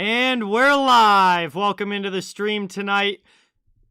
And we're live. Welcome into the stream tonight.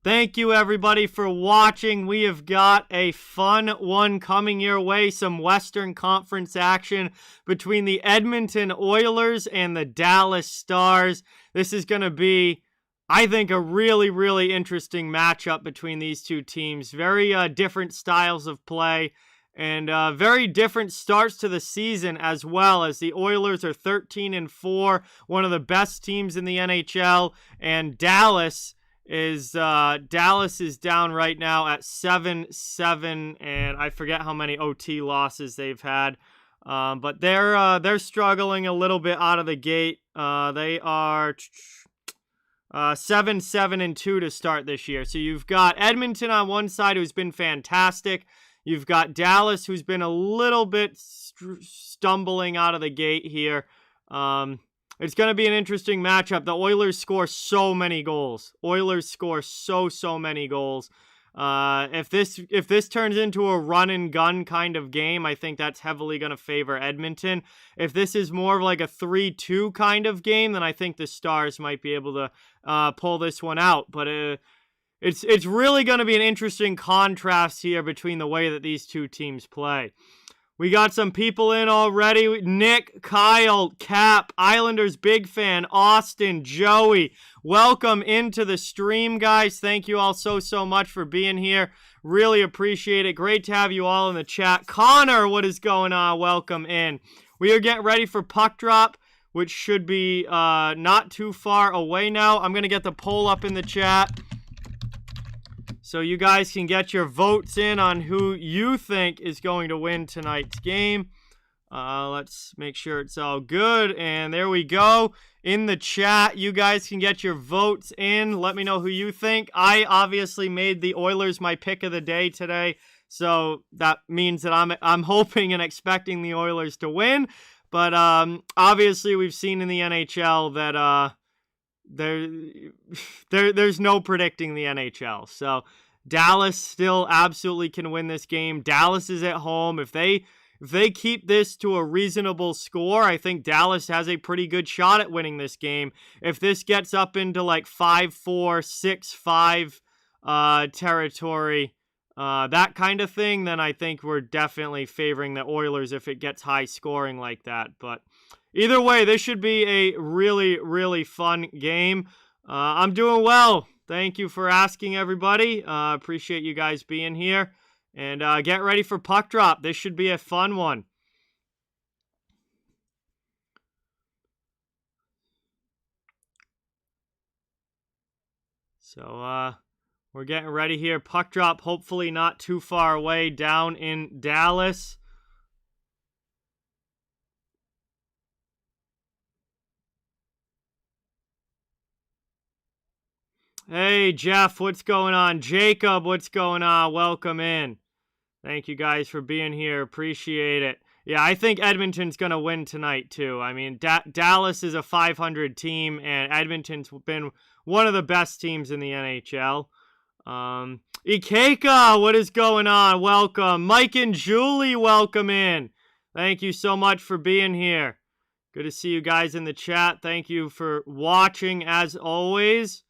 Thank you, everybody, for watching. We have got a fun one coming your way. Some Western Conference action between the Edmonton Oilers and the Dallas Stars. This is going to be, I think, a really, really interesting matchup between these two teams. Very different styles of play. And very different starts to the season as well, as the Oilers are 13-4, one of the best teams in the NHL, and Dallas is down right now at 7-7, and I forget how many OT losses they've had, but they're struggling a little bit out of the gate. They are 7-7-2 to start this year. So you've got Edmonton on one side, who's been fantastic. You've got Dallas, who's been a little bit stumbling out of the gate here. It's going to be an interesting matchup. The Oilers score so many goals. Oilers score so many goals. If this turns into a run-and-gun kind of game, I think that's heavily going to favor Edmonton. If this is more of like a 3-2 kind of game, then I think the Stars might be able to pull this one out. But It's really going to be an interesting contrast here between the way that these two teams play. We got some people in already. Nick, Kyle, Cap, Islanders big fan, Austin, Joey. Welcome into the stream, guys. Thank you all so much for being here. Really appreciate it. Great to have you all in the chat. Connor, what is going on? Welcome in. We are getting ready for puck drop, which should be not too far away now. I'm going to get the poll up in the chat, so you guys can get your votes in on who you think is going to win tonight's game. Let's make sure it's all good. And there we go. In the chat, you guys can get your votes in. Let me know who you think. I obviously made the Oilers my pick of the day today, so that means that I'm hoping and expecting the Oilers to win. But obviously, we've seen in the NHL that there's no predicting the NHL. So Dallas still absolutely can win this game. Dallas is at home. If they keep this to a reasonable score, I think Dallas has a pretty good shot at winning this game. If this gets up into like 5-4, 6-5 territory, that kind of thing, then I think we're definitely favoring the Oilers if it gets high scoring like that. But either way, this should be a really, really fun game. I'm doing well. Thank you for asking, everybody. Appreciate you guys being here. And get ready for puck drop. This should be a fun one. So we're getting ready here. Puck drop, hopefully not too far away, down in Dallas. Hey, Jeff, what's going on? Jacob, what's going on? Welcome in. Thank you guys for being here. Appreciate it. Yeah, I think Edmonton's going to win tonight, too. I mean, Dallas is a 500 team, and Edmonton's been one of the best teams in the NHL. Ikeka, what is going on? Welcome. Mike and Julie, welcome in. Thank you so much for being here. Good to see you guys in the chat. Thank you for watching, as always.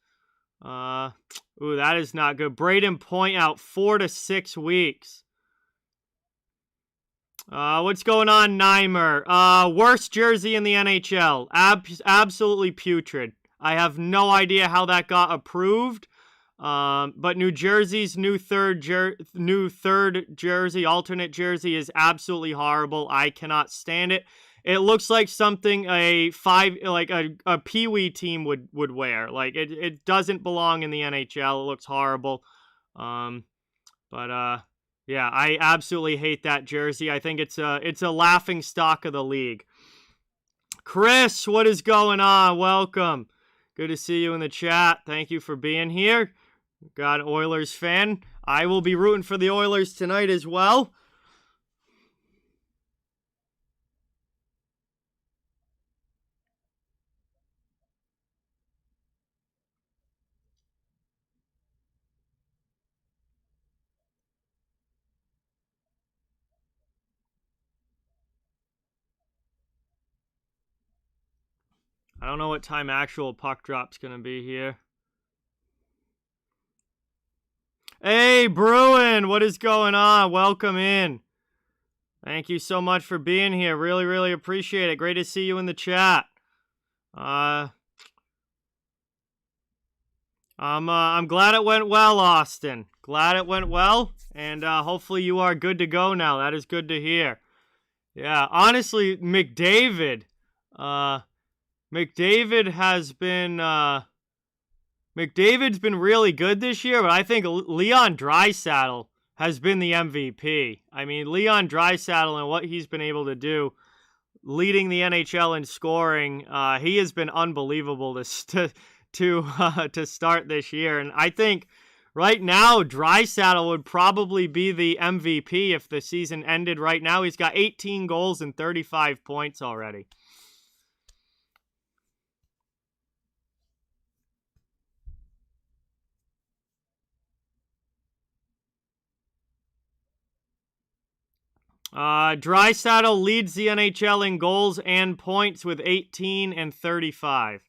Ooh, that is not good. Braden Point out 4 to 6 weeks. What's going on, Neimer? Worst jersey in the NHL. Absolutely putrid. I have no idea how that got approved. But New Jersey's new third jersey, alternate jersey, is absolutely horrible. I cannot stand it. It looks like something a Pee-wee team would wear. Like it doesn't belong in the NHL. It looks horrible. Yeah, I absolutely hate that jersey. I think it's a laughing stock of the league. Chris, what is going on? Welcome. Good to see you in the chat. Thank you for being here. Got an Oilers fan. I will be rooting for the Oilers tonight as well. I don't know what time actual puck drop's going to be here. Hey, Bruin, what is going on? Welcome in. Thank you so much for being here. Really, really appreciate it. Great to see you in the chat. I'm glad it went well, Austin. Glad it went well, and hopefully you are good to go now. That is good to hear. Yeah, honestly, McDavid has been McDavid's been really good this year, but I think Leon Draisaitl has been the MVP. I mean, Leon Draisaitl and what he's been able to do, leading the NHL in scoring, he has been unbelievable to start this year. And I think right now Draisaitl would probably be the MVP if the season ended right now. He's got 18 goals and 35 points already. Draisaitl leads the NHL in goals and points with 18 and 35.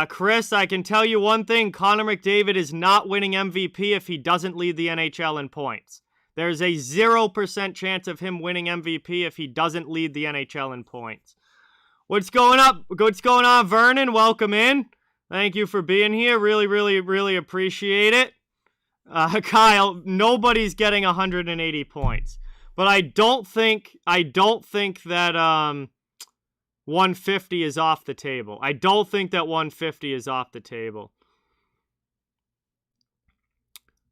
Chris, I can tell you one thing. Connor McDavid is not winning MVP if he doesn't lead the NHL in points. There's a 0% chance of him winning MVP if he doesn't lead the NHL in points. What's going on, Vernon? Welcome in. Thank you for being here. Really, really, really appreciate it. Kyle, nobody's getting 180 points. But I don't think that 150 is off the table. I don't think that 150 is off the table.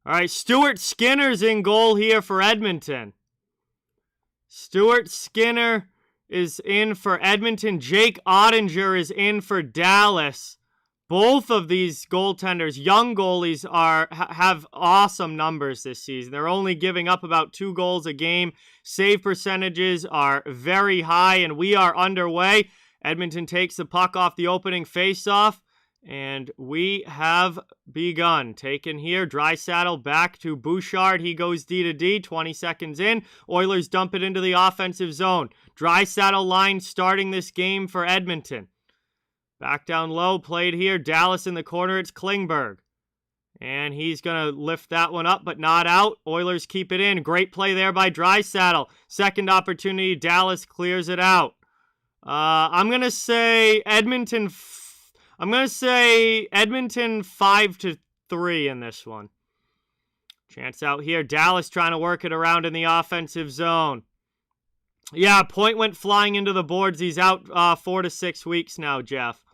All right, Stuart Skinner's in goal here for Edmonton. Stuart Skinner is in for Edmonton. Jake Ottinger is in for Dallas. Both of these goaltenders, young goalies, have awesome numbers this season. They're only giving up about 2 goals a game. Save percentages are very high, and we are underway. Edmonton takes the puck off the opening faceoff, and we have begun. Taken here, Draisaitl back to Bouchard. He goes D to D, 20 seconds in. Oilers dump it into the offensive zone. Draisaitl line starting this game for Edmonton. Back down low, played here. Dallas in the corner, it's Klingberg. And he's going to lift that one up, but not out. Oilers keep it in. Great play there by Draisaitl. Second opportunity, Dallas clears it out. I'm going to say Edmonton 5-3 in this one. Chance out here. Dallas trying to work it around in the offensive zone. Yeah, Point went flying into the boards. He's out 4 to 6 weeks now, Jeff.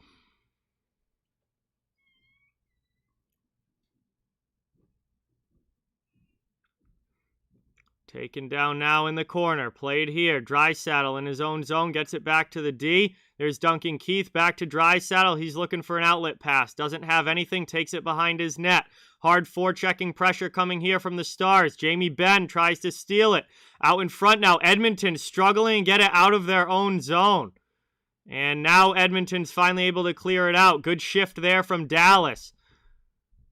Taken down now in the corner. Played here. Draisaitl in his own zone. Gets it back to the D. There's Duncan Keith. Back to Draisaitl. He's looking for an outlet pass. Doesn't have anything. Takes it behind his net. Hard forechecking pressure coming here from the Stars. Jamie Benn tries to steal it. Out in front now. Edmonton struggling to get it out of their own zone. And now Edmonton's finally able to clear it out. Good shift there from Dallas.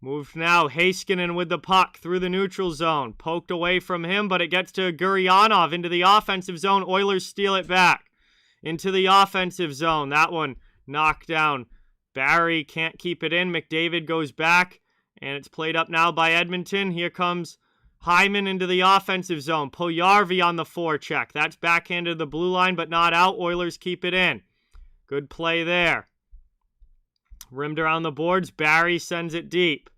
Moved now, Heiskanen with the puck through the neutral zone. Poked away from him, but it gets to Guryanov into the offensive zone. Oilers steal it back into the offensive zone. That one knocked down. Barry can't keep it in. McDavid goes back, and it's played up now by Edmonton. Here comes Hyman into the offensive zone. Puljujarvi on the forecheck. That's backhanded to the blue line, but not out. Oilers keep it in. Good play there. Rimmed around the boards. Barry sends it deep.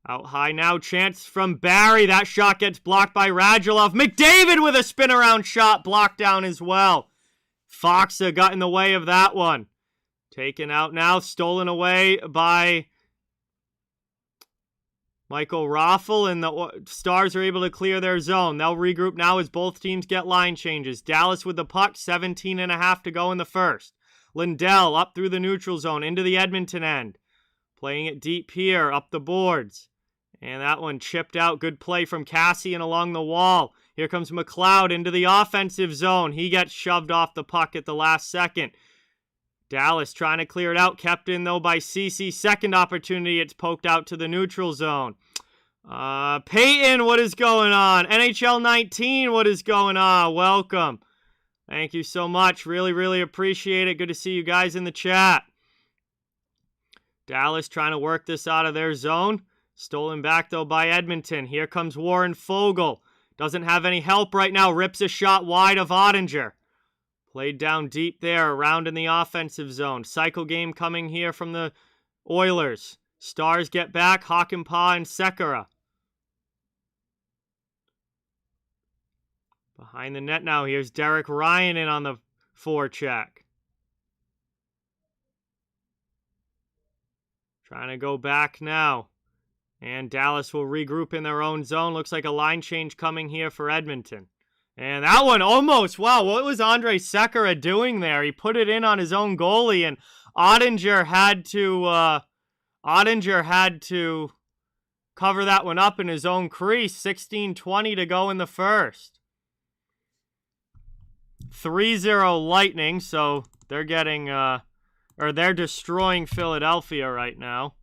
Out high now, chance from Barry. That shot gets blocked by Radulov. McDavid with a spin-around shot, blocked down as well. Foxa got in the way of that one. Taken out now, stolen away by Michael Raffl, and the Stars are able to clear their zone. They'll regroup now as both teams get line changes. Dallas with the puck, 17.5 to go in the first. Lindell up through the neutral zone into the Edmonton end. Playing it deep here, up the boards. And that one chipped out. Good play from Cassian along the wall. Here comes McLeod into the offensive zone. He gets shoved off the puck at the last second. Dallas trying to clear it out. Kept in, though, by Ceci. Second opportunity. It's poked out to the neutral zone. Peyton, what is going on? NHL 19, what is going on? Welcome. Thank you so much. Really, really appreciate it. Good to see you guys in the chat. Dallas trying to work this out of their zone. Stolen back, though, by Edmonton. Here comes Warren Foegele. Doesn't have any help right now. Rips a shot wide of Ottinger. Played down deep there, around in the offensive zone. Cycle game coming here from the Oilers. Stars get back. Hakanpää and Sekera. Behind the net now. Here's Derek Ryan in on the forecheck. Trying to go back now. And Dallas will regroup in their own zone. Looks like a line change coming here for Edmonton. And that one almost, wow, what was Andrej Sekera doing there? He put it in on his own goalie, and Ottinger had to cover that one up in his own crease. 16:20 to go in the first. 3-0 Lightning, so they're getting, they're destroying Philadelphia right now.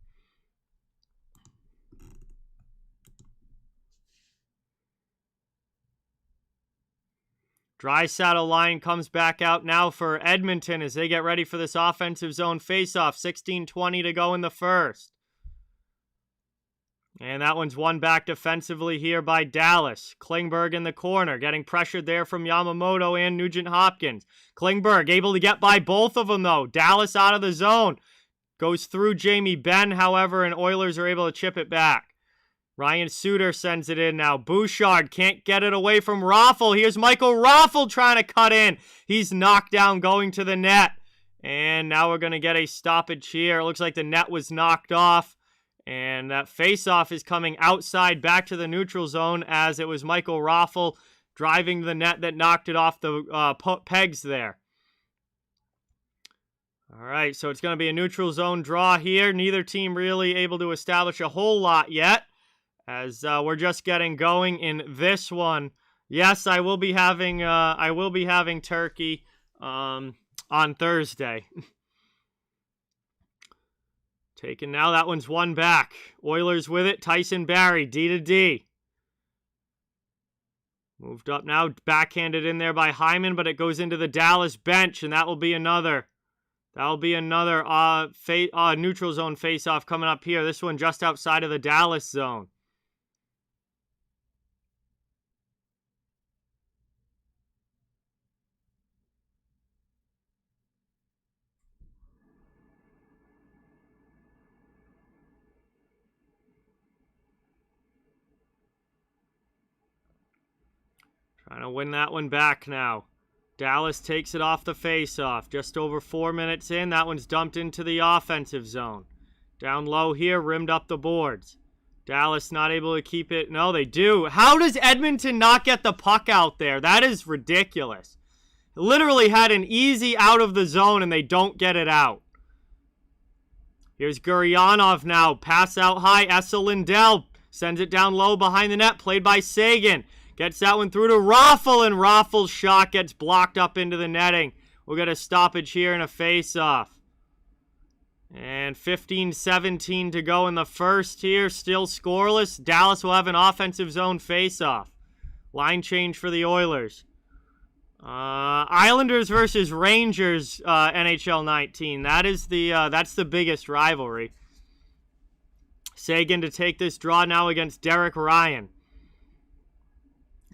Draisaitl line comes back out now for Edmonton as they get ready for this offensive zone faceoff. 16:20 to go in the first. And that one's won back defensively here by Dallas. Klingberg in the corner, getting pressured there from Yamamoto and Nugent-Hopkins. Klingberg able to get by both of them, though. Dallas out of the zone. Goes through Jamie Benn, however, and Oilers are able to chip it back. Ryan Suter sends it in now. Bouchard can't get it away from Raffl. Here's Michael Raffl trying to cut in. He's knocked down going to the net. And now we're going to get a stoppage here. It looks like the net was knocked off. And that face-off is coming outside back to the neutral zone as it was Michael Raffl driving the net that knocked it off the pegs there. All right, so it's going to be a neutral zone draw here. Neither team really able to establish a whole lot yet, as we're just getting going in this one. Yes, I will be having turkey on Thursday. Taken now. That one's one back. Oilers with it. Tyson Barrie, D to D. Moved up now. Backhanded in there by Hyman, but it goes into the Dallas bench, and that will be another. That'll be another neutral zone faceoff coming up here. This one just outside of the Dallas zone. Trying to win that one back now. Dallas takes it off the faceoff. Just over 4 minutes in. That one's dumped into the offensive zone. Down low here, rimmed up the boards. Dallas not able to keep it. No, they do. How does Edmonton not get the puck out there? That is ridiculous. Literally had an easy out of the zone and they don't get it out. Here's Guryanov now. Pass out high. Esa Lindell sends it down low behind the net. Played by Seguin. Gets that one through to Raffl, and Raffl's shot gets blocked up into the netting. We'll get a stoppage here and a face-off. And 15-17 to go in the first here. Still scoreless. Dallas will have an offensive zone face-off. Line change for the Oilers. Islanders versus Rangers, NHL 19. That's the biggest rivalry. Seguin to take this draw now against Derek Ryan.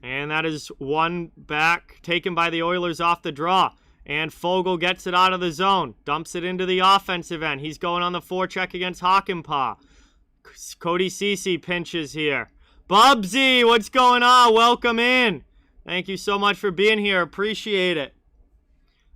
And that is one back, taken by the Oilers off the draw. And Foegele gets it out of the zone. Dumps it into the offensive end. He's going on the forecheck against Hakanpää. Cody Ceci pinches here. Bubsy, what's going on? Welcome in. Thank you so much for being here. Appreciate it.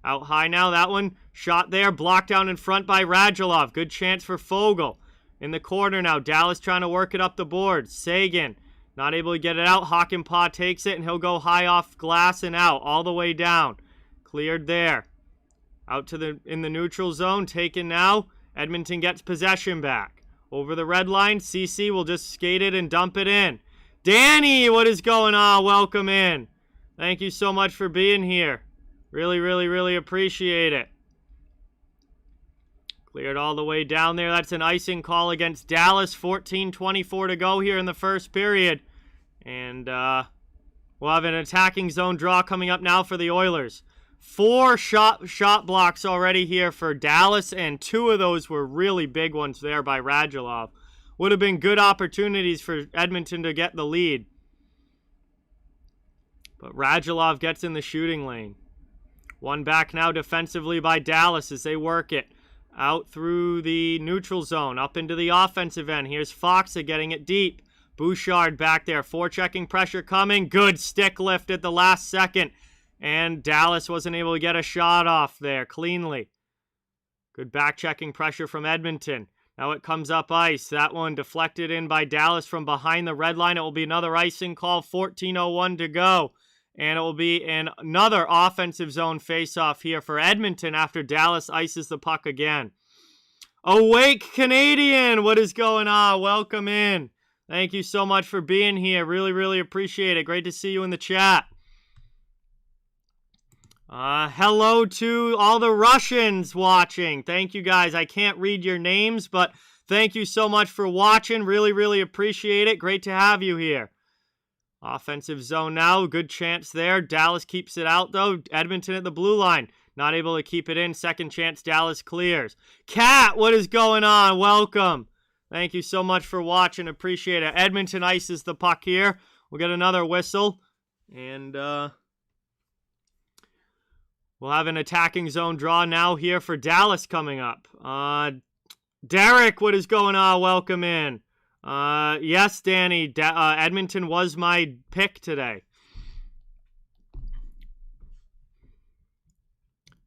Out high now. That one shot there. Blocked down in front by Radulov. Good chance for Foegele. In the corner now. Dallas trying to work it up the board. Seguin. Not able to get it out. Hakanpää takes it, and he'll go high off glass and out, all the way down. Cleared there. Out to in the neutral zone. Taken now. Edmonton gets possession back. Over the red line. CC will just skate it and dump it in. Danny, what is going on? Welcome in. Thank you so much for being here. Really, really, really appreciate it. Cleared all the way down there. That's an icing call against Dallas. 14:24 to go here in the first period. And we'll have an attacking zone draw coming up now for the Oilers. 4 shot blocks already here for Dallas, and 2 of those were really big ones there by Radulov. Would have been good opportunities for Edmonton to get the lead. But Radulov gets in the shooting lane. One back now defensively by Dallas as they work it. Out through the neutral zone, up into the offensive end. Here's Foxa getting it deep. Bouchard back there, forechecking pressure coming. Good stick lift at the last second. And Dallas wasn't able to get a shot off there cleanly. Good back-checking pressure from Edmonton. Now it comes up ice. That one deflected in by Dallas from behind the red line. It will be another icing call. 14:01 to go. And it will be another offensive zone face-off here for Edmonton after Dallas ices the puck again. Awake Canadian, what is going on? Welcome in. Thank you so much for being here. Really, really appreciate it. Great to see you in the chat. Hello to all the Russians watching. Thank you guys. I can't read your names, but thank you so much for watching. Really, really appreciate it. Great to have you here. Offensive zone now. Good chance there. Dallas keeps it out, though. Edmonton at the blue line. Not able to keep it in. Second chance, Dallas clears. Cat, what is going on? Welcome. Thank you so much for watching. Appreciate it. Edmonton ices the puck here. We'll get another whistle. And, we'll have an attacking zone draw now here for Dallas coming up. Derek, what is going on? Welcome in. Yes, Danny, Edmonton was my pick today.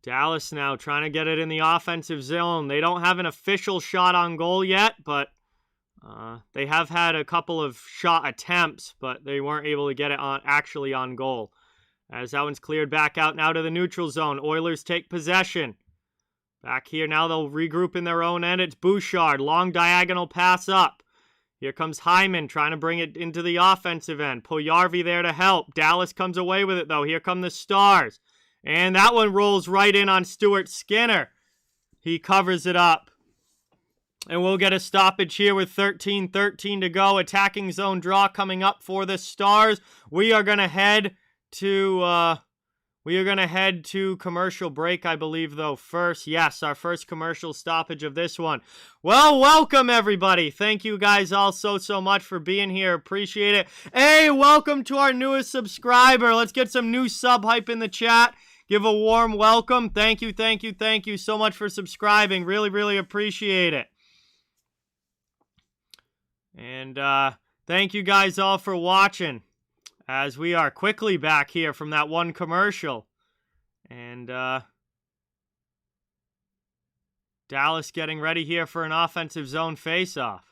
Dallas now trying to get it in the offensive zone. They don't have an official shot on goal yet, but they have had a couple of shot attempts, but they weren't able to get it actually on goal. As that one's cleared back out now to the neutral zone. Oilers take possession. Back here now they'll regroup in their own end. It's Bouchard. Long diagonal pass up. Here comes Hyman trying to bring it into the offensive end. Puljujarvi there to help. Dallas comes away with it though. Here come the Stars. And that one rolls right in on Stuart Skinner. He covers it up. And we'll get a stoppage here with 13:13 to go. Attacking zone draw coming up for the Stars. We are going to head to commercial break, I believe, though, first. Yes, our first commercial stoppage of this one. Well, welcome, everybody. Thank you guys all so much for being here. Appreciate it. Hey, welcome to our newest subscriber. Let's get some new sub hype in the chat. Give a warm welcome. Thank you so much for subscribing. Really, really appreciate it. And thank you guys all for watching, as we are quickly back here from that one commercial. And Dallas getting ready here for an offensive zone faceoff.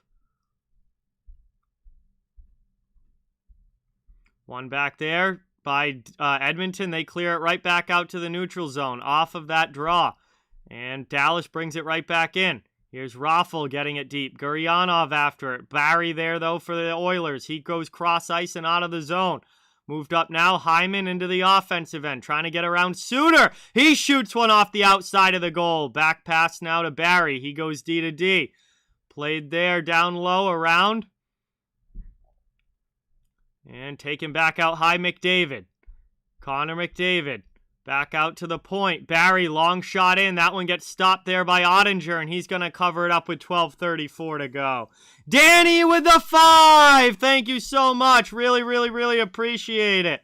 One back there by Edmonton. They clear it right back out to the neutral zone off of that draw. And Dallas brings it right back in. Here's Raffel getting it deep. Guryanov after it. Barry there, though, for the Oilers. He goes cross ice and out of the zone. Moved up now. Hyman into the offensive end. Trying to get around Suter. He shoots one off the outside of the goal. Back pass now to Barry. He goes D to D. Played there down low around. And taken back out high McDavid. Connor McDavid. Back out to the point. Barry, long shot in. That one gets stopped there by Ottinger, and he's going to cover it up with 12:34 to go. Danny with the 5! Thank you so much. Really, really, really appreciate it.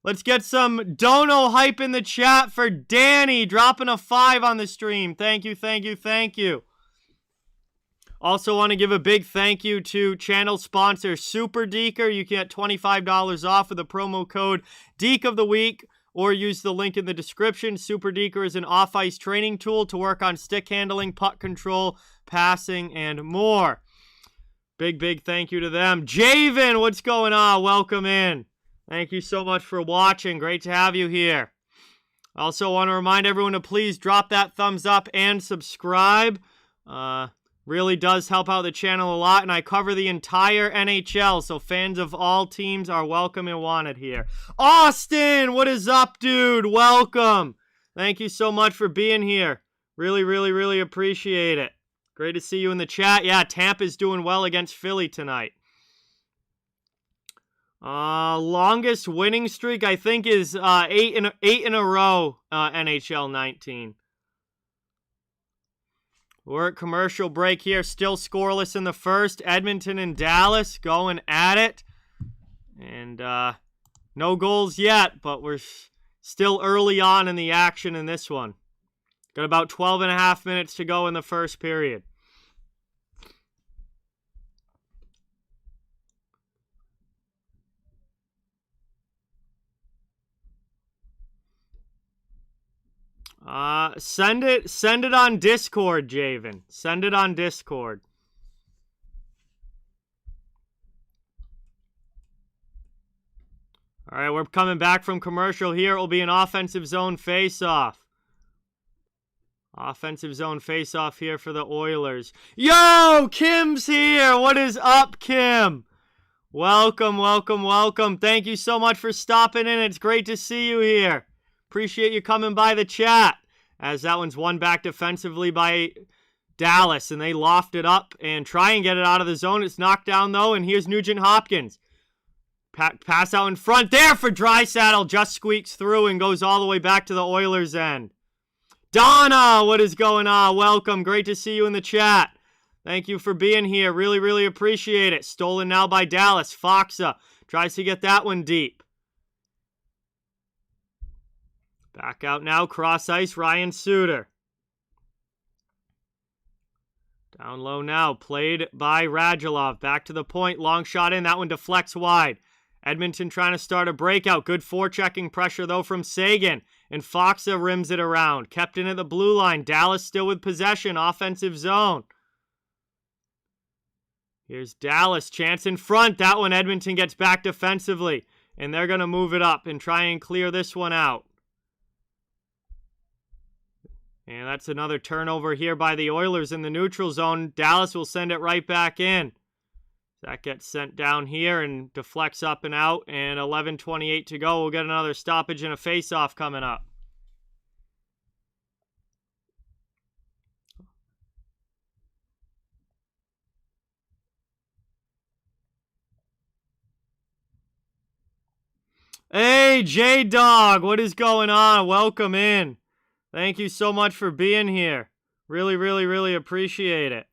Let's get some dono hype in the chat for Danny, dropping a 5 on the stream. Thank you. Also want to give a big thank you to channel sponsor Super Deeker. You can get $25 off with the promo code Deek of the Week, or use the link in the description. Super Deeker is an off-ice training tool to work on stick handling, puck control, passing, and more. Big thank you to them. Javen, what's going on? Welcome in. Thank you so much for watching. Great to have you here. Also want to remind everyone to please drop that thumbs up and subscribe. Really does help out the channel a lot, and I cover the entire NHL, so fans of all teams are welcome and wanted here. Austin, what is up, dude? Welcome. Thank you so much for being here. Really, really, really appreciate it. Great to see you in the chat. Yeah, Tampa's doing well against Philly tonight. Longest winning streak, I think, is eight in a row, NHL 19. We're at commercial break here. Still scoreless in the first. Edmonton and Dallas going at it. And no goals yet, but we're still early on in the action in this one. Got about 12 and a half minutes to go in the first period. Send it on Discord, Javen. Send it on Discord. All right, we're coming back from commercial here. It will be an offensive zone face-off. Offensive zone face-off here for the Oilers. Yo, Kim's here. What is up, Kim? Welcome, welcome, welcome. Thank you so much for stopping in. It's great to see you here. Appreciate you coming by the chat. As that one's won back defensively by Dallas, and they loft it up and try and get it out of the zone. It's knocked down, though, and here's Nugent Hopkins. Pass out in front there for Draisaitl. Just squeaks through and goes all the way back to the Oilers' end. Donna, what is going on? Welcome. Great to see you in the chat. Thank you for being here. Really, really appreciate it. Stolen now by Dallas. Foxa tries to get that one deep. Back out now, cross ice, Ryan Suter. Down low now, played by Radulov. Back to the point, long shot in, that one deflects wide. Edmonton trying to start a breakout. Good forechecking pressure, though, from Sagan. And Foxa rims it around. Kept in at the blue line. Dallas still with possession, offensive zone. Here's Dallas, chance in front. That one, Edmonton gets back defensively. And they're going to move it up and try and clear this one out. And that's another turnover here by the Oilers in the neutral zone. Dallas will send it right back in. That gets sent down here and deflects up and out. And 11:28 to go. We'll get another stoppage and a face-off coming up. Hey, J-Dog, what is going on? Welcome in. Thank you so much for being here. Really, really, really appreciate it.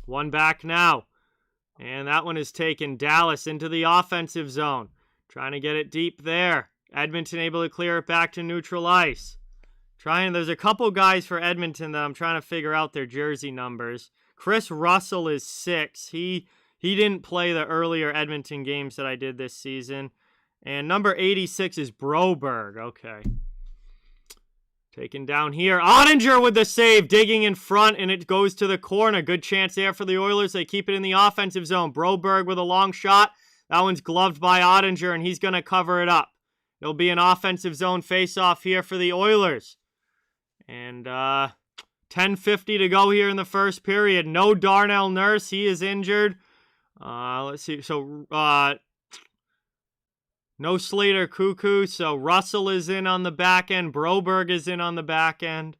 One back now. And that one is taken. Dallas into the offensive zone. Trying to get it deep there. Edmonton able to clear it back to neutral ice. There's a couple guys for Edmonton that I'm trying to figure out their jersey numbers. Chris Russell is 6. He didn't play the earlier Edmonton games that I did this season. And number 86 is Broberg. Okay. Taken down here. Ottinger with the save. Digging in front, and it goes to the corner. Good chance there for the Oilers. They keep it in the offensive zone. Broberg with a long shot. That one's gloved by Ottinger, and he's going to cover it up. It'll be an offensive zone face-off here for the Oilers. And 10:50 to go here in the first period. No Darnell Nurse. He is injured. Let's see. So, no Slater Cuckoo, so Russell is in on the back end. Broberg is in on the back end.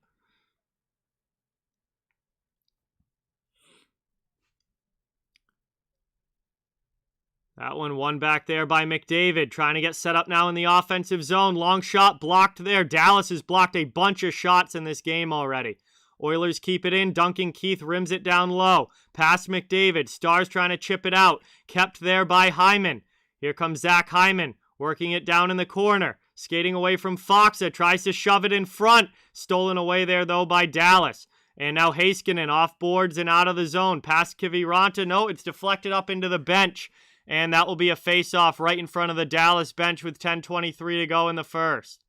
That one won back there by McDavid. Trying to get set up now in the offensive zone. Long shot blocked there. Dallas has blocked a bunch of shots in this game already. Oilers keep it in. Duncan Keith rims it down low. Past McDavid. Stars trying to chip it out. Kept there by Hyman. Here comes Zach Hyman. Working it down in the corner. Skating away from Foxa. Tries to shove it in front. Stolen away there, though, by Dallas. And now Heiskanen off boards and out of the zone. Past Kiviranta. No, it's deflected up into the bench. And that will be a face-off right in front of the Dallas bench with 10:23 to go in the first.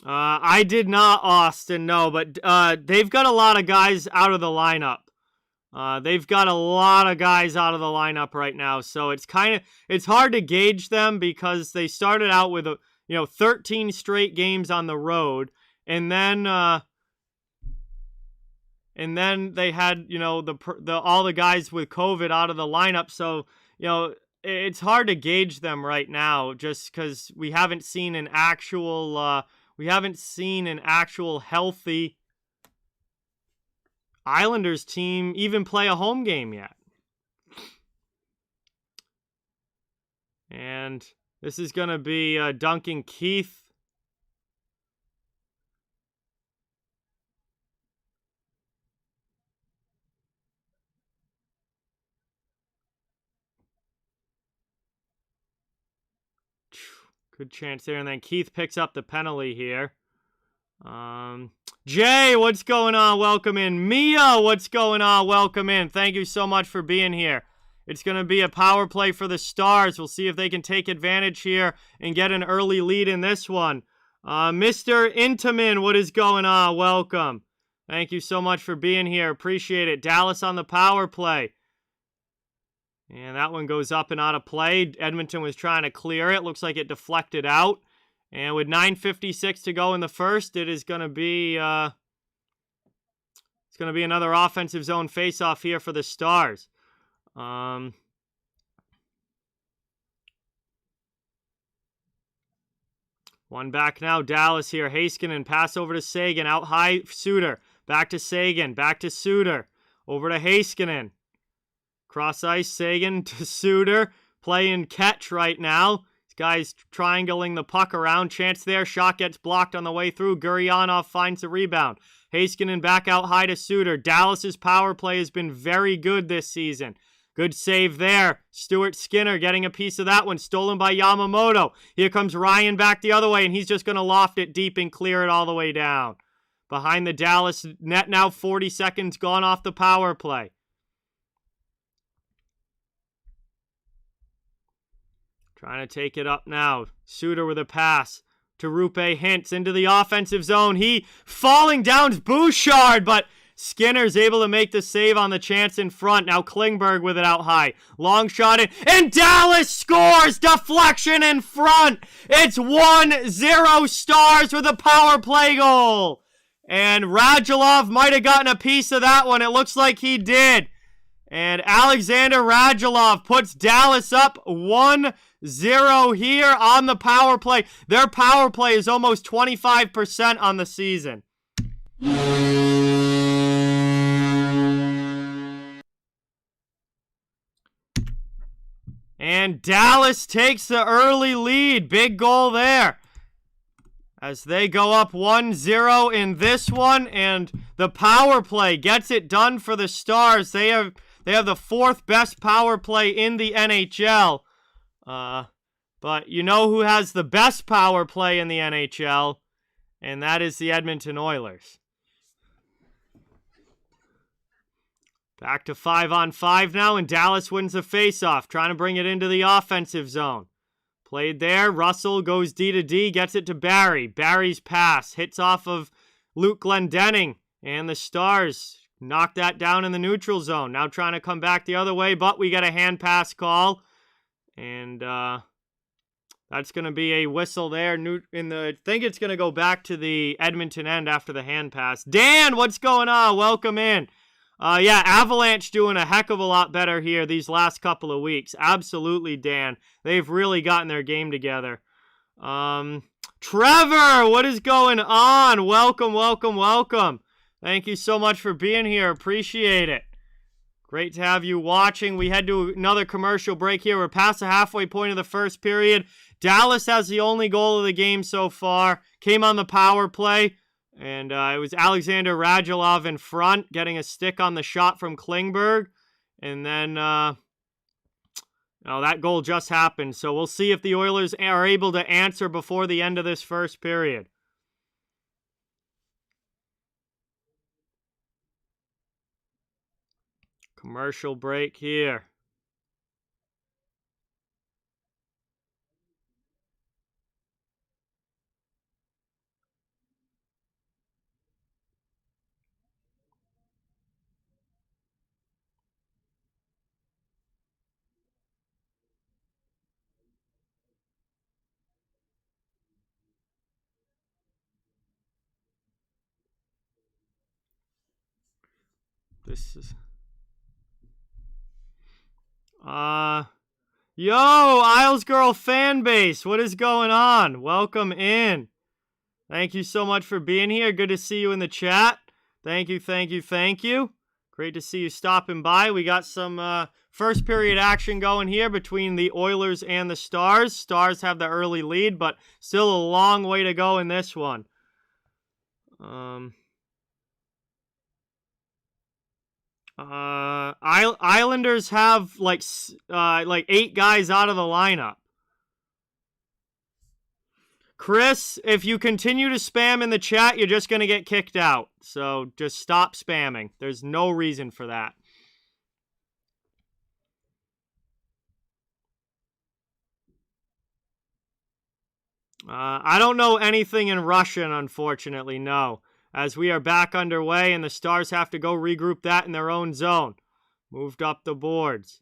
I did not, Austin, no, but they've got a lot of guys out of the lineup. They've got a lot of guys out of the lineup right now, so it's hard to gauge them because they started out with 13 straight games on the road, and then and then they had, you know, all the guys with COVID out of the lineup. So, you know, it's hard to gauge them right now just because we haven't seen an actual healthy Islanders team even play a home game yet. And this is going to be Duncan Keith. Good chance there. And then Keith picks up the penalty here. Jay, what's going on? Welcome in. Mia, what's going on? Welcome in. Thank you so much for being here. It's going to be a power play for the Stars. We'll see if they can take advantage here and get an early lead in this one. Mr. Intamin, what is going on? Welcome. Thank you so much for being here. Appreciate it. Dallas on the power play. And that one goes up and out of play. Edmonton was trying to clear it. Looks like it deflected out. And with 9:56 to go in the first, it is going to be another offensive zone faceoff here for the Stars. One back now. Dallas here. Heiskanen pass over to Sagan. Out high. Suter. Back to Sagan. Back to Suter. Over to Heiskanen. Cross ice. Sagan to Suter. Playing catch right now. This guy's triangling the puck around. Chance there. Shot gets blocked on the way through. Gurianov finds the rebound. Heiskanen back out high to Suter. Dallas's power play has been very good this season. Good save there. Stuart Skinner getting a piece of that one. Stolen by Yamamoto. Here comes Ryan back the other way, and he's just going to loft it deep and clear it all the way down. Behind the Dallas net now, 40 seconds gone off the power play. Trying to take it up now. Suter with a pass to Rupe Hintz into the offensive zone. He falling down Bouchard, but Skinner's able to make the save on the chance in front. Now Klingberg with it out high. Long shot in, and Dallas scores! Deflection in front! It's 1-0 Stars with a power play goal! And Radulov might have gotten a piece of that one. It looks like he did. And Alexander Radulov puts Dallas up 1-0 here on the power play. Their power play is almost 25% on the season. And Dallas takes the early lead. Big goal there. As they go up 1-0 in this one. And the power play gets it done for the Stars. They have the fourth best power play in the NHL. But you know who has the best power play in the NHL? And that is the Edmonton Oilers. Back to 5-on-5 now, and Dallas wins the faceoff, trying to bring it into the offensive zone. Played there. Russell goes D to D, gets it to Barry. Barry's pass hits off of Luke Glendening, and the Stars knock that down in the neutral zone. Now trying to come back the other way, but we get a hand pass call, and that's going to be a whistle there. I think it's going to go back to the Edmonton end after the hand pass. Dan, what's going on? Welcome in. Yeah, Avalanche doing a heck of a lot better here these last couple of weeks. Absolutely, Dan. They've really gotten their game together. Trevor, what is going on? Welcome, welcome, welcome. Thank you so much for being here. Appreciate it. Great to have you watching. We head to another commercial break here. We're past the halfway point of the first period. Dallas has the only goal of the game so far. Came on the power play. And it was Alexander Radulov in front, getting a stick on the shot from Klingberg. And then, that goal just happened. So we'll see if the Oilers are able to answer before the end of this first period. Commercial break here. This is... Yo, Isles Girl fan base, what is going on? Welcome in. Thank you so much for being here. Good to see you in the chat. Thank you, thank you, thank you. Great to see you stopping by. We got some first period action going here between the Oilers and the Stars. Stars have the early lead, but still a long way to go in this one. Islanders have like 8 guys out of the lineup. Chris, if you continue to spam in the chat, you're just going to get kicked out. So just stop spamming. There's no reason for that. I don't know anything in Russian, unfortunately, no. As we are back underway and the Stars have to go regroup that in their own zone. Moved up the boards.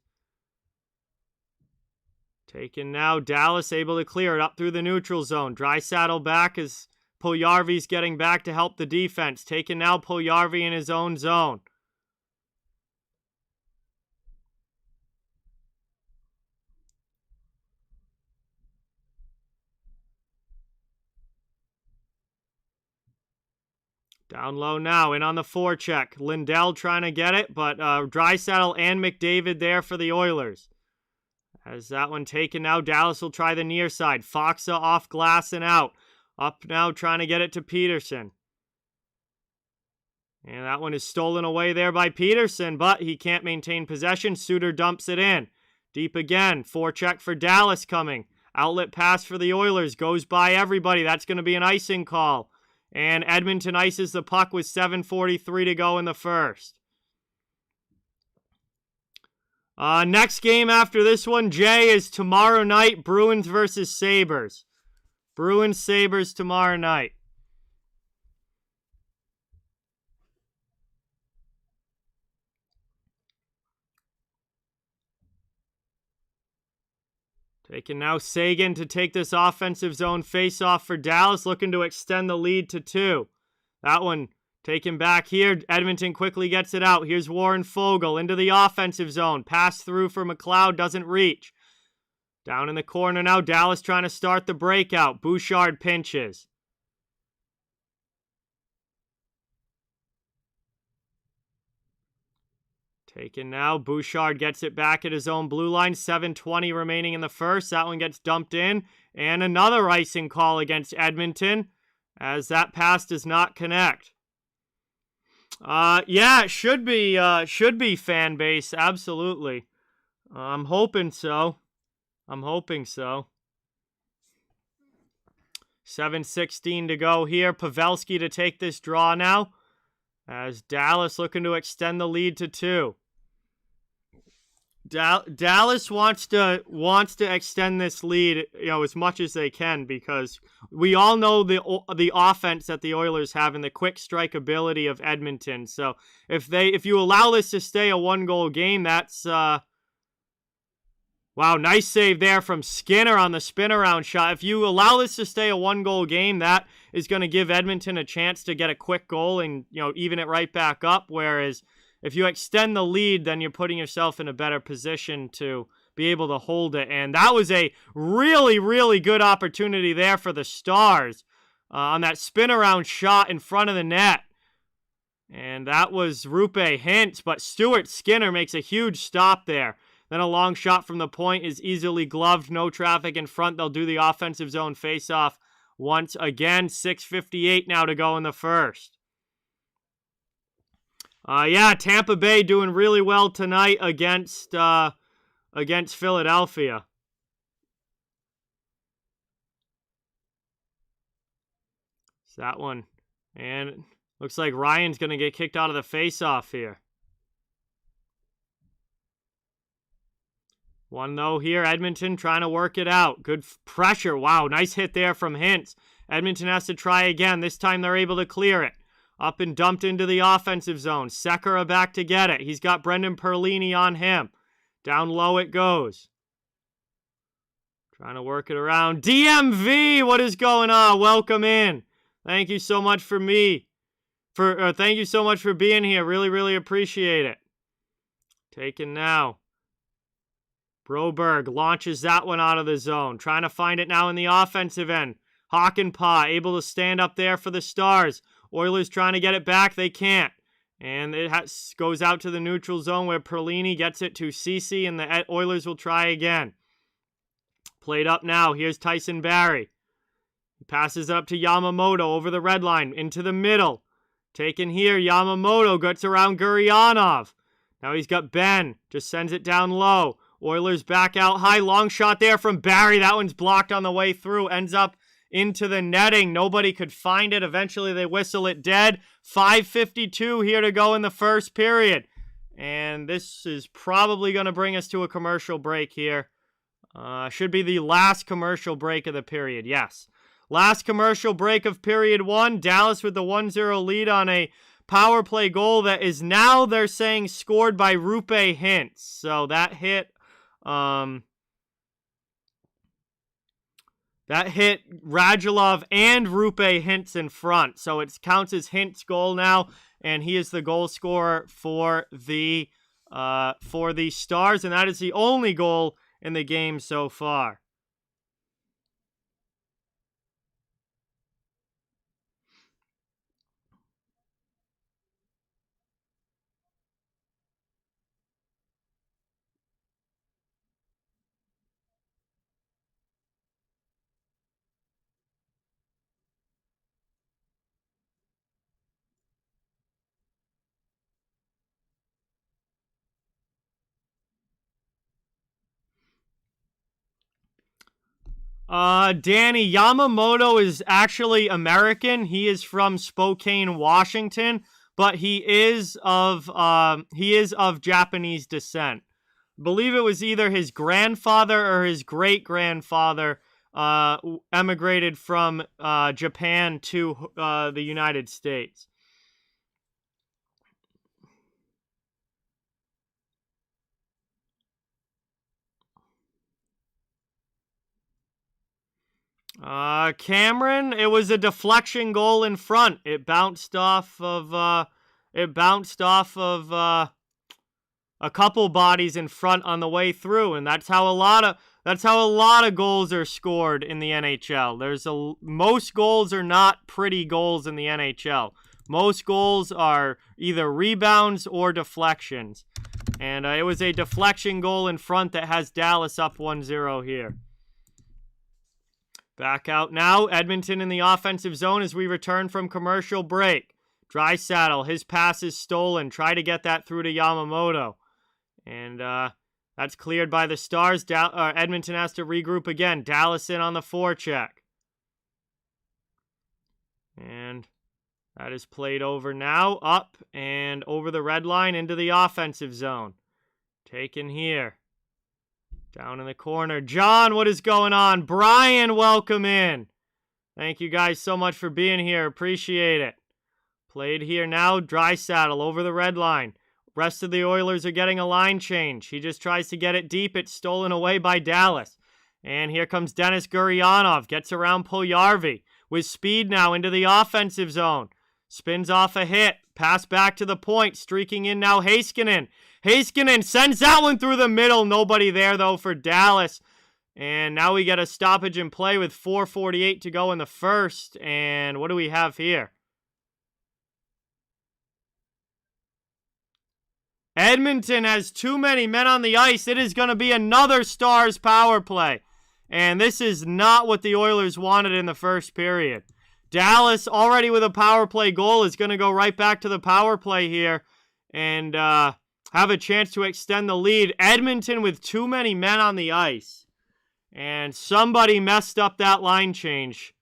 Taken now, Dallas able to clear it up through the neutral zone. Draisaitl back as Puljujarvi's getting back to help the defense. Taken now, Puljujarvi in his own zone. Down low now, in on the forecheck. Lindell trying to get it, but Draisaitl and McDavid there for the Oilers. As that one taken now, Dallas will try the near side. Faksa off glass and out. Up now, trying to get it to Peterson. And that one is stolen away there by Peterson, but he can't maintain possession. Suter dumps it in. Deep again. Forecheck for Dallas coming. Outlet pass for the Oilers. Goes by everybody. That's going to be an icing call. And Edmonton ices the puck with 7:43 to go in the first. Next game after this one, Jay, is tomorrow night, Bruins versus Sabres. Bruins, Sabres tomorrow night. Taking now Sagan to take this offensive zone face-off for Dallas, looking to extend the lead to 2. That one taken back here. Edmonton quickly gets it out. Here's Warren Foegele into the offensive zone. Pass through for McLeod, doesn't reach. Down in the corner now, Dallas trying to start the breakout. Bouchard pinches. Taken now. Bouchard gets it back at his own blue line. 7:20 remaining in the first. That one gets dumped in. And another icing call against Edmonton as that pass does not connect. Yeah, it should be fan base. Absolutely. I'm hoping so. 7:16 to go here. Pavelski to take this draw now as Dallas looking to extend the lead to 2. Dallas wants to extend this lead, as much as they can, because we all know the offense that the Oilers have and the quick strike ability of Edmonton. So if you allow this to stay a 1-goal game, that's wow, nice save there from Skinner on the spin around shot. If you allow this to stay a 1-goal game, that is going to give Edmonton a chance to get a quick goal and even it right back up. Whereas if you extend the lead, then you're putting yourself in a better position to be able to hold it. And that was a really, really good opportunity there for the Stars on that spin-around shot in front of the net. And that was Rupe Hintz, but Stuart Skinner makes a huge stop there. Then a long shot from the point is easily gloved. No traffic in front. They'll do the offensive zone face-off once again. 6:58 now to go in the first. Yeah, Tampa Bay doing really well tonight against Philadelphia. It's that one. And looks like Ryan's going to get kicked out of the face-off here. One, though, here. Edmonton trying to work it out. Good pressure. Wow, nice hit there from Hintz. Edmonton has to try again. This time they're able to clear it. Up and dumped into the offensive zone. Sekera back to get it. He's got Brendan Perlini on him. Down low it goes. Trying to work it around. DMV, what is going on? Welcome in. Thank you so much for Thank you so much for being here. Really, really appreciate it. Taken now. Broberg launches that one out of the zone. Trying to find it now in the offensive end. Hakanpää able to stand up there for the Stars. Oilers trying to get it back. They can't. And it goes out to the neutral zone where Perlini gets it to Ceci, and the Oilers will try again. Played up now. Here's Tyson Barrie. He passes up to Yamamoto over the red line into the middle. Taken here. Yamamoto gets around Gurianov. Now he's got Ben. Just sends it down low. Oilers back out high. Long shot there from Barrie. That one's blocked on the way through. Ends up into the netting. Nobody could find it. Eventually they whistle it dead. 5:52 here to go in the first period. And this is probably going to bring us to a commercial break here. Should be the last commercial break of the period. Yes. Last commercial break of period 1. Dallas with the 1-0 lead on a power play goal that is now, they're saying, scored by Rupe Hintz. So that hit Radulov and Rupe Hintz in front. So it counts as Hintz' goal now, and he is the goal scorer for the Stars, and that is the only goal in the game so far. Danny, Yamamoto is actually American. He is from Spokane, Washington, but he is of Japanese descent. I believe it was either his grandfather or his great-grandfather emigrated from Japan to the United States. Cameron, it was a deflection goal in front. It bounced off of a couple bodies in front on the way through, and that's how a lot of goals are scored in the NHL. Most goals are not pretty goals in the NHL. Most goals are either rebounds or deflections. And it was a deflection goal in front that has Dallas up 1-0 here. Back out now. Edmonton in the offensive zone as we return from commercial break. Draisaitl, his pass is stolen. Try to get that through to Yamamoto. And that's cleared by the Stars. Edmonton has to regroup again. Dallas in on the forecheck. And that is played over now. Up and over the red line into the offensive zone. Taken here. Down in the corner. John, what is going on? Brian, welcome in. Thank you guys so much for being here. Appreciate it. Played here now. Draisaitl over the red line. Rest of the Oilers are getting a line change. He just tries to get it deep. It's stolen away by Dallas. And here comes Denis Gurianov. Gets around Puljujarvi. With speed now into the offensive zone. Spins off a hit. Pass back to the point. Streaking in now Heiskanen. Heiskanen sends that one through the middle. Nobody there, though, for Dallas. And now we get a stoppage in play with 4:48 to go in the first. And what do we have here? Edmonton has too many men on the ice. It is going to be another Stars power play. And this is not what the Oilers wanted in the first period. Dallas, already with a power play goal, is going to go right back to the power play here. And have a chance to extend the lead. Edmonton with too many men on the ice. And somebody messed up that line change.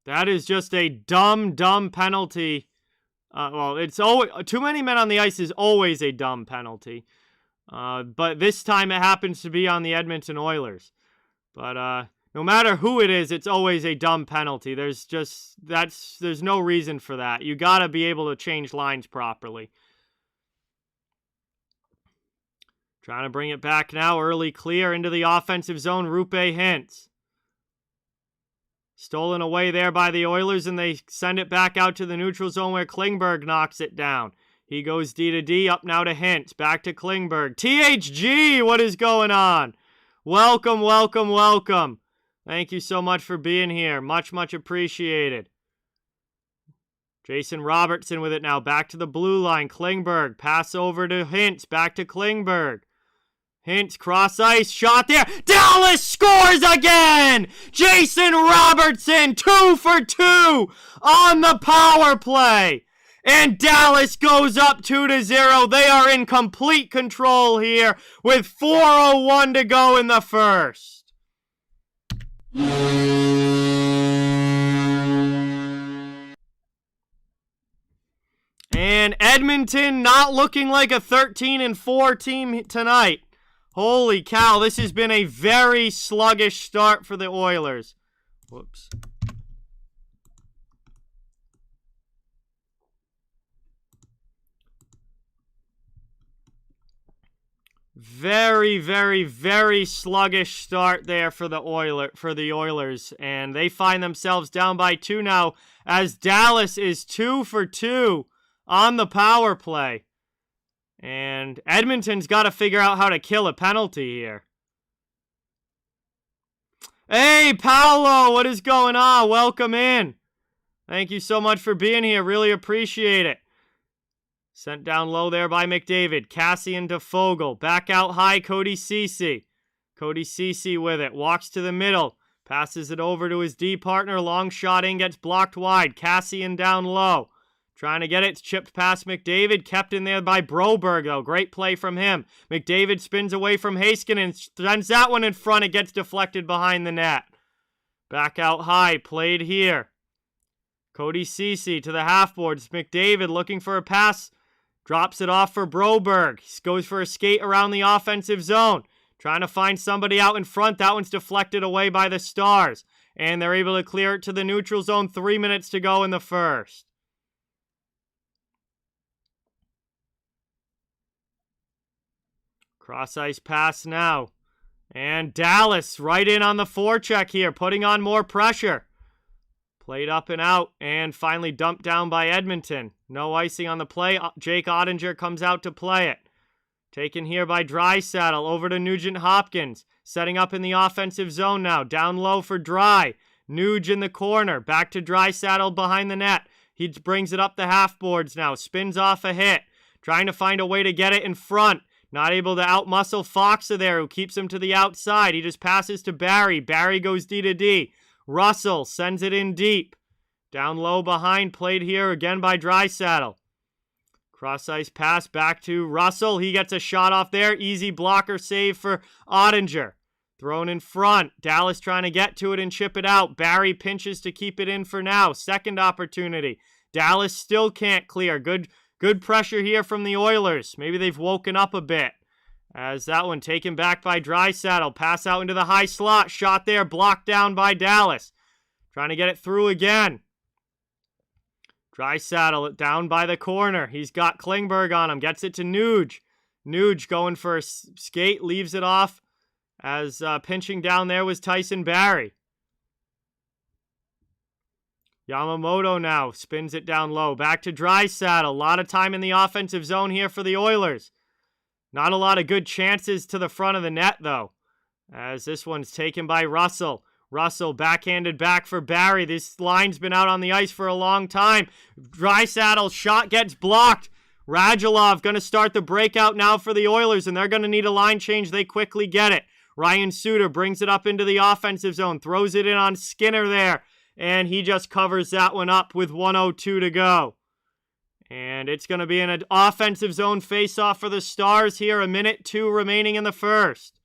That is just a dumb penalty. Well, it's always too many men on the ice is always a dumb penalty. But this time it happens to be on the Edmonton Oilers. But no matter who it is, it's always a dumb penalty. There's no reason for that. You got to be able to change lines properly. Trying to bring it back now. Early clear into the offensive zone. Rupe Hintz. Stolen away there by the Oilers, and they send it back out to the neutral zone where Klingberg knocks it down. He goes D to D, up now to Hintz. Back to Klingberg. THG, what is going on? Welcome, welcome, welcome. Thank you so much for being here. Much, much appreciated. Jason Robertson with it now. Back to the blue line. Klingberg. Pass over to Hintz. Back to Klingberg. Hintz, cross ice, shot there. Dallas scores again! Jason Robertson, 2 for 2 on the power play. And Dallas goes up 2-0. They are in complete control here with 4:01 to go in the first. And Edmonton not looking like a 13-4 team tonight. Holy cow, this has been a very sluggish start for the Oilers. Whoops. Very, very, very sluggish start there for the Oilers. And they find themselves down by 2 now as Dallas is 2 for 2 on the power play. And Edmonton's got to figure out how to kill a penalty here. Hey, Paolo, what is going on? Welcome in. Thank you so much for being here. Really appreciate it. Sent down low there by McDavid. Cassian to Fogle. Back out high, Cody Ceci. Cody Ceci with it. Walks to the middle. Passes it over to his D partner. Long shot in, gets blocked wide. Cassian down low. Trying to get it, chipped past McDavid, kept in there by Broberg, though. Great play from him. McDavid spins away from Heiskanen, sends that one in front. It gets deflected behind the net. Back out high, played here. Cody Ceci to the half boards. McDavid looking for a pass, drops it off for Broberg. He goes for a skate around the offensive zone, trying to find somebody out in front. That one's deflected away by the Stars, and they're able to clear it to the neutral zone. 3 minutes to go in the first. Cross-ice pass now. And Dallas right in on the forecheck here, putting on more pressure. Played up and out, and finally dumped down by Edmonton. No icing on the play. Jake Ottinger comes out to play it. Taken here by Draisaitl, over to Nugent-Hopkins. Setting up in the offensive zone now. Down low for Dry. Nuge in the corner. Back to Draisaitl behind the net. He brings it up the half boards now. Spins off a hit. Trying to find a way to get it in front. Not able to outmuscle Foxa there, who keeps him to the outside. He just passes to Barry. Barry goes D to D. Russell sends it in deep. Down low behind, played here again by Draisaitl. Cross-ice pass back to Russell. He gets a shot off there. Easy blocker save for Ottinger. Thrown in front. Dallas trying to get to it and chip it out. Barry pinches to keep it in for now. Second opportunity. Dallas still can't clear. Good pressure here from the Oilers. Maybe they've woken up a bit. As that one taken back by Draisaitl. Pass out into the high slot. Shot there. Blocked down by Dallas. Trying to get it through again. Draisaitl down by the corner. He's got Klingberg on him. Gets it to Nuge. Nuge going for a skate. Leaves it off. As pinching down there was Tyson Barrie. Yamamoto now spins it down low. Back to Draisaitl. A lot of time in the offensive zone here for the Oilers. Not a lot of good chances to the front of the net, though. As this one's taken by Russell. Russell backhanded back for Barrie. This line's been out on the ice for a long time. Draisaitl's shot gets blocked. Radulov going to start the breakout now for the Oilers, and they're going to need a line change. They quickly get it. Ryan Suter brings it up into the offensive zone. Throws it in on Skinner there. And he just covers that one up with 1:02 to go. And it's going to be an offensive zone faceoff for the Stars here. 1:02 remaining in the first.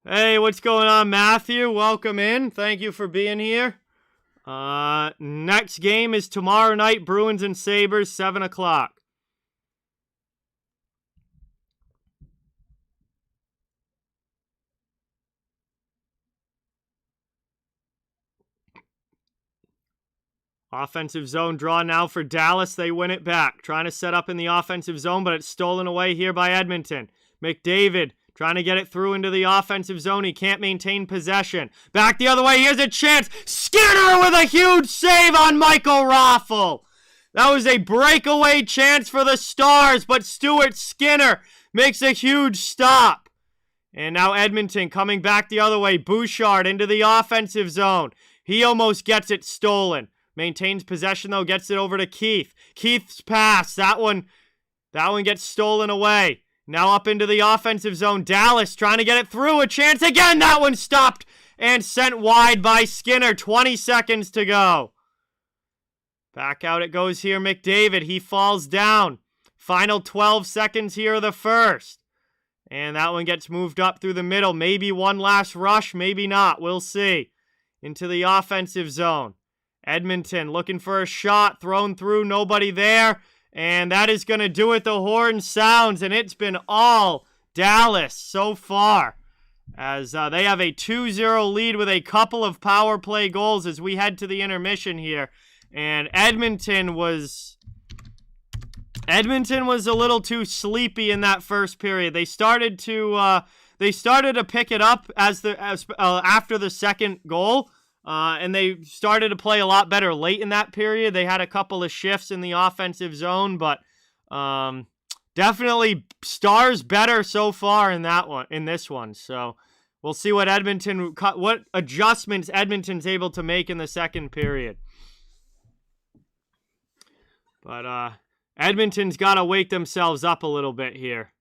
Hey, what's going on, Matthew? Welcome in. Thank you for being here. Next game is tomorrow night, Bruins and Sabres, 7 o'clock. Offensive zone draw now for Dallas. They win it back. Trying to set up in the offensive zone, but it's stolen away here by Edmonton. McDavid trying to get it through into the offensive zone. He can't maintain possession. Back the other way. Here's a chance. Skinner with a huge save on Michael Raffl. That was a breakaway chance for the Stars, but Stuart Skinner makes a huge stop. And now Edmonton coming back the other way. Bouchard into the offensive zone. He almost gets it stolen. Maintains possession, though, gets it over to Keith. Keith's pass. That one gets stolen away. Now up into the offensive zone. Dallas trying to get it through. A chance again. That one stopped and sent wide by Skinner. 20 seconds to go. Back out it goes here. McDavid. He falls down. Final 12 seconds here of the first. And that one gets moved up through the middle. Maybe one last rush. Maybe not. We'll see. Into the offensive zone. Edmonton looking for a shot. Thrown through. Nobody there. And that is going to do it. The horn sounds. And it's been all Dallas so far. As they have a 2-0 lead with a couple of power play goals as we head to the intermission here. And Edmonton was a little too sleepy in that first period. They started to pick it up after the second goal, and they started to play a lot better late in that period. They had a couple of shifts in the offensive zone, but definitely Stars better so far in this one. So we'll see what adjustments Edmonton's able to make in the second period. But Edmonton's got to wake themselves up a little bit here.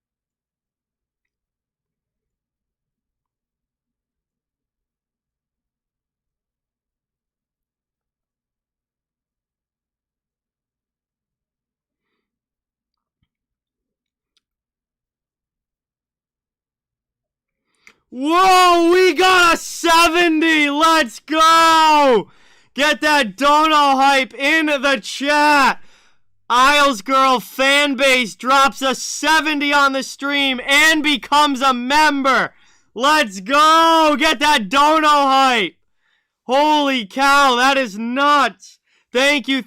Whoa, we got a 70. Let's go. Get that dono hype in the chat. Isles Girl fanbase drops a 70 on the stream and becomes a member. Let's go. Get that dono hype. Holy cow, that is nuts. Thank you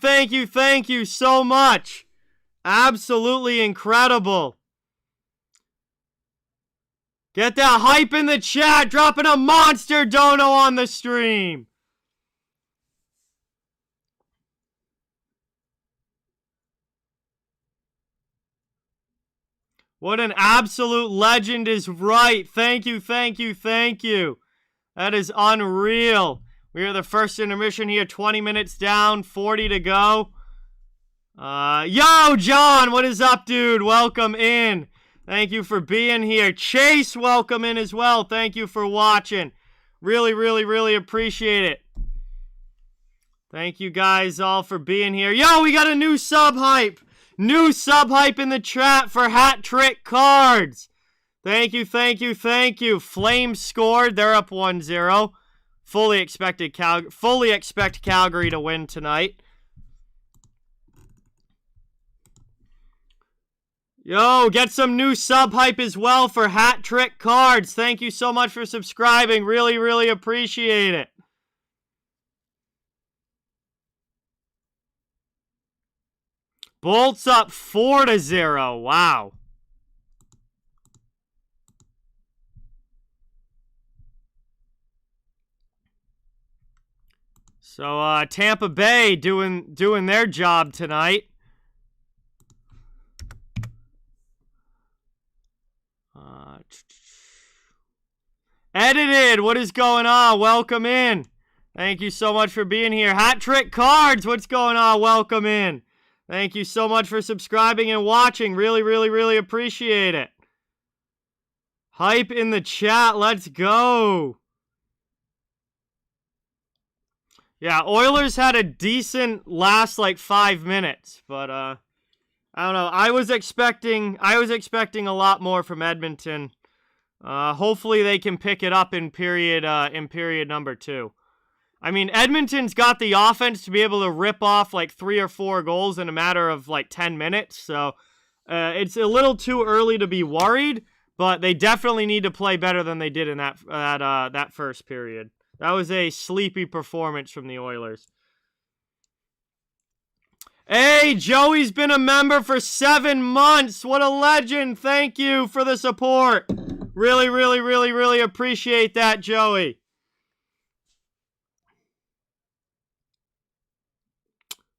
so much. Absolutely incredible. Get that hype in the chat. Dropping a monster dono on the stream. What an absolute legend is right. Thank you. That is unreal. We are the first intermission here. 20 minutes down. 40 to go. Yo, John. What is up, dude? Welcome in. Thank you for being here. Chase, welcome in as well. Thank you for watching. Really appreciate it. Thank you guys all for being here. Yo, we got a new sub hype. New sub hype in the chat for Hat Trick Cards. Thank you. Flames scored. They're up 1-0. Fully expect Calgary to win tonight. Yo, get some new sub hype as well for Hat Trick Cards. Thank you so much for subscribing. Really appreciate it. Bolts up 4-0. Wow. So Tampa Bay doing their job tonight. Edited, what is going on? Welcome in. Thank you so much for being here. Hat Trick Cards, what's going on? Welcome in. Thank you so much for subscribing and watching. Really appreciate it. Hype in the chat. Let's go. Yeah, Oilers had a decent last 5 minutes, but I don't know. I was expecting a lot more from Edmonton. Hopefully they can pick it up in period number 2. I mean, Edmonton's got the offense to be able to rip off 3 or 4 goals in a matter of 10 minutes. So it's a little too early to be worried, but they definitely need to play better than they did in that first period. That was a sleepy performance from the Oilers. Hey, Joey's been a member for 7 months. What a legend. Thank you for the support. Really, really, really, really appreciate that, Joey.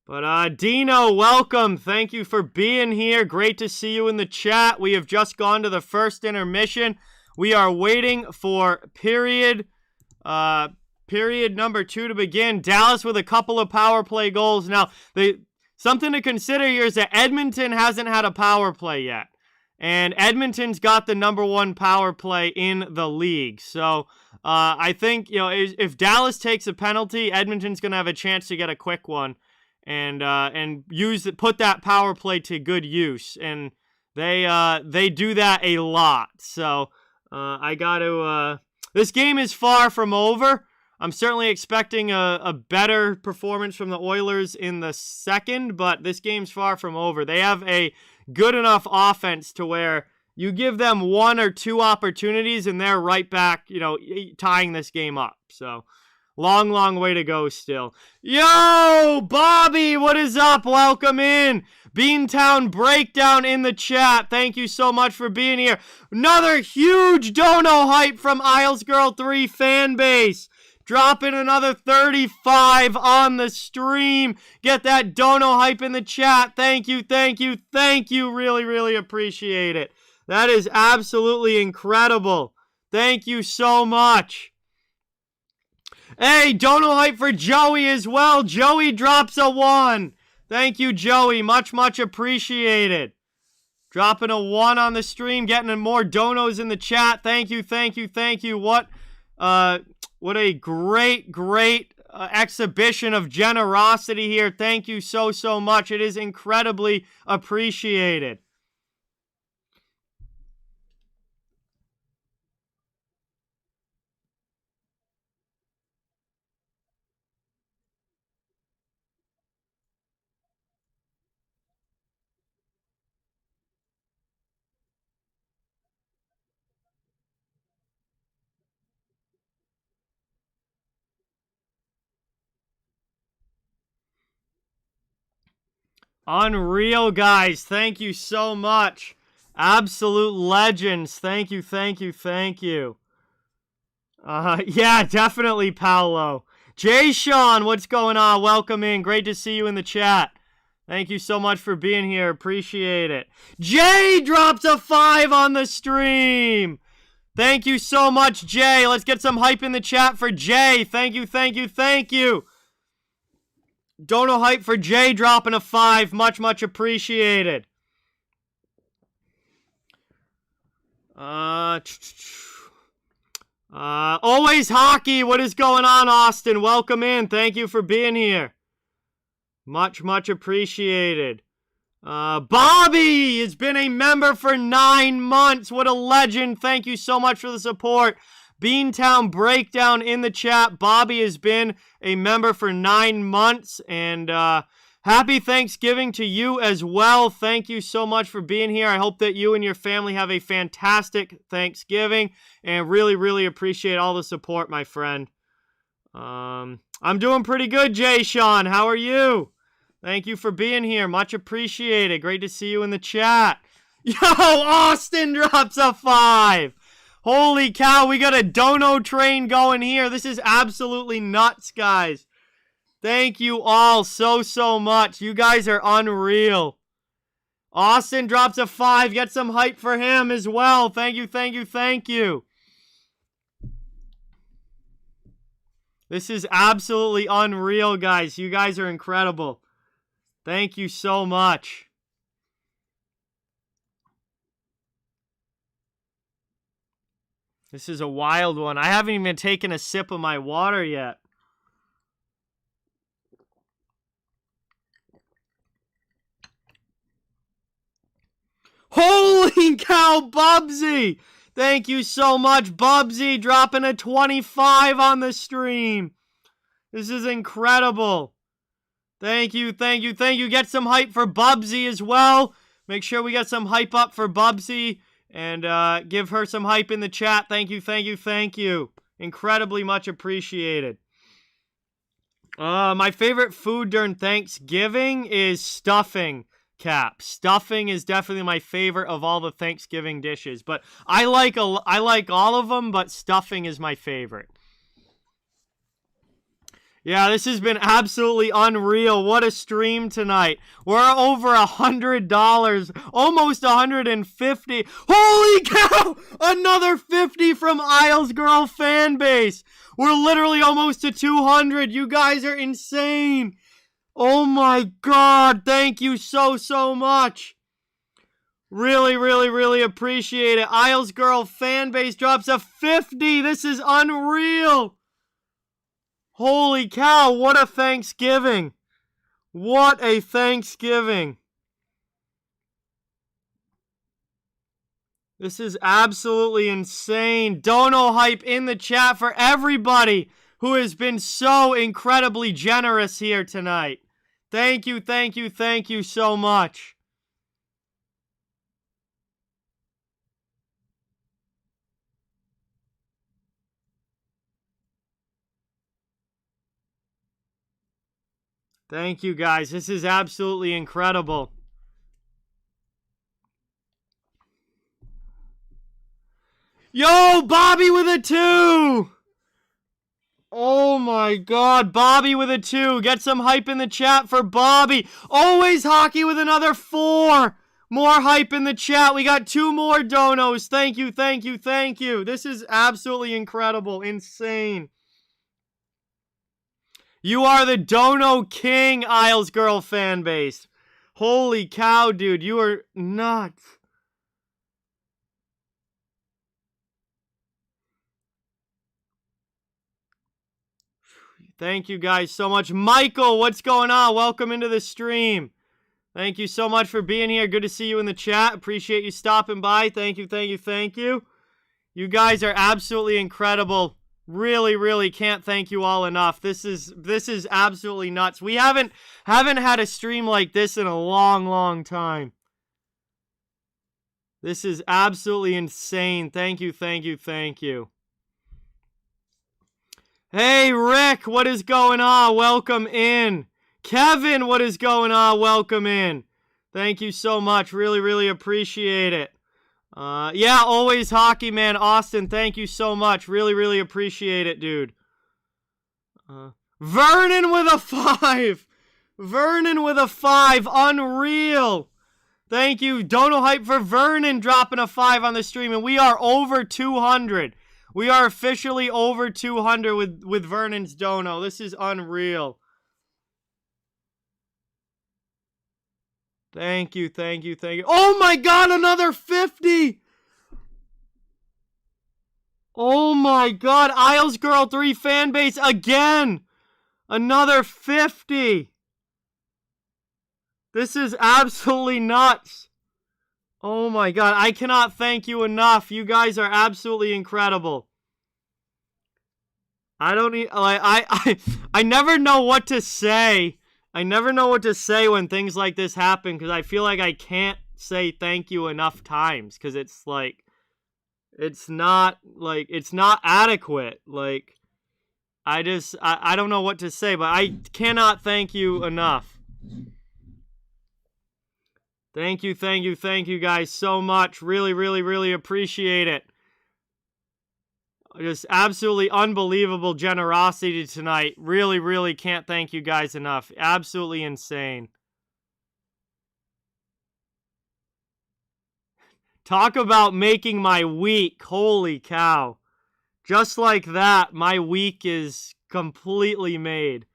But, Dino, welcome. Thank you for being here. Great to see you in the chat. We have just gone to the first intermission. We are waiting for period number 2 to begin. Dallas with a couple of power play goals. Now, something to consider here is that Edmonton hasn't had a power play yet. And Edmonton's got the number 1 power play in the league. So, I think, if Dallas takes a penalty, Edmonton's going to have a chance to get a quick one. And put that power play to good use, and they do that a lot. So I got to. This game is far from over. I'm certainly expecting a better performance from the Oilers in the second, but this game's far from over. They have a good enough offense to where you give them 1 or 2 opportunities, and they're right back, tying this game up. So. Long, long way to go still. Yo, Bobby, what is up? Welcome in. Beantown Breakdown in the chat. Thank you so much for being here. Another huge dono hype from Isles Girl 3 fan base. Dropping another 35 on the stream. Get that dono hype in the chat. Thank you, thank you, thank you. Really, really appreciate it. That is absolutely incredible. Thank you so much. Hey, dono hype for Joey as well. Joey drops a 1. Thank you, Joey. Much, much appreciated. Dropping a 1 on the stream, getting more donos in the chat. Thank you, thank you, thank you. What a great, great exhibition of generosity here. Thank you so, so much. It is incredibly appreciated. Unreal, guys. Thank you so much. Absolute legends. Thank you, thank you, thank you. Yeah, definitely, Paolo. Jay Sean, what's going on? Welcome in. Great to see you in the chat. Thank you so much for being here. Appreciate it. Jay drops a 5 on the stream. Thank you so much, Jay. Let's get some hype in the chat for Jay. Thank you, thank you, thank you. Dono hype for Jay dropping a 5. Much, much appreciated. Always hockey. What is going on, Austin? Welcome in. Thank you for being here. Much, much appreciated. Bobby has been a member for 9 months. What a legend. Thank you so much for the support. Beantown Breakdown in the chat. Bobby has been a member for 9 months. And happy Thanksgiving to you as well. Thank you so much for being here. I hope that you and your family have a fantastic Thanksgiving. And really, really appreciate all the support, my friend. I'm doing pretty good, Jay Sean. How are you? Thank you for being here. Much appreciated. Great to see you in the chat. Yo, Austin drops a 5. Holy cow, we got a dono train going here. This is absolutely nuts, guys. Thank you all so, so much. You guys are unreal. Austin drops a 5. Get some hype for him as well. Thank you, thank you, thank you. This is absolutely unreal, guys. You guys are incredible. Thank you so much. This is a wild one. I haven't even taken a sip of my water yet. Holy cow, Bubsy! Thank you so much, Bubsy, dropping a 25 on the stream. This is incredible. Thank you, thank you, thank you. Get some hype for Bubsy as well. Make sure we get some hype up for Bubsy and give her some hype in the chat. Thank you, thank you, thank you. Incredibly much appreciated. My favorite food during Thanksgiving is stuffing, Cap. Stuffing is definitely my favorite of all the Thanksgiving dishes. But I like all of them, but stuffing is my favorite. Yeah, this has been absolutely unreal. What a stream tonight. We're over $100, almost $150. Holy cow! Another 50 from Isles Girl fan base. We're literally almost to 200. You guys are insane. Oh my God. Thank you so much. Really appreciate it. Isles Girl fan base drops a 50. This is unreal. Holy cow, what a Thanksgiving. What a Thanksgiving. This is absolutely insane. Dono hype in the chat for everybody who has been so incredibly generous here tonight. Thank you so much. Thank you, guys. This is absolutely incredible. Yo, Bobby with a 2! Oh my God, Bobby with a 2. Get some hype in the chat for Bobby. Always Hockey with another 4. More hype in the chat. We got 2 more donos. Thank you. This is absolutely incredible. Insane. You are the Dono King, Isles Girl fan base. Holy cow, dude. You are nuts. Thank you guys so much. Michael, what's going on? Welcome into the stream. Thank you so much for being here. Good to see you in the chat. Appreciate you stopping by. Thank you. You guys are absolutely incredible. Really can't thank you all enough. This is absolutely nuts. We haven't had a stream like this in a long time. This is absolutely insane. Thank you. Hey, Rick, what is going on? Welcome in. Kevin, what is going on? Welcome in. Thank you so much. Really appreciate it. Yeah, always Hockey Man. Austin, thank you so much. Really appreciate it, dude. Vernon with a 5. Vernon with a 5. Unreal. Thank you. Dono hype for Vernon dropping a 5 on the stream. And we are over 200. We are officially over 200 with Vernon's dono. This is unreal. Thank you. Oh my God, another 50! Oh my God, Isles Girl 3 fan base again! Another 50! This is absolutely nuts. Oh my God, I cannot thank you enough. You guys are absolutely incredible. I don't need, I never know what to say. I never know what to say when things like this happen because I feel like I can't say thank you enough times because it's like, it's not adequate. Like, I don't know what to say, but I cannot thank you enough. Thank you guys so much. Really appreciate it. Just absolutely unbelievable generosity tonight. Really can't thank you guys enough. Absolutely insane. Talk about making my week. Holy cow. Just like that, my week is completely made.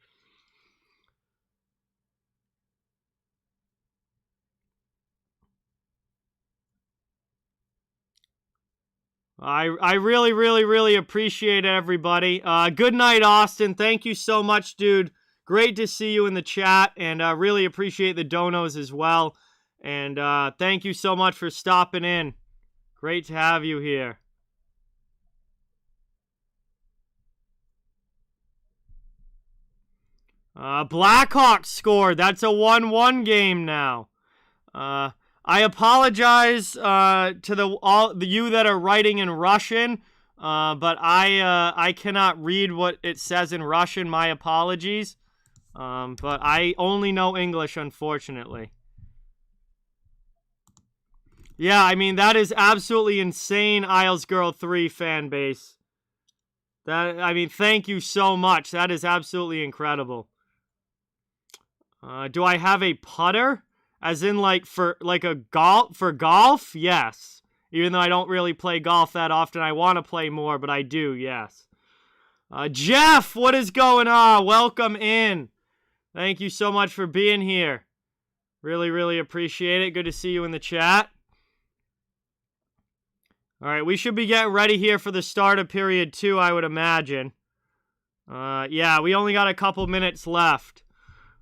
I really appreciate it, everybody. Good night, Austin. Thank you so much, dude. Great to see you in the chat, and really appreciate the donos as well. And thank you so much for stopping in. Great to have you here. Blackhawks scored. That's a 1-1 game now. I apologize to all you that are writing in Russian, but I cannot read what it says in Russian. My apologies. But I only know English, unfortunately. Yeah, I mean, that is absolutely insane, Isles Girl 3 fan base. I mean, thank you so much. That is absolutely incredible. Do I have a putter? As in, like, for golf? Yes. Even though I don't really play golf that often, I want to play more, but I do, yes. Jeff, what is going on? Welcome in. Thank you so much for being here. Really, really appreciate it. Good to see you in the chat. All right, we should be getting ready here for the start of period 2, I would imagine. Yeah, we only got a couple minutes left.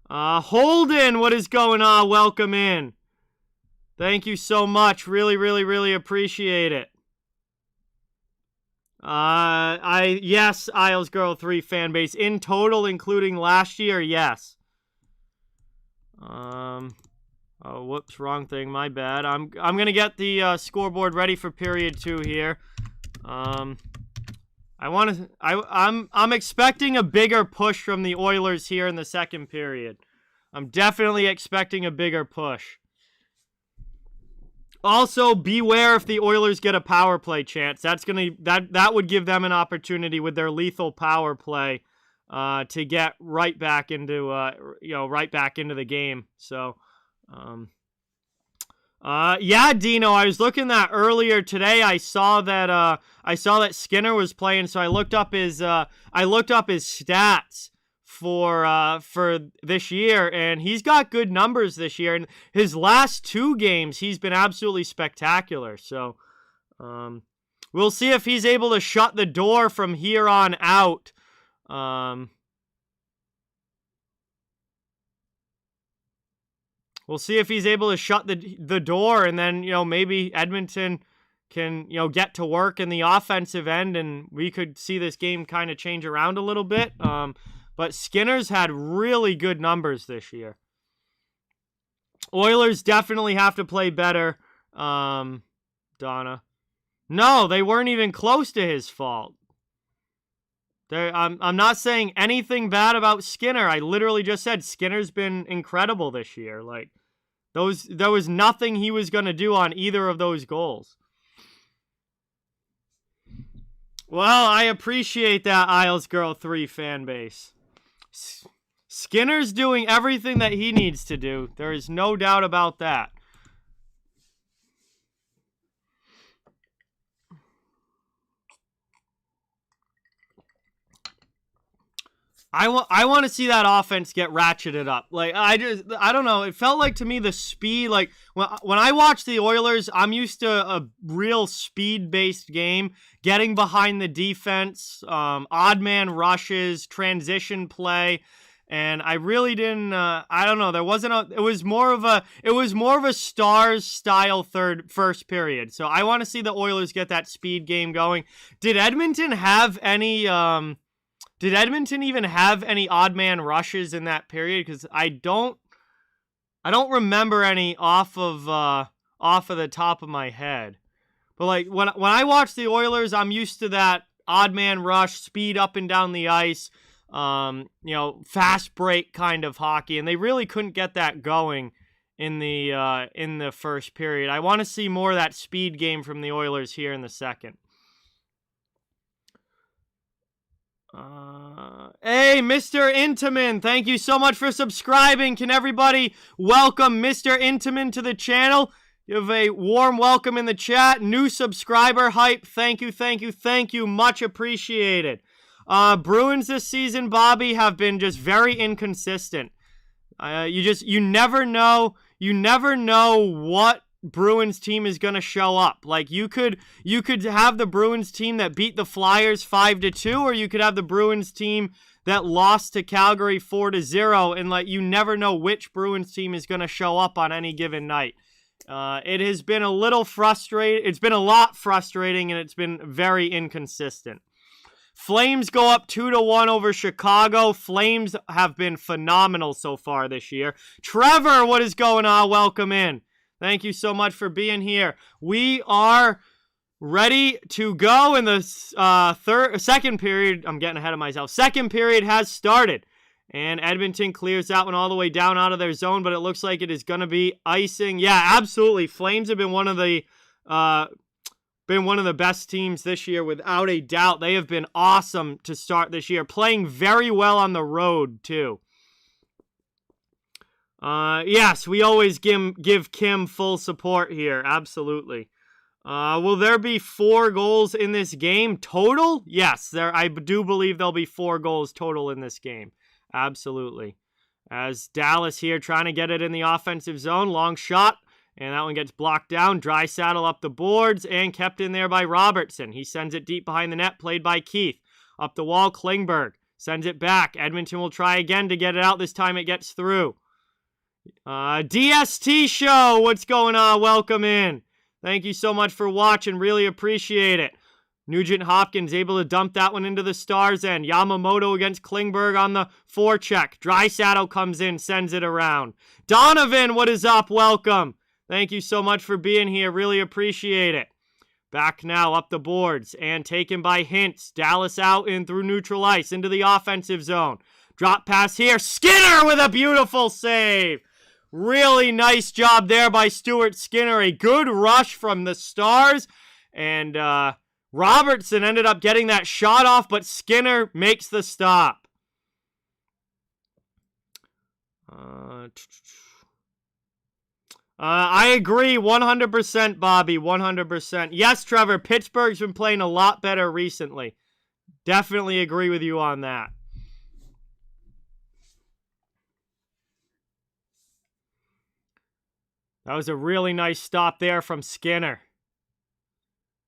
Holden, what is going on? Welcome in. Thank you so much. Really, really, really appreciate it. Yes, Isles Girl 3 fan base. In total, including last year, yes. Oh, whoops, wrong thing. My bad. I'm gonna get the scoreboard ready for period 2 here. I'm expecting a bigger push from the Oilers here in the second period. I'm definitely expecting a bigger push. Also, beware if the Oilers get a power play chance. That would give them an opportunity with their lethal power play to get right back into the game. So. Yeah, Dino, I was looking that earlier today. I saw that Skinner was playing, so I looked up his stats for this year, and he's got good numbers this year. And his last 2 games, he's been absolutely spectacular. So, we'll see if he's able to shut the door from here on out. We'll see if he's able to shut the door, and then, maybe Edmonton can, get to work in the offensive end, and we could see this game kind of change around a little bit. But Skinner's had really good numbers this year. Oilers definitely have to play better, Donna. No, they weren't even close to his fault. I'm not saying anything bad about Skinner. I literally just said Skinner's been incredible this year. Like, there was nothing he was going to do on either of those goals. Well, I appreciate that, Isles Girl 3 fan base. Skinner's doing everything that he needs to do. There is no doubt about that. I want to see that offense get ratcheted up. Like, I don't know. It felt like to me the speed, like when I watch the Oilers, I'm used to a real speed-based game, getting behind the defense, odd man rushes, transition play, and I really didn't. I don't know. It was more of a Stars style first period. So I want to see the Oilers get that speed game going. Did Edmonton have any? Did Edmonton even have any odd man rushes in that period? Because I don't remember any off of the top of my head. But like when I watch the Oilers, I'm used to that odd man rush, speed up and down the ice, fast break kind of hockey, and they really couldn't get that going in the first period. I want to see more of that speed game from the Oilers here in the second. Hey, Mr. Intamin, thank you so much for subscribing. Can everybody welcome Mr. Intamin to the channel? You have a warm welcome in the chat. New subscriber hype. Thank you, thank you, thank you. Much appreciated. Bruins this season, Bobby, have been just very inconsistent. You never know what Bruins team is going to show up. Like, you could have the Bruins team that beat the Flyers 5-2, or you could have the Bruins team that lost to Calgary 4-0, and like, you never know which Bruins team is going to show up on any given night. It has been a little frustrating. It's been a lot frustrating, and it's been very inconsistent. Flames go up 2-1 over Chicago. Flames have been phenomenal so far this year. Trevor, what is going on? Welcome in. Thank you so much for being here. We are ready to go in the second period. I'm getting ahead of myself. Second period has started. And Edmonton clears that one all the way down out of their zone, but it looks like it is going to be icing. Yeah, absolutely. Flames have been one of the best teams this year, without a doubt. They have been awesome to start this year, playing very well on the road, too. Yes, we always give Kim full support here. Absolutely. Will there be 4 goals in this game total? Yes, I do believe there'll be 4 goals total in this game. Absolutely. As Dallas here trying to get it in the offensive zone. Long shot. And that one gets blocked down. Draisaitl up the boards and kept in there by Robertson. He sends it deep behind the net, played by Keith. Up the wall, Klingberg sends it back. Edmonton will try again to get it out. This time it gets through. DST Show, what's going on? Welcome in. Thank you so much for watching. Really appreciate it. Nugent Hopkins able to dump that one into the Stars' end. Yamamoto against Klingberg on the forecheck. Draisaitl comes in, sends it around. Donovan, what is up? Welcome. Thank you so much for being here. Really appreciate it. Back now up the boards and taken by Hintz. Dallas out in through neutral ice into the offensive zone. Drop pass here. Skinner with a beautiful save. Really nice job there by Stuart Skinner. A good rush from the Stars. And Robertson ended up getting that shot off, but Skinner makes the stop. I agree 100%, Bobby, 100%. Yes, Trevor, Pittsburgh's been playing a lot better recently. Definitely agree with you on that. That was a really nice stop there from Skinner.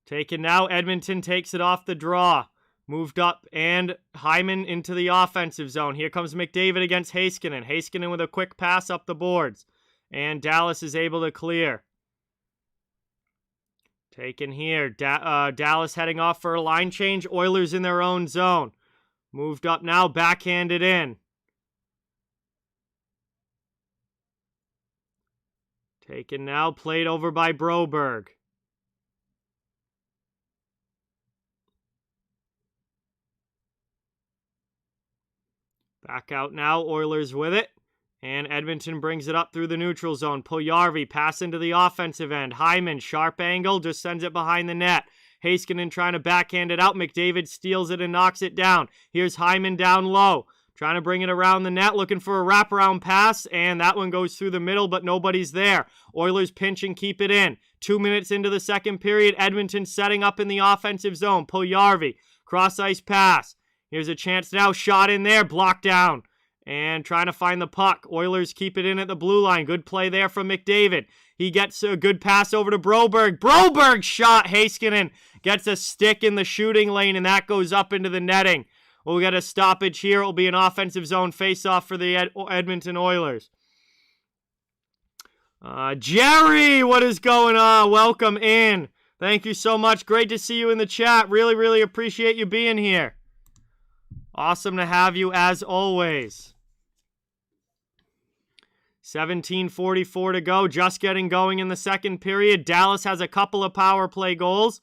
Taken now, Edmonton takes it off the draw. Moved up, and Hyman into the offensive zone. Here comes McDavid against Heiskanen. Heiskanen with a quick pass up the boards. And Dallas is able to clear. Taken here. Dallas heading off for a line change. Oilers in their own zone. Moved up now, backhanded in. Taken now, played over by Broberg. Back out now, Oilers with it. And Edmonton brings it up through the neutral zone. Puljujarvi pass into the offensive end. Hyman, sharp angle, just sends it behind the net. Heiskanen trying to backhand it out. McDavid steals it and knocks it down. Here's Hyman down low. Trying to bring it around the net, looking for a wraparound pass, and that one goes through the middle, but nobody's there. Oilers pinch and keep it in. 2 minutes into the second period, Edmonton setting up in the offensive zone. Puljujarvi, cross-ice pass. Here's a chance now, shot in there, blocked down. And trying to find the puck. Oilers keep it in at the blue line. Good play there from McDavid. He gets a good pass over to Broberg. Broberg shot. Heiskanen gets a stick in the shooting lane, and that goes up into the netting. We'll get a stoppage here. It will be an offensive zone face-off for the Edmonton Oilers. Gerry, what is going on? Welcome in. Thank you so much. Great to see you in the chat. Really, really appreciate you being here. Awesome to have you as always. 17:44 to go. Just getting going in the second period. Dallas has a couple of power play goals.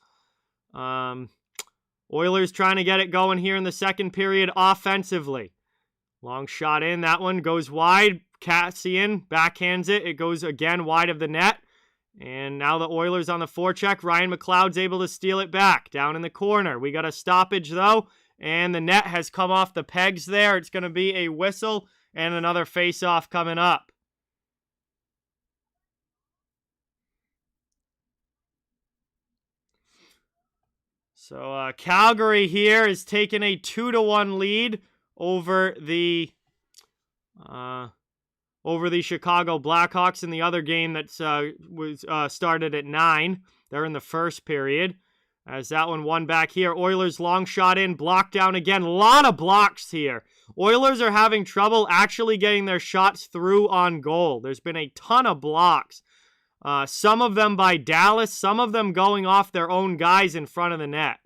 Oilers trying to get it going here in the second period offensively. Long shot in. That one goes wide. Cassian backhands it. It goes again wide of the net. And now the Oilers on the forecheck. Ryan McLeod's able to steal it back down in the corner. We got a stoppage though. And the net has come off the pegs there. It's going to be a whistle and another face-off coming up. So Calgary here is taking a 2-1 lead over the Chicago Blackhawks in the other game that was started at 9. They're in the first period. As that one won back here. Oilers long shot in, blocked down again. A lot of blocks here. Oilers are having trouble actually getting their shots through on goal. There's been a ton of blocks. Some of them by Dallas, some of them going off their own guys in front of the net.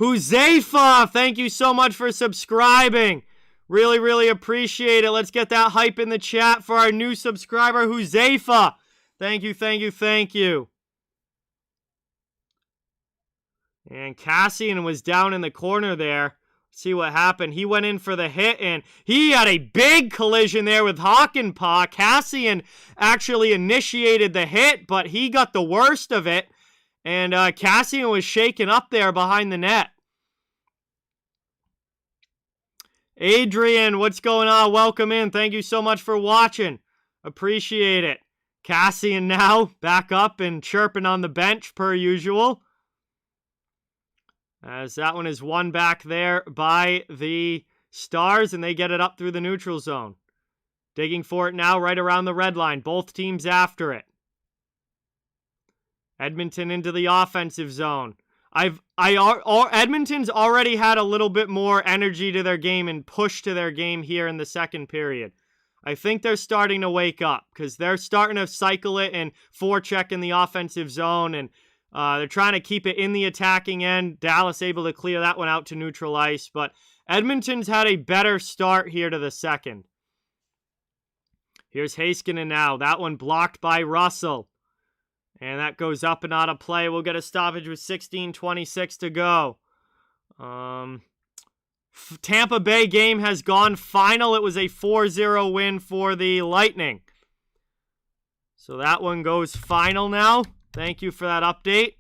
Huzefa, thank you so much for subscribing. Really, really appreciate it. Let's get that hype in the chat for our new subscriber, Huzefa. Thank you, thank you, thank you. And Cassian was down in the corner there. See what happened. He went in for the hit, and he had a big collision there with Hakanpää. Kassian actually initiated the hit, but he got the worst of it, and Kassian was shaken up there behind the net. Adrian, what's going on? Welcome in. Thank you so much for watching. Appreciate it. Kassian now back up and chirping on the bench per usual. As that one is won back there by the Stars, and they get it up through the neutral zone. Digging for it now right around the red line. Both teams after it. Edmonton into the offensive zone. Edmonton's already had a little bit more energy to their game and push to their game here in the second period. I think they're starting to wake up because they're starting to cycle it and forecheck in the offensive zone, and they're trying to keep it in the attacking end. Dallas able to clear that one out to neutral ice, but Edmonton's had a better start here to the second. Here's Heiskanen now. That one blocked by Russell. And that goes up and out of play. We'll get a stoppage with 16:26 to go. Tampa Bay game has gone final. It was a 4-0 win for the Lightning. So that one goes final now. Thank you for that update.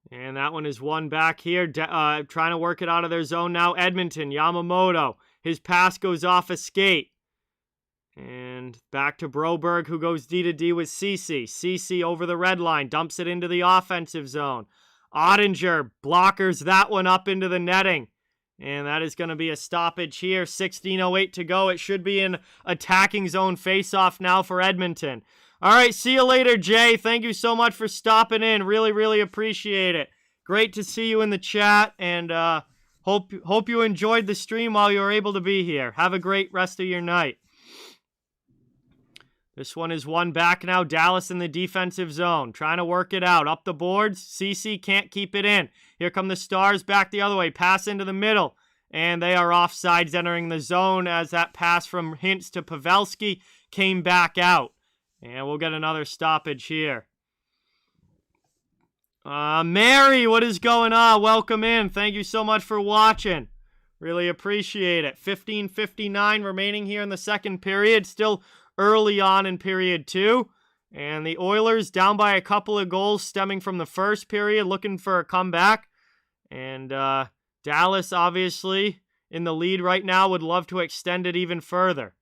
And that one is won back here. Trying to work it out of their zone now. Edmonton, Yamamoto. His pass goes off a skate. And back to Broberg, who goes D-to-D with Ceci. Ceci over the red line. Dumps it into the offensive zone. Ottinger blockers that one up into the netting. And that is going to be a stoppage here. 16:08 to go. It should be an attacking zone face-off now for Edmonton. All right, see you later, Jay. Thank you so much for stopping in. Really, really appreciate it. Great to see you in the chat, and hope you enjoyed the stream while you were able to be here. Have a great rest of your night. This one is won back now. Dallas in the defensive zone, trying to work it out. Up the boards, CC can't keep it in. Here come the Stars back the other way. Pass into the middle, and they are offsides entering the zone as that pass from Hintz to Pavelski came back out. And we'll get another stoppage here. Mary, what is going on? Welcome in. Thank you so much for watching. Really appreciate it. 15:59 remaining here in the second period. Still early on in period 2. And the Oilers down by a couple of goals stemming from the first period, looking for a comeback. And Dallas, obviously, in the lead right now, would love to extend it even further.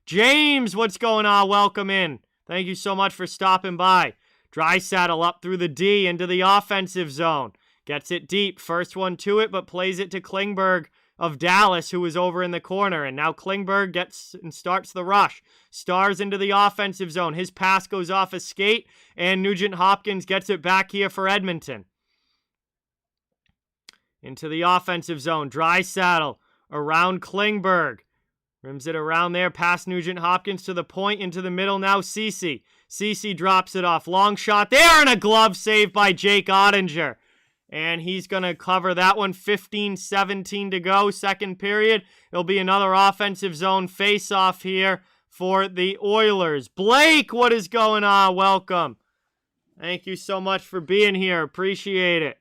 James, what's going on? Welcome in. Thank you so much for stopping by. Draisaitl up through the D into the offensive zone. Gets it deep. First one to it, but plays it to Klingberg of Dallas, who was over in the corner. And now Klingberg gets and starts the rush. Stars into the offensive zone. His pass goes off a skate, and Nugent-Hopkins gets it back here for Edmonton. Into the offensive zone. Draisaitl around Klingberg. Rims it around there, past Nugent-Hopkins to the point, into the middle now, Ceci. Ceci drops it off. Long shot there, and a glove save by Jake Ottinger. And he's going to cover that one. 15:17 to go, second period. It'll be another offensive zone face-off here for the Oilers. Blake, what is going on? Welcome. Thank you so much for being here. Appreciate it.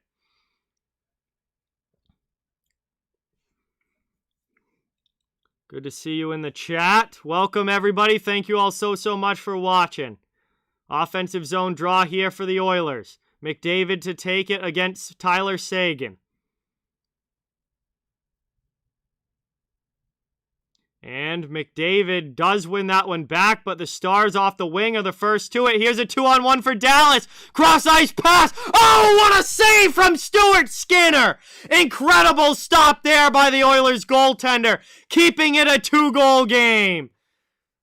Good to see you in the chat. Welcome, everybody. Thank you all so much for watching. Offensive zone draw here for the Oilers. McDavid to take it against Tyler Seguin. And McDavid does win that one back, but the Stars off the wing are the first to it. Here's a 2-on-1 for Dallas. Cross-ice pass. Oh, what a save from Stuart Skinner. Incredible stop there by the Oilers goaltender, keeping it a 2-goal game.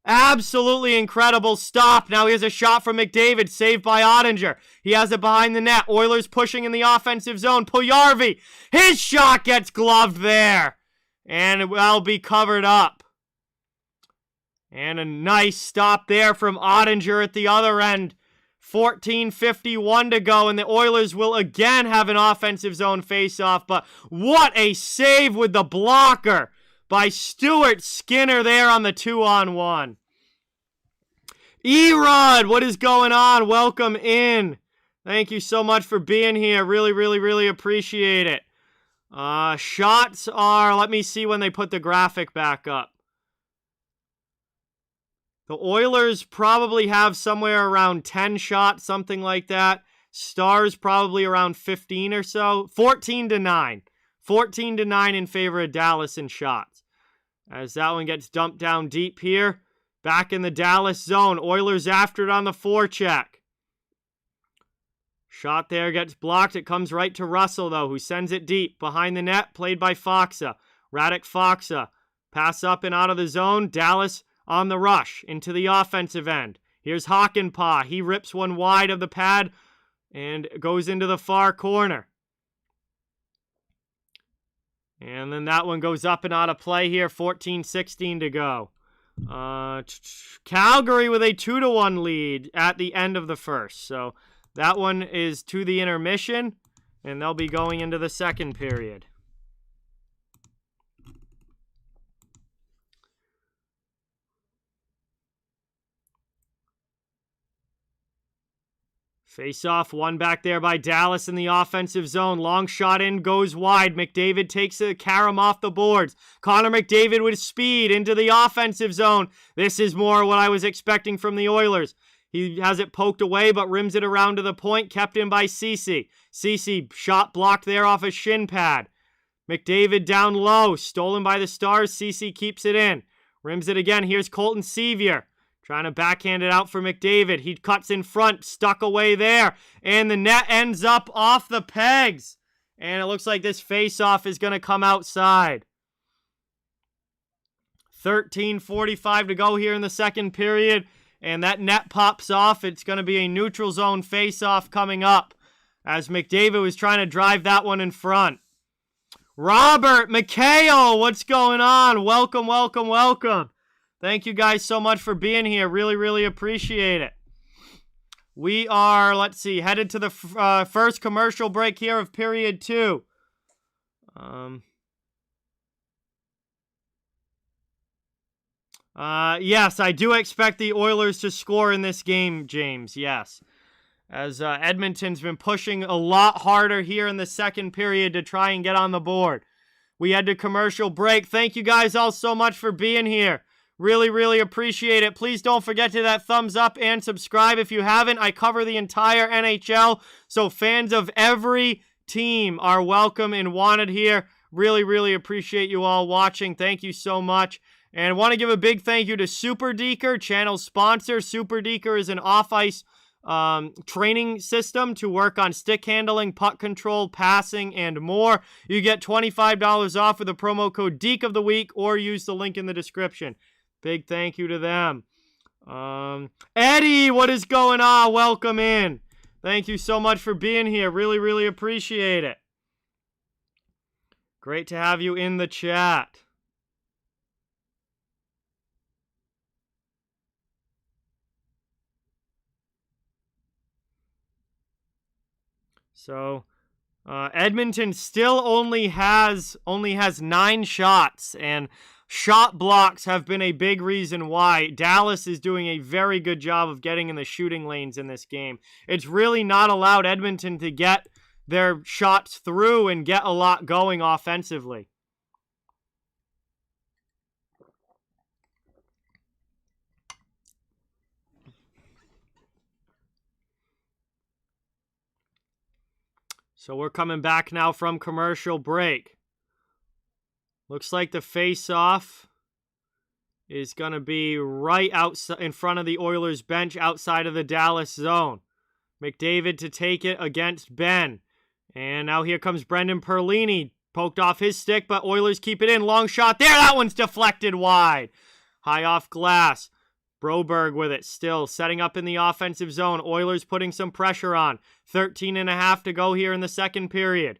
Absolutely incredible stop. Now here's a shot from McDavid, saved by Ottinger. He has it behind the net. Oilers pushing in the offensive zone. Puljujarvi, his shot gets gloved there, and it will be covered up. And a nice stop there from Ottinger at the other end. 14:51 to go, and the Oilers will again have an offensive zone face-off. But what a save with the blocker by Stuart Skinner there on the 2-on-1. Erod, what is going on? Welcome in. Thank you so much for being here. Really, really, really appreciate it. Shots are, let me see when they put the graphic back up. The Oilers probably have somewhere around 10 shots, something like that. Stars probably around 15 or so. 14-9. 14-9 in favor of Dallas in shots. As that one gets dumped down deep here. Back in the Dallas zone. Oilers after it on the forecheck. Shot there gets blocked. It comes right to Russell, though, who sends it deep. Behind the net, played by Faksa. Radek Faksa. Pass up and out of the zone. Dallas on the rush into the offensive end. Here's Hakanpää. He rips one wide of the pad and goes into the far corner. And then that one goes up and out of play here. 14-16 to go. Calgary with a 2-1 lead at the end of the first. So that one is to the intermission, and they'll be going into the second period. Face-off, one back there by Dallas in the offensive zone. Long shot in, goes wide. McDavid takes a carom off the boards. Connor McDavid with speed into the offensive zone. This is more what I was expecting from the Oilers. He has it poked away, but rims it around to the point, kept in by Ceci. Ceci, shot blocked there off a shin pad. McDavid down low, stolen by the Stars. Ceci keeps it in. Rims it again. Here's Colton Sevier. Trying to backhand it out for McDavid. He cuts in front, stuck away there. And the net ends up off the pegs. And it looks like this face-off is going to come outside. 13:45 to go here in the second period. And that net pops off. It's going to be a neutral zone face-off coming up. As McDavid was trying to drive that one in front. Robert McHale, what's going on? Welcome, welcome, welcome. Thank you guys so much for being here. Really, really appreciate it. We are, let's see, headed to the first commercial break here of period 2. Yes, I do expect the Oilers to score in this game, James. Yes. As Edmonton's been pushing a lot harder here in the second period to try and get on the board. We had to commercial break. Thank you guys all so much for being here. Really, really appreciate it. Please don't forget to that thumbs up and subscribe if you haven't. I cover the entire NHL, so fans of every team are welcome and wanted here. Really, really appreciate you all watching. Thank you so much. And I want to give a big thank you to Super Deker, channel sponsor. Super Deker is an off-ice training system to work on stick handling, puck control, passing, and more. You get $25 off with the promo code DEEK of the week or use the link in the description. Big thank you to them. Eddie, what is going on? Welcome in. Thank you so much for being here. Really, really appreciate it. Great to have you in the chat. So, Edmonton still only has 9 shots, and shot blocks have been a big reason why. Dallas is doing a very good job of getting in the shooting lanes in this game. It's really not allowed Edmonton to get their shots through and get a lot going offensively. So we're coming back now from commercial break. Looks like the face-off is going to be right outside in front of the Oilers bench outside of the Dallas zone. McDavid to take it against Ben. And now here comes Brendan Perlini. Poked off his stick, but Oilers keep it in. Long shot there. That one's deflected wide. High off glass. Broberg with it still. Setting up in the offensive zone. Oilers putting some pressure on. 13.5 to go here in the second period.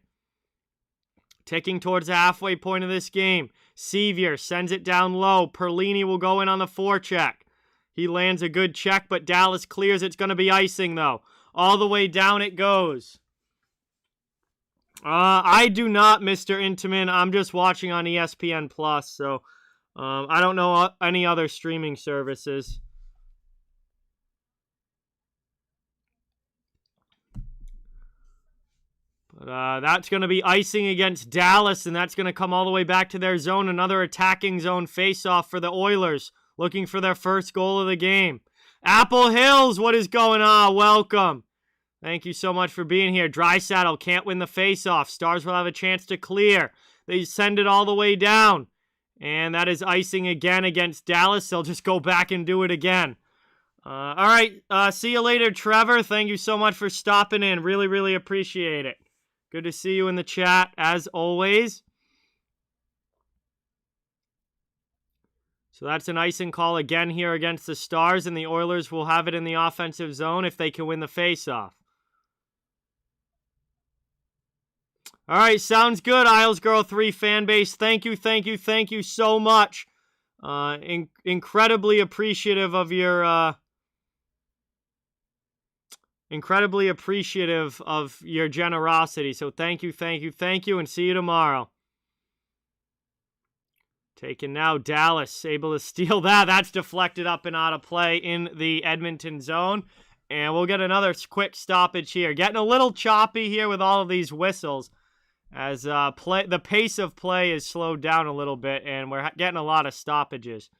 Ticking towards the halfway point of this game. Sevier sends it down low. Perlini will go in on the forecheck. He lands a good check, but Dallas clears. It's going to be icing, though. All the way down it goes. I do not, Mr. Intamin. I'm just watching on ESPN+, so I don't know any other streaming services. But that's going to be icing against Dallas, and that's going to come all the way back to their zone. Another attacking zone face-off for the Oilers, looking for their first goal of the game. Apple Hills, what is going on? Welcome. Thank you so much for being here. Draisaitl can't win the face-off. Stars will have a chance to clear. They send it all the way down. And that is icing again against Dallas. They'll just go back and do it again. All right, see you later, Trevor. Thank you so much for stopping in. Really, really appreciate it. Good to see you in the chat, as always. So that's an icing call again here against the Stars, and the Oilers will have it in the offensive zone if they can win the faceoff. All right, sounds good, Isles Girl 3 fan base. Thank you so much. Incredibly appreciative of your generosity. So thank you, and see you tomorrow. Taken now, Dallas able to steal that. That's deflected up and out of play in the Edmonton zone. And we'll get another quick stoppage here. Getting a little choppy here with all of these whistles, as the pace of play is slowed down a little bit, and we're getting a lot of stoppages.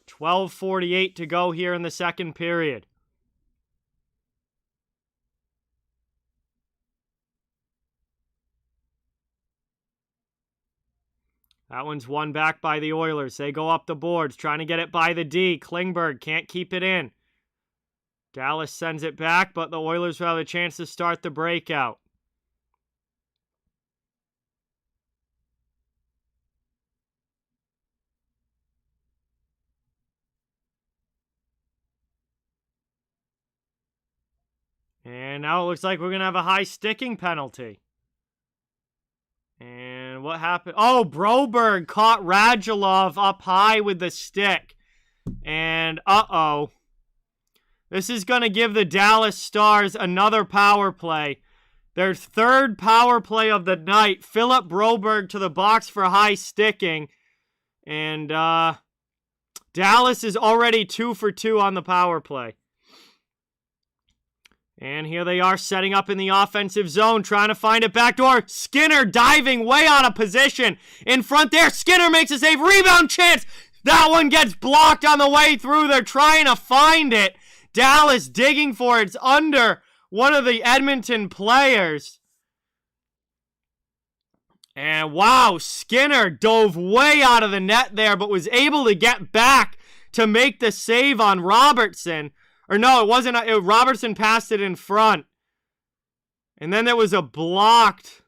$12:48 to go here in the second period. That one's won back by the Oilers. They go up the boards, trying to get it by the D. Klingberg can't keep it in. Dallas sends it back, but the Oilers will have a chance to start the breakout. And now it looks like we're going to have a high sticking penalty. And what happened? Oh, Broberg caught Radulov up high with the stick. And uh-oh. This is going to give the Dallas Stars another power play. Their third power play of the night. Philip Broberg to the box for high sticking. And Dallas is already 2 for 2 on the power play. And here they are setting up in the offensive zone, trying to find it backdoor. Skinner diving way out of position. In front there, Skinner makes a save. Rebound chance. That one gets blocked on the way through. They're trying to find it. Dallas digging for it. It's under one of the Edmonton players. And wow, Skinner dove way out of the net there, but was able to get back to make the save on Robertson. Or no, it wasn't. Robertson passed it in front. And then there was a blocked.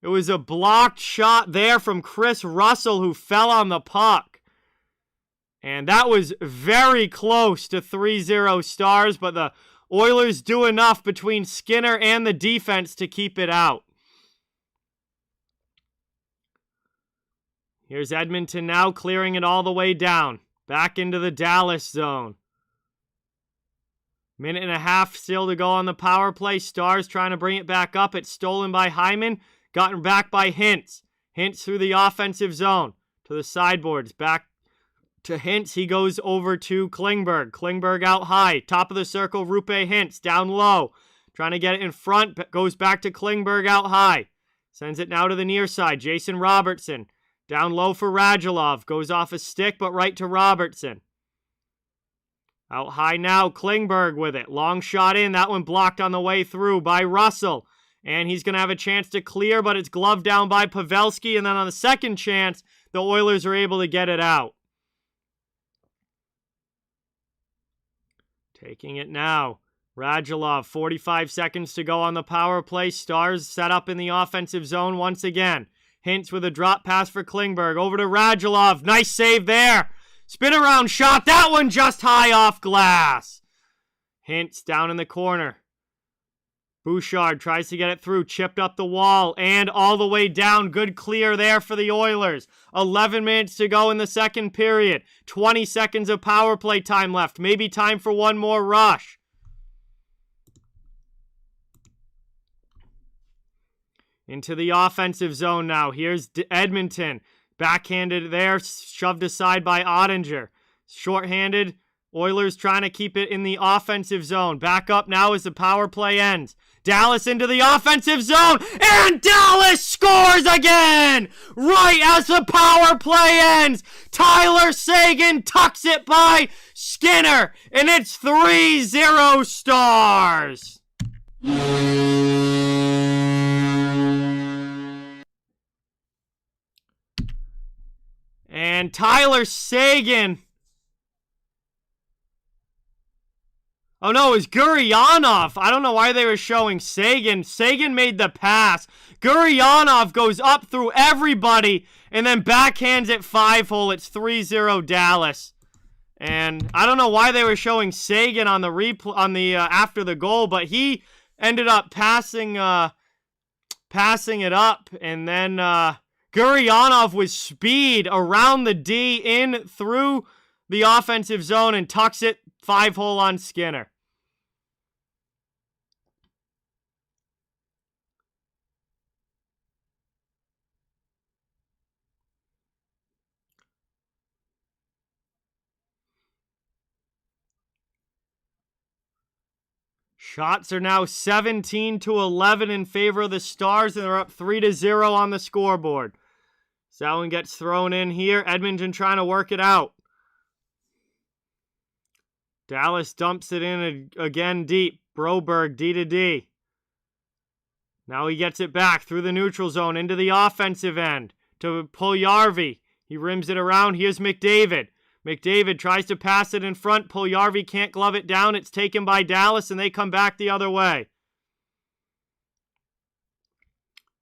It was a blocked shot there from Chris Russell, who fell on the puck. And that was very close to 3-0 Stars, but the Oilers do enough between Skinner and the defense to keep it out. Here's Edmonton now clearing it all the way down. Back into the Dallas zone. Minute and a half still to go on the power play. Stars trying to bring it back up. It's stolen by Hyman. Gotten back by Hintz. Hintz through the offensive zone. To the sideboards. Back to Hintz. He goes over to Klingberg. Klingberg out high. Top of the circle. Roope Hintz down low. Trying to get it in front. But goes back to Klingberg out high. Sends it now to the near side. Jason Robertson. Down low for Radulov. Goes off a stick, but right to Robertson. Out high now, Klingberg with it. Long shot in. That one blocked on the way through by Russell. And he's going to have a chance to clear, but it's gloved down by Pavelski. And then on the second chance, the Oilers are able to get it out. Taking it now. Radulov, 45 seconds to go on the power play. Stars set up in the offensive zone once again. Hintz with a drop pass for Klingberg. Over to Radulov. Nice save there. Spin around shot. That one just high off glass. Hintz down in the corner. Bouchard tries to get it through. Chipped up the wall and all the way down. Good clear there for the Oilers. 11 minutes to go in the second period. 20 seconds of power play time left. Maybe time for one more rush. Into the offensive zone now. Here's Edmonton. Backhanded there, shoved aside by Ottinger. Shorthanded, Oilers trying to keep it in the offensive zone. Back up now as the power play ends. Dallas into the offensive zone, and Dallas scores again! Right as the power play ends, Tyler Seguin tucks it by Skinner, and it's 3-0 Stars. And Tyler Seguin... Oh, no, it was Guryanov. I don't know why they were showing Seguin. Seguin made the pass. Guryanov goes up through everybody and then backhands it 5-hole. It's 3-0 Dallas. And I don't know why they were showing Seguin on the replay on the after the goal, but he ended up passing it up, and then Guryanov with speed around the D in through the offensive zone and tucks it 5-hole on Skinner. Shots are now 17-11 in favor of the Stars, and they're up 3-0 on the scoreboard. So that one gets thrown in here. Edmonton trying to work it out. Dallas dumps it in again deep. Broberg, D to D. Now he gets it back through the neutral zone into the offensive end to Puljujarvi. He rims it around. Here's McDavid. McDavid tries to pass it in front. Puljujarvi can't glove it down. It's taken by Dallas, and they come back the other way.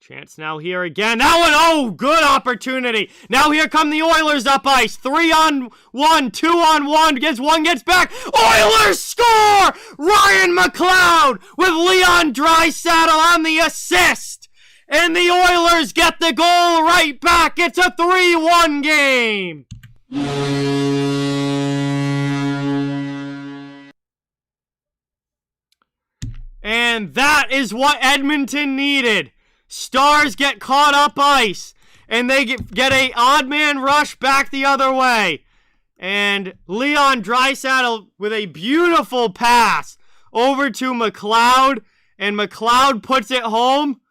Chance now here again. That one, oh, good opportunity. Now here come the Oilers up ice. 3-on-1, 2-on-1. One gets back. Oilers score! Ryan McLeod with Leon Draisaitl on the assist. And the Oilers get the goal right back. It's a 3-1 game. And that is what Edmonton needed. Stars get caught up ice, and they get a odd man rush back the other way. And Leon Draisaitl with a beautiful pass over to McLeod, and McLeod puts it home.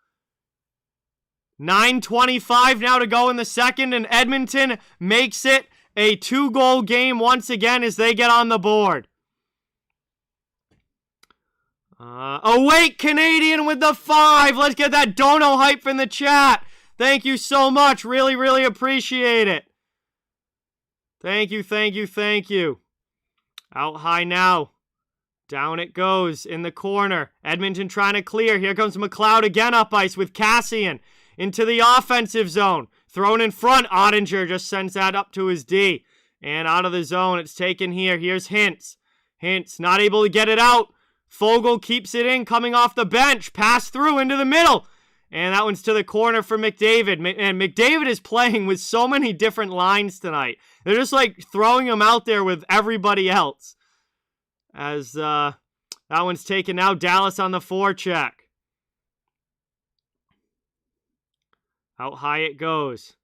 9:25 now to go in the second, and Edmonton makes it a 2-goal game once again as they get on the board. Awake Canadian with the 5. Let's get that dono hype in the chat. Thank you so much. Really, really appreciate it. Thank you, thank you, thank you. Out high now. Down it goes in the corner. Edmonton trying to clear. Here comes McLeod again up ice with Cassian into the offensive zone. Thrown in front. Ottinger just sends that up to his D. And out of the zone. It's taken here. Here's Hintz. Hintz not able to get it out. Fogle keeps it in, coming off the bench. Pass through into the middle. And that one's to the corner for McDavid. And McDavid is playing with so many different lines tonight. They're just like throwing him out there with everybody else. As that one's taken now. Dallas on the forecheck. Out high it goes.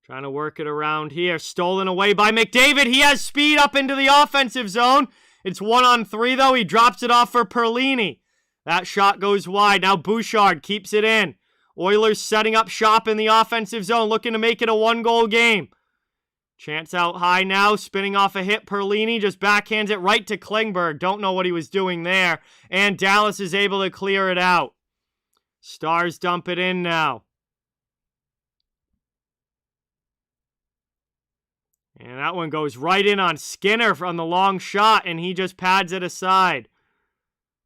Trying to work it around here. Stolen away by McDavid. He has speed up into the offensive zone. It's 1-on-3, though. He drops it off for Perlini. That shot goes wide. Now Bouchard keeps it in. Oilers setting up shop in the offensive zone, looking to make it a 1-goal game. Chance out high now, spinning off a hit. Perlini just backhands it right to Klingberg. Don't know what he was doing there. And Dallas is able to clear it out. Stars dump it in now. And that one goes right in on Skinner from the long shot, and he just pads it aside.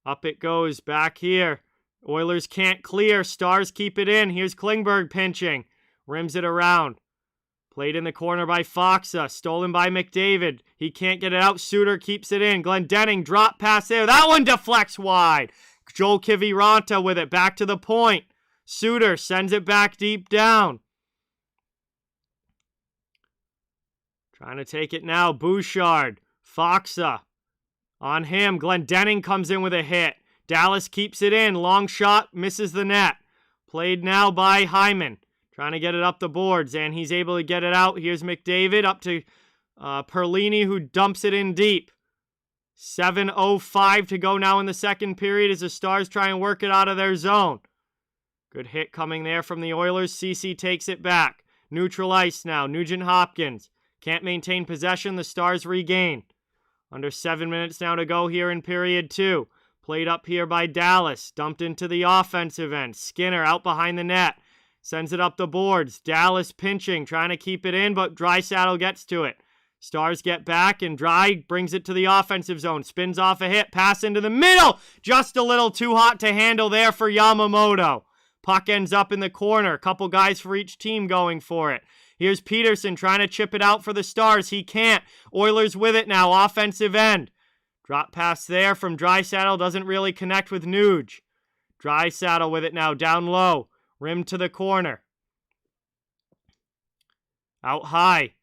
Up it goes, back here. Oilers can't clear. Stars keep it in. Here's Klingberg pinching. Rims it around. Played in the corner by Foxa. Stolen by McDavid. He can't get it out. Suter keeps it in. Glendening drop pass there. That one deflects wide. Joel Kiviranta with it. Back to the point. Suter sends it back deep down. Trying to take it now. Bouchard. Foxa. On him. Glendening comes in with a hit. Dallas keeps it in. Long shot. Misses the net. Played now by Hyman. Trying to get it up the boards. And he's able to get it out. Here's McDavid up to Perlini, who dumps it in deep. 7:05 to go now in the second period as the Stars try and work it out of their zone. Good hit coming there from the Oilers. CC takes it back. Neutral ice now. Nugent-Hopkins can't maintain possession. The Stars regain. Under 7 minutes now to go here in period 2. Played up here by Dallas. Dumped into the offensive end. Skinner out behind the net. Sends it up the boards. Dallas pinching, trying to keep it in, but Draisaitl gets to it. Stars get back, and Dry brings it to the offensive zone. Spins off a hit. Pass into the middle. Just a little too hot to handle there for Yamamoto. Puck ends up in the corner. Couple guys for each team going for it. Here's Peterson trying to chip it out for the Stars. He can't. Oilers with it now. Offensive end. Drop pass there from Draisaitl. Doesn't really connect with Nuge. Draisaitl with it now. Down low. Rim to the corner. Out high.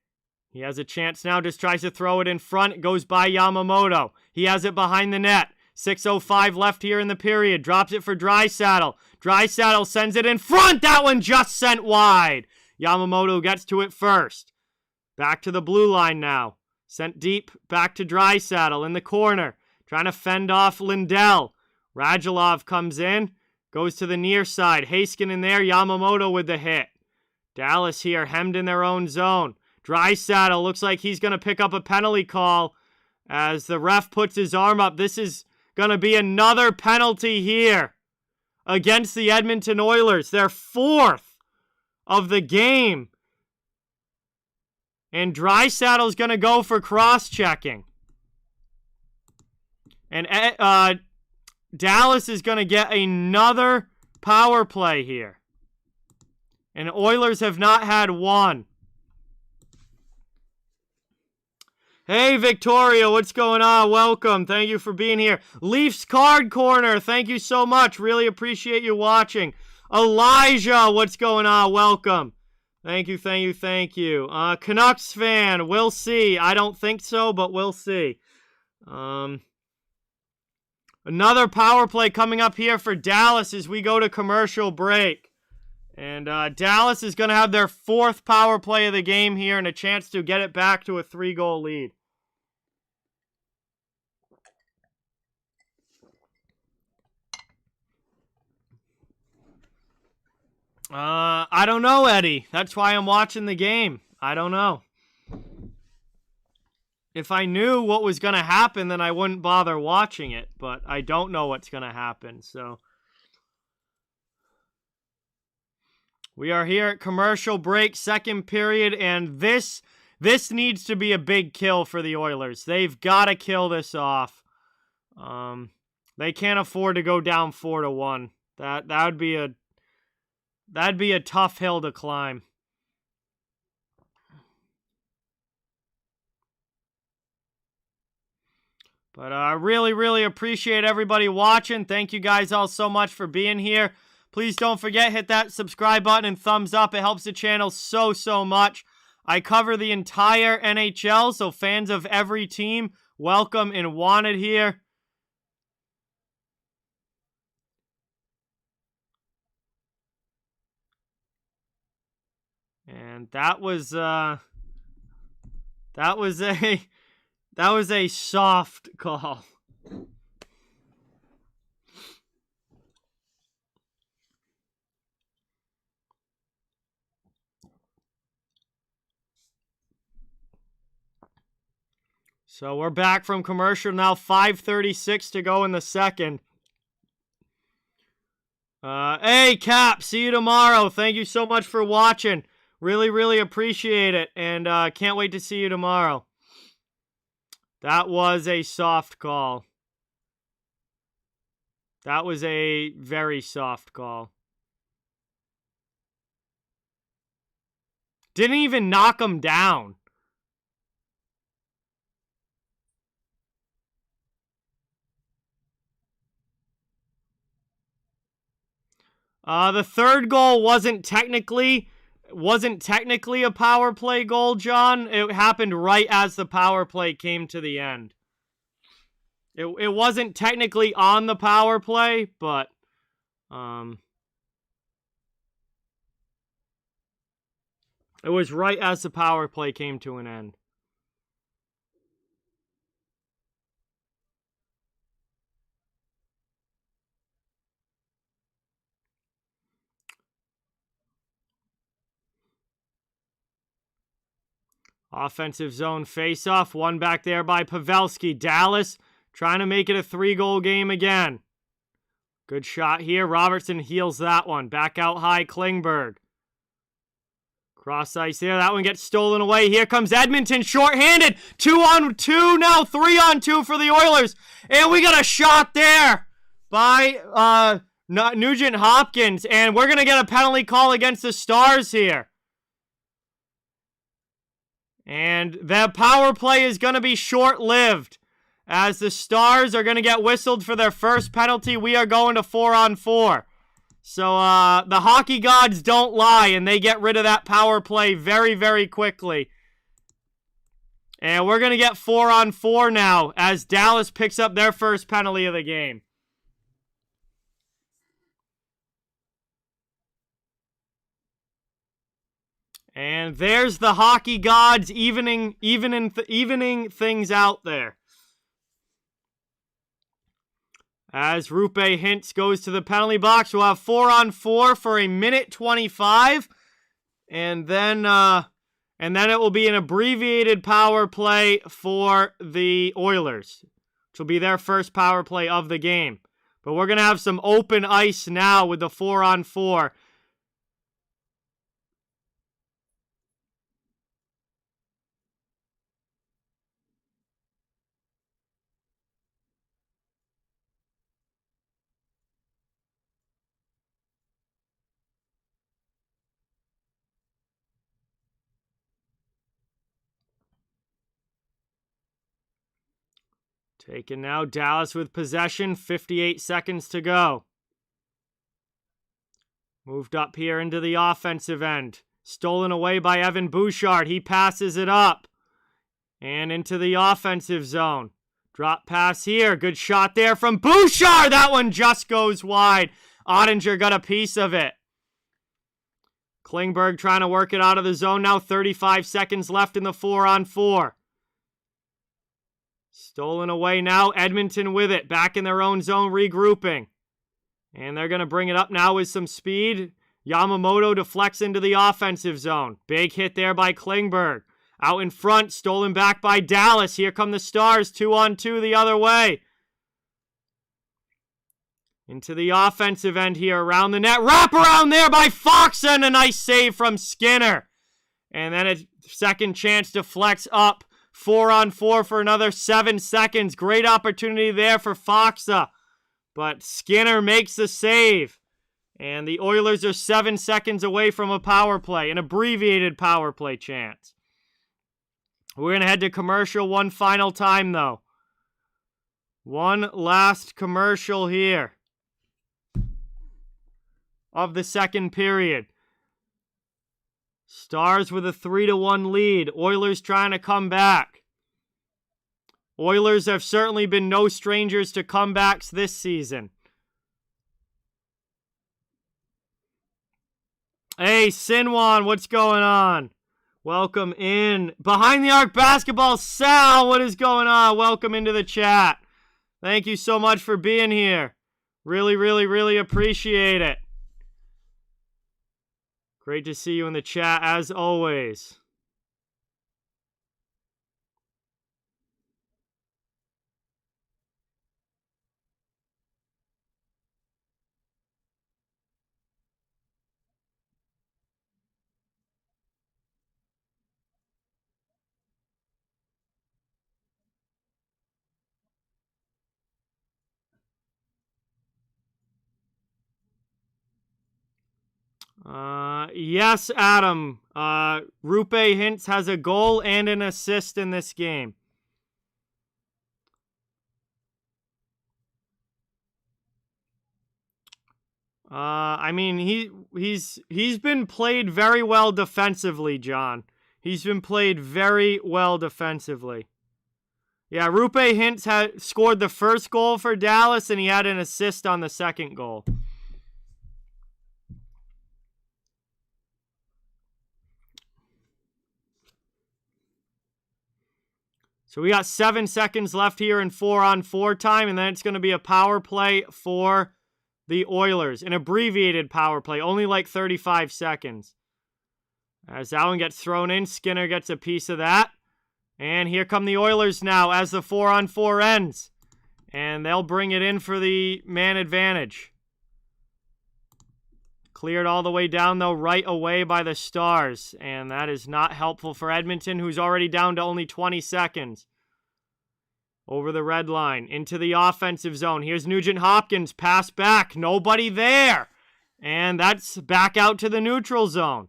He has a chance now. Just tries to throw it in front. It goes by Yamamoto. He has it behind the net. 6:05 left here in the period. Drops it for Draisaitl. Draisaitl sends it in front. That one just sent wide. Yamamoto gets to it first. Back to the blue line now. Sent deep back to Draisaitl in the corner. Trying to fend off Lindell. Radulov comes in. Goes to the near side. Haskin in there. Yamamoto with the hit. Dallas here hemmed in their own zone. Draisaitl looks like he's going to pick up a penalty call as the ref puts his arm up. This is going to be another penalty here against the Edmonton Oilers. Their 4th of the game. And Draisaitl's going to go for cross-checking. And Dallas is going to get another power play here. And Oilers have not had one. Hey, Victoria, what's going on? Welcome. Thank you for being here. Leafs Card Corner, thank you so much. Really appreciate you watching. Elijah, what's going on? Welcome. Thank you, thank you, thank you. Canucks fan, we'll see. I don't think so, but we'll see. Another power play coming up here for Dallas as we go to commercial break. And Dallas is going to have their 4th power play of the game here and a chance to get it back to a 3-goal lead. I don't know, Eddie. That's why I'm watching the game. I don't know. If I knew what was going to happen, then I wouldn't bother watching it. But I don't know what's going to happen, so... We are here at commercial break, second period, and this needs to be a big kill for the Oilers. They've got to kill this off. They can't afford to go down 4-1. That'd be a tough hill to climb. But I really, really appreciate everybody watching. Thank you guys all so much for being here. Please don't forget, hit that subscribe button and thumbs up. It helps the channel so, so much. I cover the entire NHL, so fans of every team, welcome and wanted here. And that was a soft call. So we're back from commercial now, 5:36 to go in the second. Hey, Cap, see you tomorrow. Thank you so much for watching. Really, really appreciate it, and can't wait to see you tomorrow. That was a soft call. That was a very soft call. Didn't even knock him down. The third goal wasn't technically a power play goal, John. It happened right as the power play came to the end. It wasn't technically on the power play, but it was right as the power play came to an end. Offensive zone face-off. One back there by Pavelski. Dallas trying to make it a 3-goal game again. Good shot here. Robertson heals that one. Back out high, Klingberg. Cross ice there. That one gets stolen away. Here comes Edmonton, shorthanded. 2-on-2 now. 3-on-2 for the Oilers. And we got a shot there by Nugent Hopkins. And we're going to get a penalty call against the Stars here. And that power play is going to be short-lived, as the Stars are going to get whistled for their first penalty. We are going to 4-on-4. So the hockey gods don't lie, and they get rid of that power play very, very quickly. And we're going to get 4-on-4 now, as Dallas picks up their first penalty of the game. And there's the hockey gods evening things out there. As Roope Hintz goes to the penalty box, we'll have 4-on-4 for a minute 25. And then it will be an abbreviated power play for the Oilers, which will be their first power play of the game. But we're going to have some open ice now with the 4-on-4. Taken now, Dallas with possession, 58 seconds to go. Moved up here into the offensive end. Stolen away by Evan Bouchard. He passes it up. And into the offensive zone. Drop pass here. Good shot there from Bouchard. That one just goes wide. Ottinger got a piece of it. Klingberg trying to work it out of the zone now. 35 seconds left in the 4-on-4. Stolen away now. Edmonton with it. Back in their own zone, regrouping. And they're going to bring it up now with some speed. Yamamoto deflects into the offensive zone. Big hit there by Klingberg. Out in front, stolen back by Dallas. Here come the Stars, 2-on-2 the other way. Into the offensive end here, around the net. Wrap around there by Fox, and a nice save from Skinner. And then a second chance to flex up. 4-on-4 for another 7 seconds. Great opportunity there for Foxa. But Skinner makes the save. And the Oilers are 7 seconds away from a power play, an abbreviated power play chance. We're going to head to commercial one final time, though. One last commercial here of the second period. Stars with a 3-1 lead. Oilers trying to come back. Oilers have certainly been no strangers to comebacks this season. Hey, Sinwan, what's going on? Welcome in. Behind the Arc Basketball, Sal, what is going on? Welcome into the chat. Thank you so much for being here. Really, really, really appreciate it. Great to see you in the chat, as always. Yes, Adam. Roope Hintz has a goal and an assist in this game. I mean, he's been played very well defensively, John. He's been played very well defensively. Yeah, Roope Hintz had scored the first goal for Dallas, and he had an assist on the second goal. So we got 7 seconds left here in 4-on-4 time, and then it's going to be a power play for the Oilers. An abbreviated power play, only like 35 seconds. As that one gets thrown in, Skinner gets a piece of that. And here come the Oilers now as the 4-on-4 ends. And they'll bring it in for the man advantage. Cleared all the way down, though, right away by the Stars. And that is not helpful for Edmonton, who's already down to only 20 seconds. Over the red line, into the offensive zone. Here's Nugent-Hopkins, pass back, nobody there. And that's back out to the neutral zone.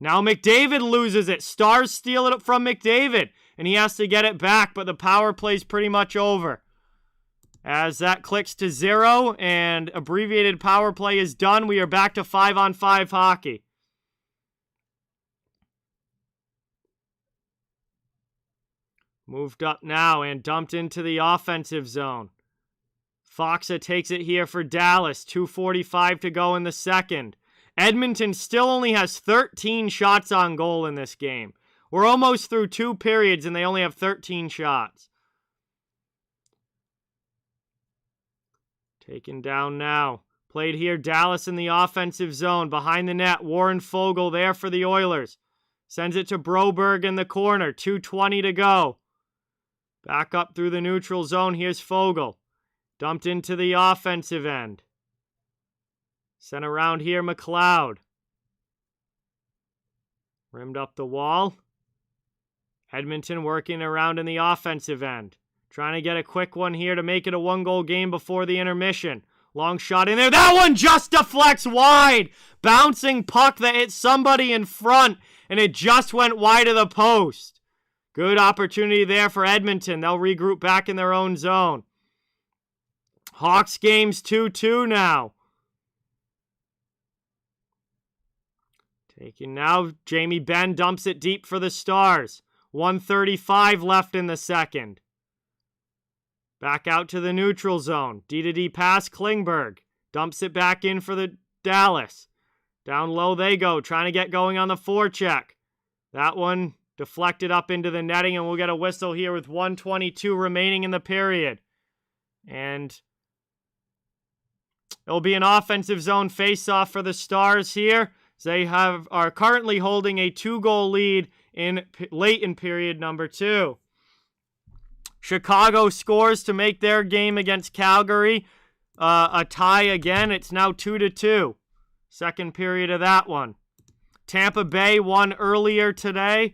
Now McDavid loses it. Stars steal it from McDavid, and he has to get it back, but the power play's pretty much over. As that clicks to 0, and abbreviated power play is done, we are back to 5-on-5 hockey. Moved up now and dumped into the offensive zone. Foxa takes it here for Dallas. 2:45 to go in the second. Edmonton still only has 13 shots on goal in this game. We're almost through 2 periods and they only have 13 shots. Taken down now. Played here, Dallas in the offensive zone. Behind the net, Warren Foegele there for the Oilers. Sends it to Broberg in the corner. 2:20 to go. Back up through the neutral zone. Here's Foegele. Dumped into the offensive end. Sent around here, McLeod. Rimmed up the wall. Edmonton working around in the offensive end. Trying to get a quick one here to make it a 1-goal game before the intermission. Long shot in there. That one just deflects wide. Bouncing puck that hit somebody in front, and it just went wide of the post. Good opportunity there for Edmonton. They'll regroup back in their own zone. Hawks game's 2-2 now. Taking now, Jamie Benn dumps it deep for the Stars. 1:35 left in the second. Back out to the neutral zone. D-to-D pass, Klingberg. Dumps it back in for the Dallas. Down low they go, trying to get going on the forecheck. That one deflected up into the netting, and we'll get a whistle here with 1:22 remaining in the period. And it'll be an offensive zone face-off for the Stars here. They are currently holding a 2-goal lead late in period number 2. Chicago scores to make their game against Calgary a tie again. It's now 2-2. Second period of that one. Tampa Bay won earlier tonight,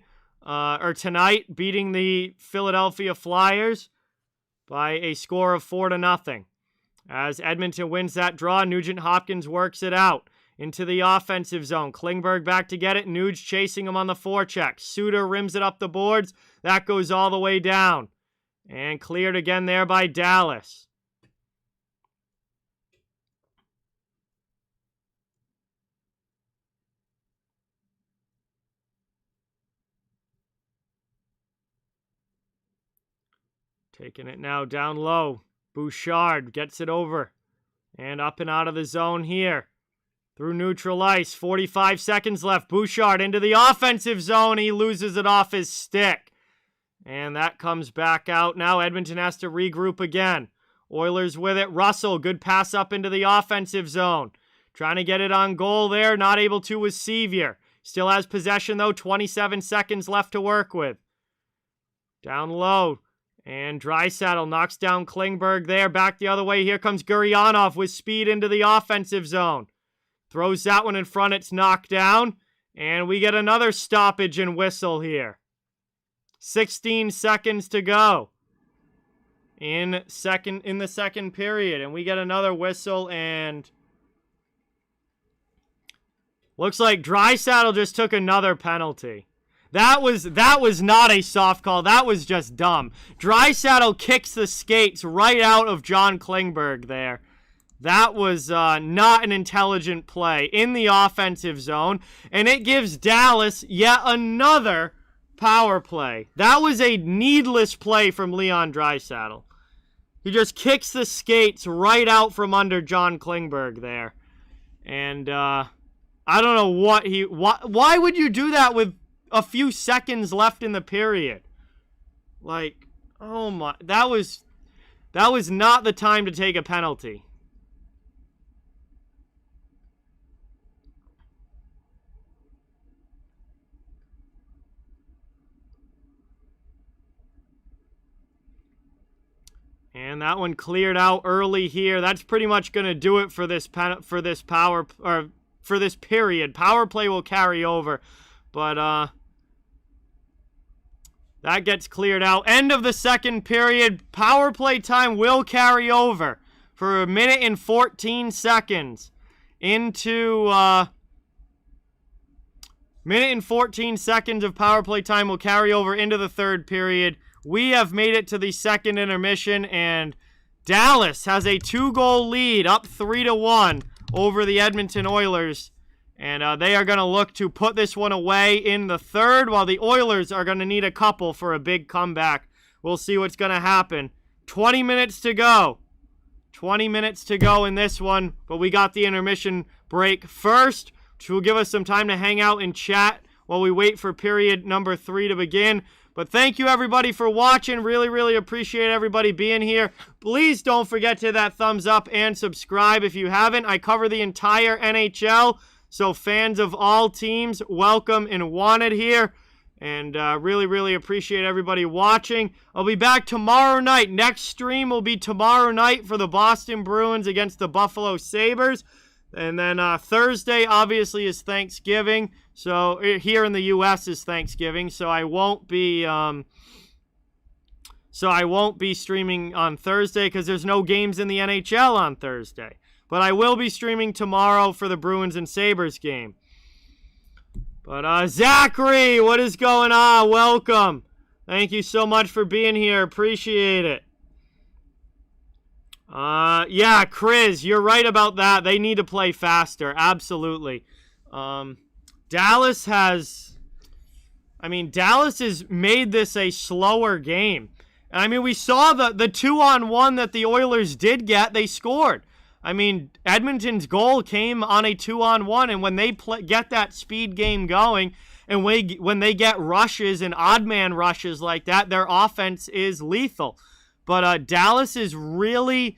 beating the Philadelphia Flyers by a score of 4-0. As Edmonton wins that draw, Nugent-Hopkins works it out into the offensive zone. Klingberg back to get it. Nuge chasing him on the forecheck. Suter rims it up the boards. That goes all the way down. And cleared again there by Dallas. Taking it now down low. Bouchard gets it over. And up and out of the zone here. Through neutral ice. 45 seconds left. Bouchard into the offensive zone. He loses it off his stick. And that comes back out. Now Edmonton has to regroup again. Oilers with it. Russell, good pass up into the offensive zone. Trying to get it on goal there. Not able to with Sevier. Still has possession though. 27 seconds left to work with. Down low. And Draisaitl knocks down Klingberg there. Back the other way. Here comes Guryanov with speed into the offensive zone. Throws that one in front. It's knocked down. And we get another stoppage and whistle here. 16 seconds to go in the second period. And we get another whistle, and looks like Draisaitl just took another penalty. That was not a soft call. That was just dumb. Draisaitl kicks the skates right out of John Klingberg there. That was not an intelligent play in the offensive zone. And it gives Dallas yet another power play. That was a needless play from Leon Draisaitl. He just kicks the skates right out from under John Klingberg there. And I don't know why would you do that with a few seconds left in the period? Like, oh my, that was not the time to take a penalty. And that one cleared out early here. That's pretty much going to do it for this period. Power play will carry over, but that gets cleared out. End of the second period. Power play time will carry over for 1 minute and 14 seconds into 1 minute and 14 seconds of power play time will carry over into the third period. We have made it to the second intermission, and Dallas has a 2-goal lead, up 3-1 over the Edmonton Oilers. And they are going to look to put this one away in the third, while the Oilers are going to need a couple for a big comeback. We'll see what's going to happen. 20 minutes to go. 20 minutes to go in this one, but we got the intermission break first, which will give us some time to hang out and chat while we wait for period number 3 to begin. But thank you, everybody, for watching. Really, really appreciate everybody being here. Please don't forget to hit that thumbs up and subscribe if you haven't. I cover the entire NHL, so fans of all teams, welcome and wanted here. And really, really appreciate everybody watching. I'll be back tomorrow night. Next stream will be tomorrow night for the Boston Bruins against the Buffalo Sabres. And then Thursday, obviously, is Thanksgiving. So here in the U.S. is Thanksgiving. So I won't be streaming on Thursday because there's no games in the NHL on Thursday. But I will be streaming tomorrow for the Bruins and Sabres game. But Zachary, what is going on? Welcome. Thank you so much for being here. Appreciate it. Yeah, Chris, you're right about that. They need to play faster. Absolutely. Dallas has made this a slower game. I mean, we saw the 2-on-1 that the Oilers did get. They scored. I mean, Edmonton's goal came on a 2-on-1, and when they get that speed game going, and when they get rushes and odd man rushes like that, their offense is lethal. But Dallas has really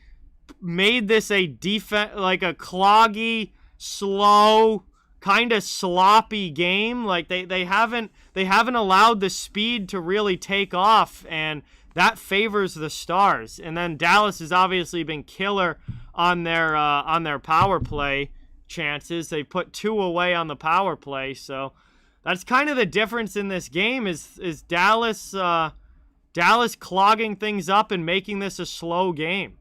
made this a defense, like a cloggy, slow, kind of sloppy game. Like they haven't allowed the speed to really take off, and that favors the Stars. And then Dallas has obviously been killer on their power play chances. They put 2 away on the power play, so that's kind of the difference in this game is Dallas clogging things up and making this a slow game.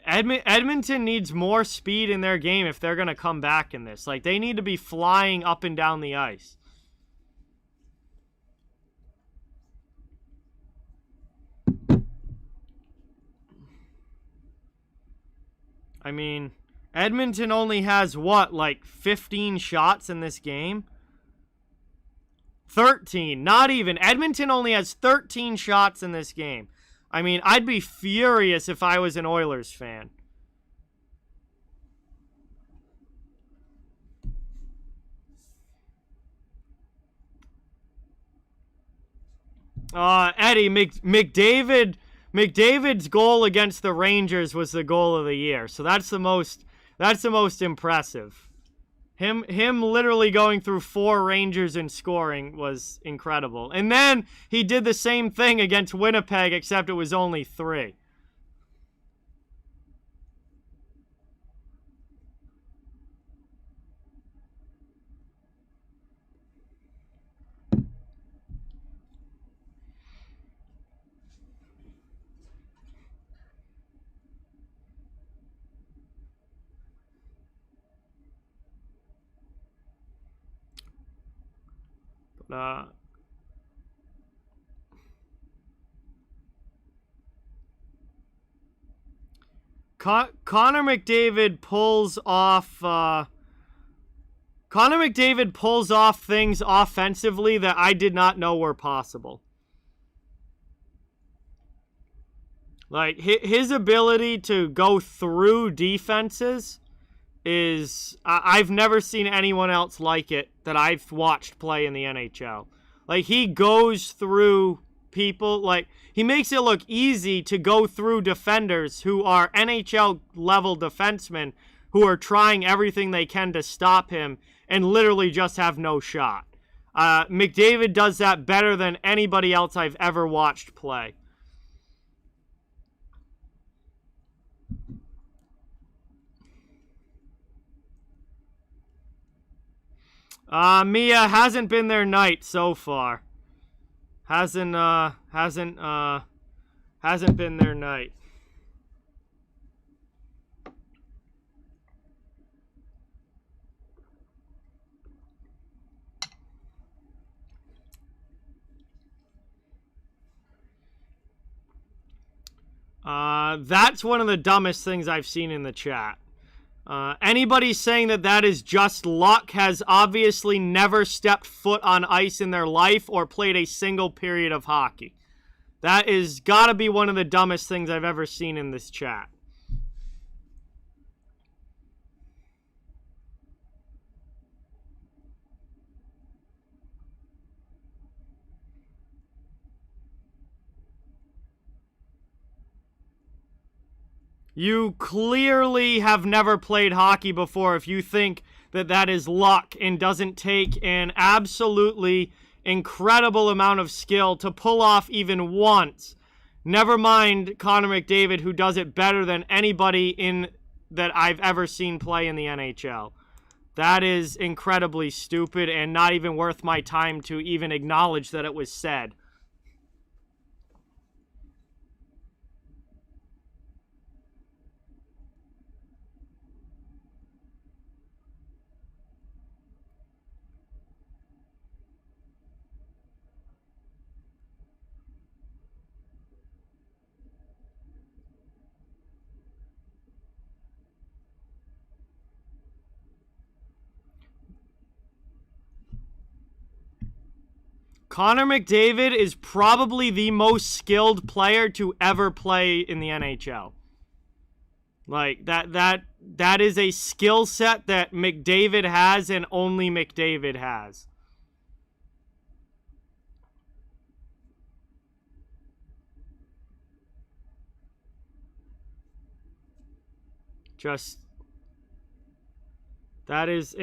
Edmonton needs more speed in their game if they're going to come back in this. Like, they need to be flying up and down the ice. I mean, Edmonton only has, like 15 shots in this game? 13. Not even. Edmonton only has 13 shots in this game. I mean, I'd be furious if I was an Oilers fan. Eddie, McDavid's goal against the Rangers was the goal of the year. So that's the most impressive. Him literally going through 4 Rangers and scoring was incredible. And then he did the same thing against Winnipeg, except it was only 3. Connor McDavid pulls off things offensively that I did not know were possible. Like, his ability to go through defenses is, I've never seen anyone else like it that I've watched play in the NHL. Like, he goes through people, like, he makes it look easy to go through defenders who are NHL-level defensemen who are trying everything they can to stop him and literally just have no shot. McDavid does that better than anybody else I've ever watched play. Mia hasn't been their night so far. Hasn't been their night. That's one of the dumbest things I've seen in the chat. Anybody saying that is just luck has obviously never stepped foot on ice in their life or played a single period of hockey. That is gotta be one of the dumbest things I've ever seen in this chat. You clearly have never played hockey before if you think that is luck and doesn't take an absolutely incredible amount of skill to pull off even once. Never mind Connor McDavid, who does it better than anybody that I've ever seen play in the NHL. That is incredibly stupid and not even worth my time to even acknowledge that it was said. Connor McDavid is probably the most skilled player to ever play in the NHL. Like, that is a skill set that McDavid has and only McDavid has. Just... That is,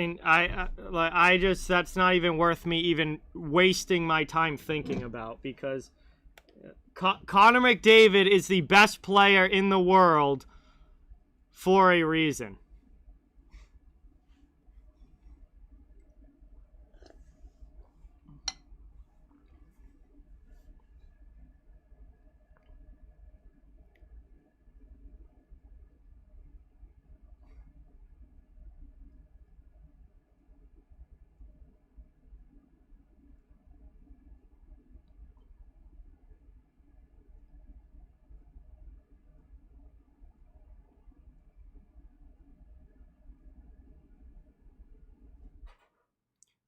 that's not even worth me even wasting my time thinking about, because Connor McDavid is the best player in the world for a reason.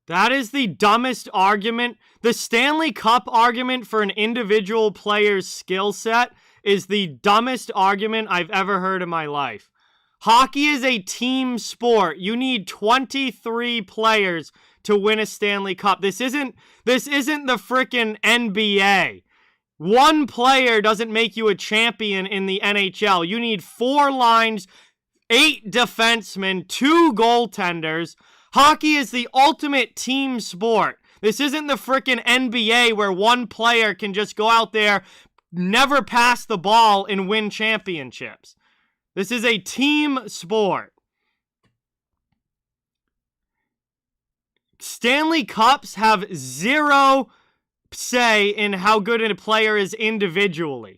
That is the dumbest argument. The Stanley Cup argument for an individual player's skill set is the dumbest argument I've ever heard in my life. Hockey is a team sport. You need 23 players to win a Stanley Cup. This isn't the frickin' NBA. One player doesn't make you a champion in the NHL. You need 4 lines, 8 defensemen, 2 goaltenders. Hockey is the ultimate team sport. This isn't the frickin' NBA where one player can just go out there, never pass the ball, and win championships. This is a team sport. Stanley Cups have zero say in how good a player is individually.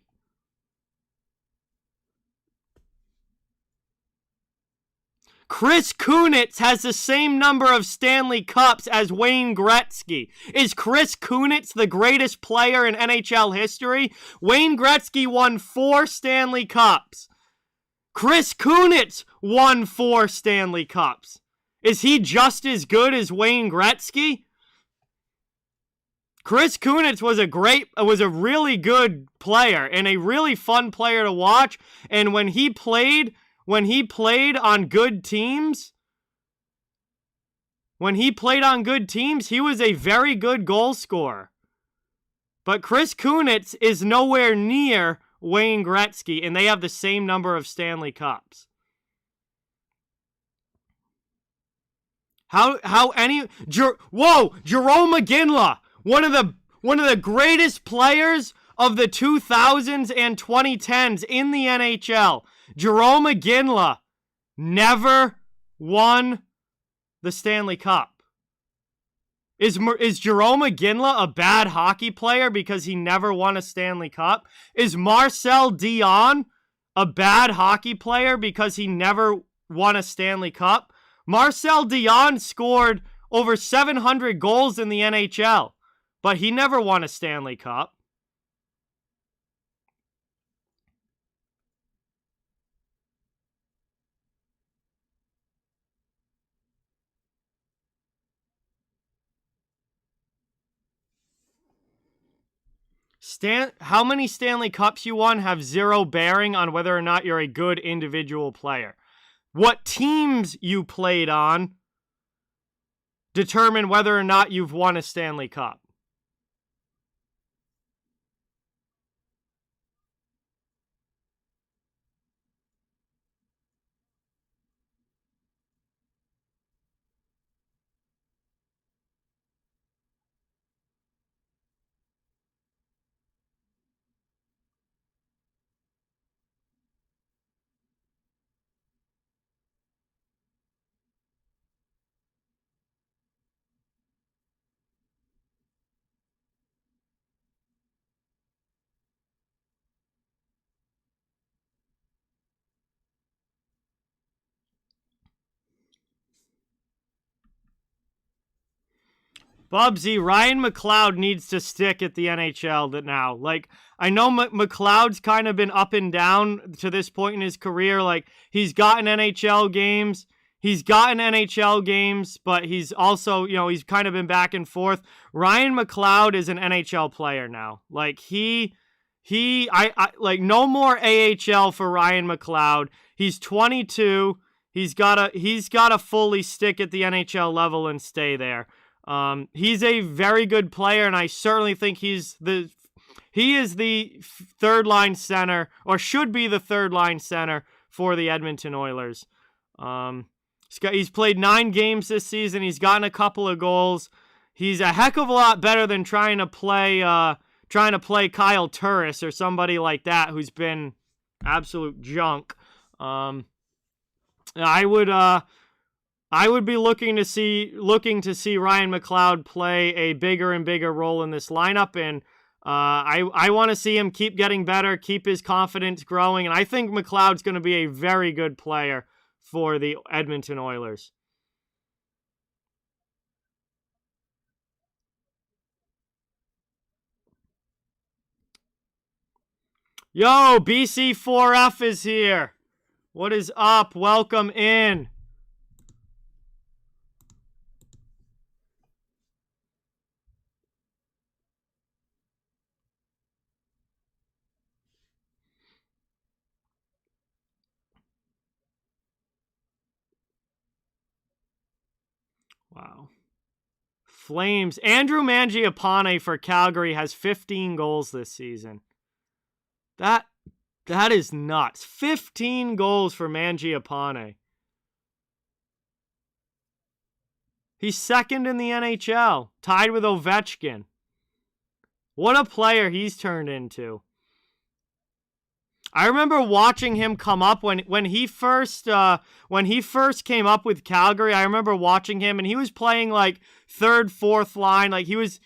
Chris Kunitz has the same number of Stanley Cups as Wayne Gretzky. Is Chris Kunitz the greatest player in NHL history? Wayne Gretzky won 4 Stanley Cups. Chris Kunitz won 4 Stanley Cups. Is he just as good as Wayne Gretzky? Chris Kunitz was a really good player and a really fun player to watch. And when he played on good teams, he was a very good goal scorer. But Chris Kunitz is nowhere near Wayne Gretzky, and they have the same number of Stanley Cups. Whoa, Jerome McGinley, one of the greatest players of the 2000s and 2010s in the NHL. Jerome McGinley never won the Stanley Cup. Is Jerome McGinley a bad hockey player because he never won a Stanley Cup? Is Marcel Dion a bad hockey player because he never won a Stanley Cup? Marcel Dion scored over 700 goals in the NHL, but he never won a Stanley Cup. How many Stanley Cups you won have zero bearing on whether or not you're a good individual player. What teams you played on determine whether or not you've won a Stanley Cup. Bubsy, Ryan McLeod needs to stick at the NHL now. Like, I know McLeod's kind of been up and down to this point in his career. Like, he's gotten NHL games. But he's also, he's kind of been back and forth. Ryan McLeod is an NHL player now. Like, no more AHL for Ryan McLeod. He's 22. He's gotta fully stick at the NHL level and stay there. He's a very good player, and I certainly think he is the third line center, or should be the third line center for the Edmonton Oilers. He's played 9 games this season. He's gotten a couple of goals. He's a heck of a lot better than trying to play Kyle Turris or somebody like that who's been absolute junk. I would be looking to see Ryan McLeod play a bigger and bigger role in this lineup, and I want to see him keep getting better, keep his confidence growing, and I think McLeod's going to be a very good player for the Edmonton Oilers. Yo, BC4F is here. What is up? Welcome in. Wow. Flames. Andrew Mangiapane for Calgary has 15 goals this season. That is nuts. 15 goals for Mangiapane. He's second in the NHL, tied with Ovechkin. What a player he's turned into. I remember watching him come up when he first came up with Calgary. I remember watching him, and he was playing like third, fourth line. Like he was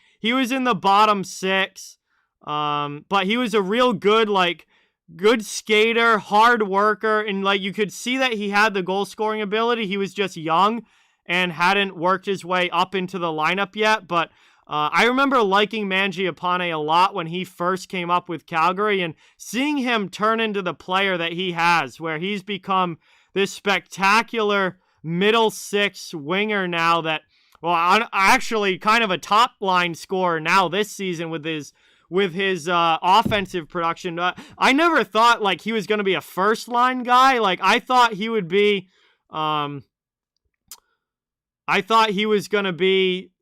in the bottom 6. But he was a real good skater, hard worker, and like you could see that he had the goal scoring ability. He was just young and hadn't worked his way up into the lineup yet, but I remember liking Mangiapane a lot when he first came up with Calgary, and seeing him turn into the player that he has, where he's become this spectacular middle 6 winger now that, actually kind of a top line scorer now this season with his offensive production. I never thought like he was going to be a first line guy. Like I thought he would be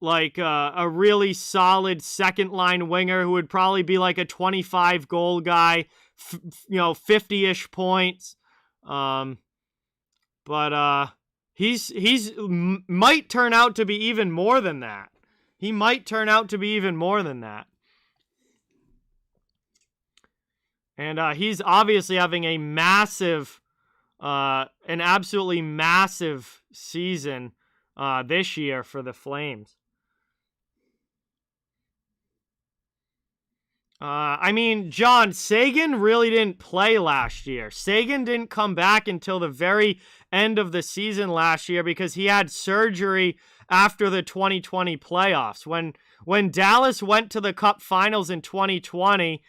like a really solid second line winger who would probably be like a 25 goal guy, 50-ish points. But might turn out to be even more than that. He might turn out to be even more than that. And he's obviously having a massive, an absolutely massive season this year for the Flames. I mean, John, Seguin really didn't play last year. Seguin didn't come back until the very end of the season last year because he had surgery after the 2020 playoffs. When Dallas went to the Cup Finals in 2020,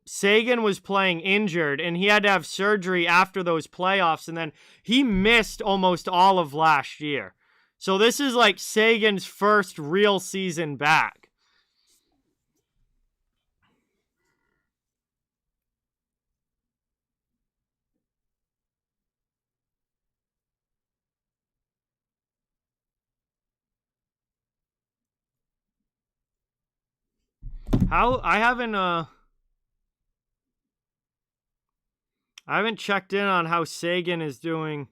Seguin was playing injured, and he had to have surgery after those playoffs, and then he missed almost all of last year. So this is like Seguin's first real season back. I haven't checked in on how Seguin is doing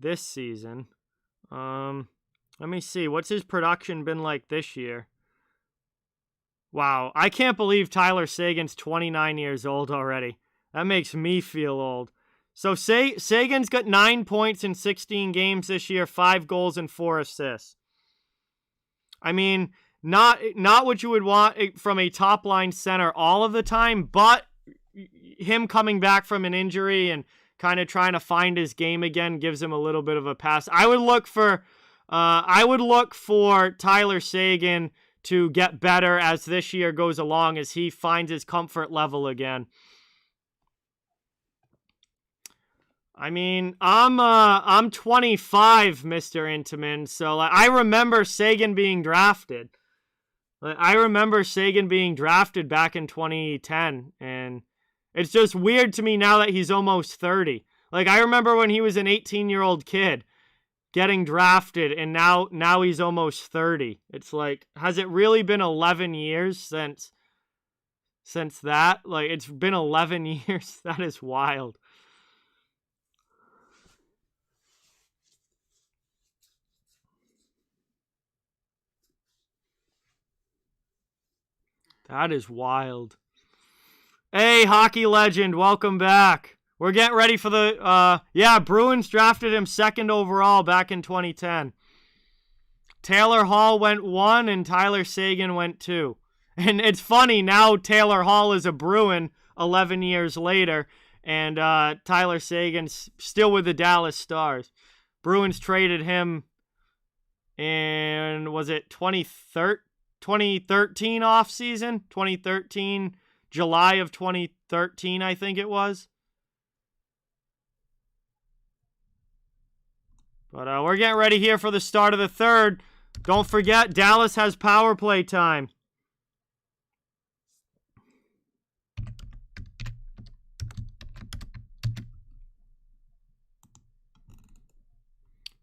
this season. Let me see. What's his production been like this year? Wow, I can't believe Tyler Seguin's 29 years old already. That makes me feel old. So Seguin's got 9 points in 16 games this year, 5 goals and 4 assists. I mean, not what you would want from a top-line center all of the time, but him coming back from an injury and kind of trying to find his game again gives him a little bit of a pass. I would look for Tyler Seguin to get better as this year goes along, as he finds his comfort level again. I mean, I'm 25, Mr. Intamin, so I remember Seguin being drafted. I remember Seguin being drafted back in 2010, and it's just weird to me now that he's almost 30. Like, I remember when he was an 18-year-old kid getting drafted, and now he's almost 30. It's like, has it really been 11 years since that? Like, it's been 11 years? That is wild. That is wild. Hey, hockey legend, welcome back. We're getting ready for the, Bruins drafted him 2nd overall back in 2010. Taylor Hall went 1 and Tyler Seguin went 2. And it's funny, now Taylor Hall is a Bruin 11 years later, and Tyler Seguin's still with the Dallas Stars. Bruins traded him in, was it 2013 offseason? 2013, July of 2013, I think it was. But we're getting ready here for the start of the third. Don't forget, Dallas has power play time.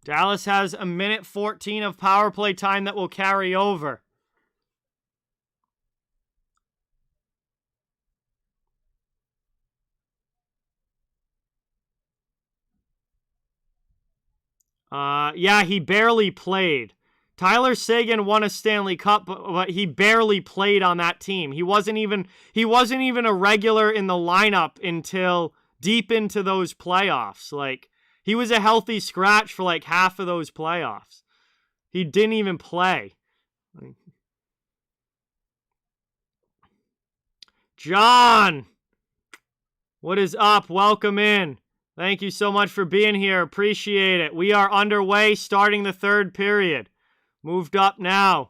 Dallas has a minute 14 of power play time that will carry over. He barely played. Tyler Seguin won a Stanley Cup, but he barely played on that team. He wasn't even a regular in the lineup until deep into those playoffs. Like, he was a healthy scratch for like half of those playoffs. He didn't even play. John, what is up? Welcome in. Thank you so much for being here. Appreciate it. We are underway, starting the third period. Moved up now.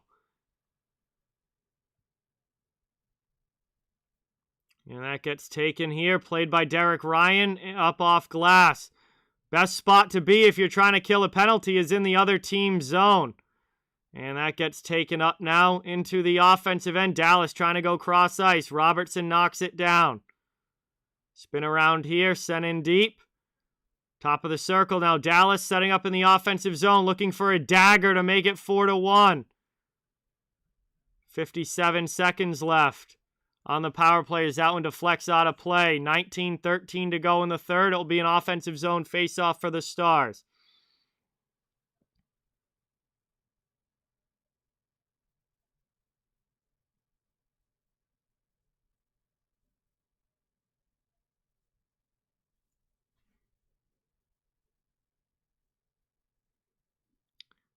And that gets taken here. Played by Derek Ryan, up off glass. Best spot to be if you're trying to kill a penalty is in the other team's zone. And that gets taken up now into the offensive end. Dallas trying to go cross ice. Robertson knocks it down. Spin around here, sent in deep. Top of the circle now. Dallas setting up in the offensive zone, looking for a dagger to make it 4-1. 57 seconds left. on the power play as that one deflects out of play. 19-13 to go in the third. It'll be an offensive zone face-off for the Stars.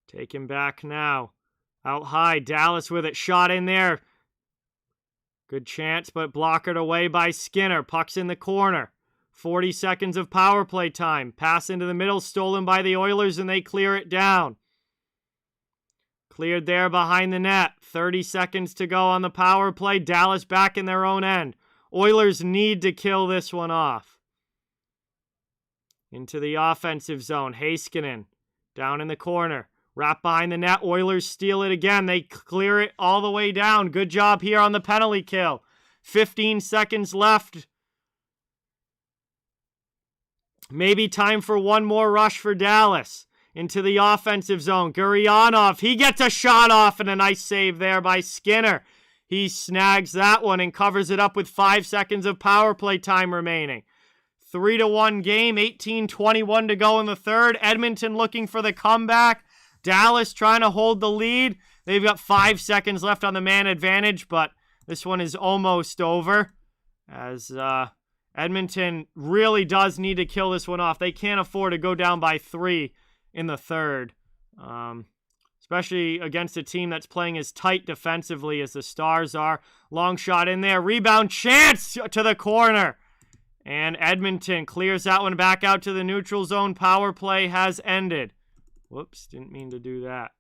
Taken back now. Out high, Dallas with it, shot in there. Good chance, but blockered away by Skinner. Puck's in the corner. 40 seconds of power play time. Pass into the middle, stolen by the Oilers, and they clear it down. Cleared there behind the net. 30 seconds to go on the power play. Dallas back in their own end. Oilers need to kill this one off. Into the offensive zone. Heiskanen down in the corner. Wrap behind the net. Oilers steal it again. They clear it all the way down. Good job here on the penalty kill. 15 seconds left. Maybe time for one more rush for Dallas. Into the offensive zone. Gurianov, he gets a shot off and a nice save there by Skinner. He snags that one and covers it up with 5 seconds of power play time remaining. 3-1 game. 18-21 to go in the third. Edmonton looking for the comeback. Dallas trying to hold the lead. They've got 5 seconds left on the man advantage, but this one is almost over as Edmonton really does need to kill this one off. They can't afford to go down by 3 in the third, especially against a team that's playing as tight defensively as the Stars are. Long shot in there. Rebound chance to the corner. And Edmonton clears that one back out to the neutral zone. Power play has ended. Whoops, didn't mean to do that.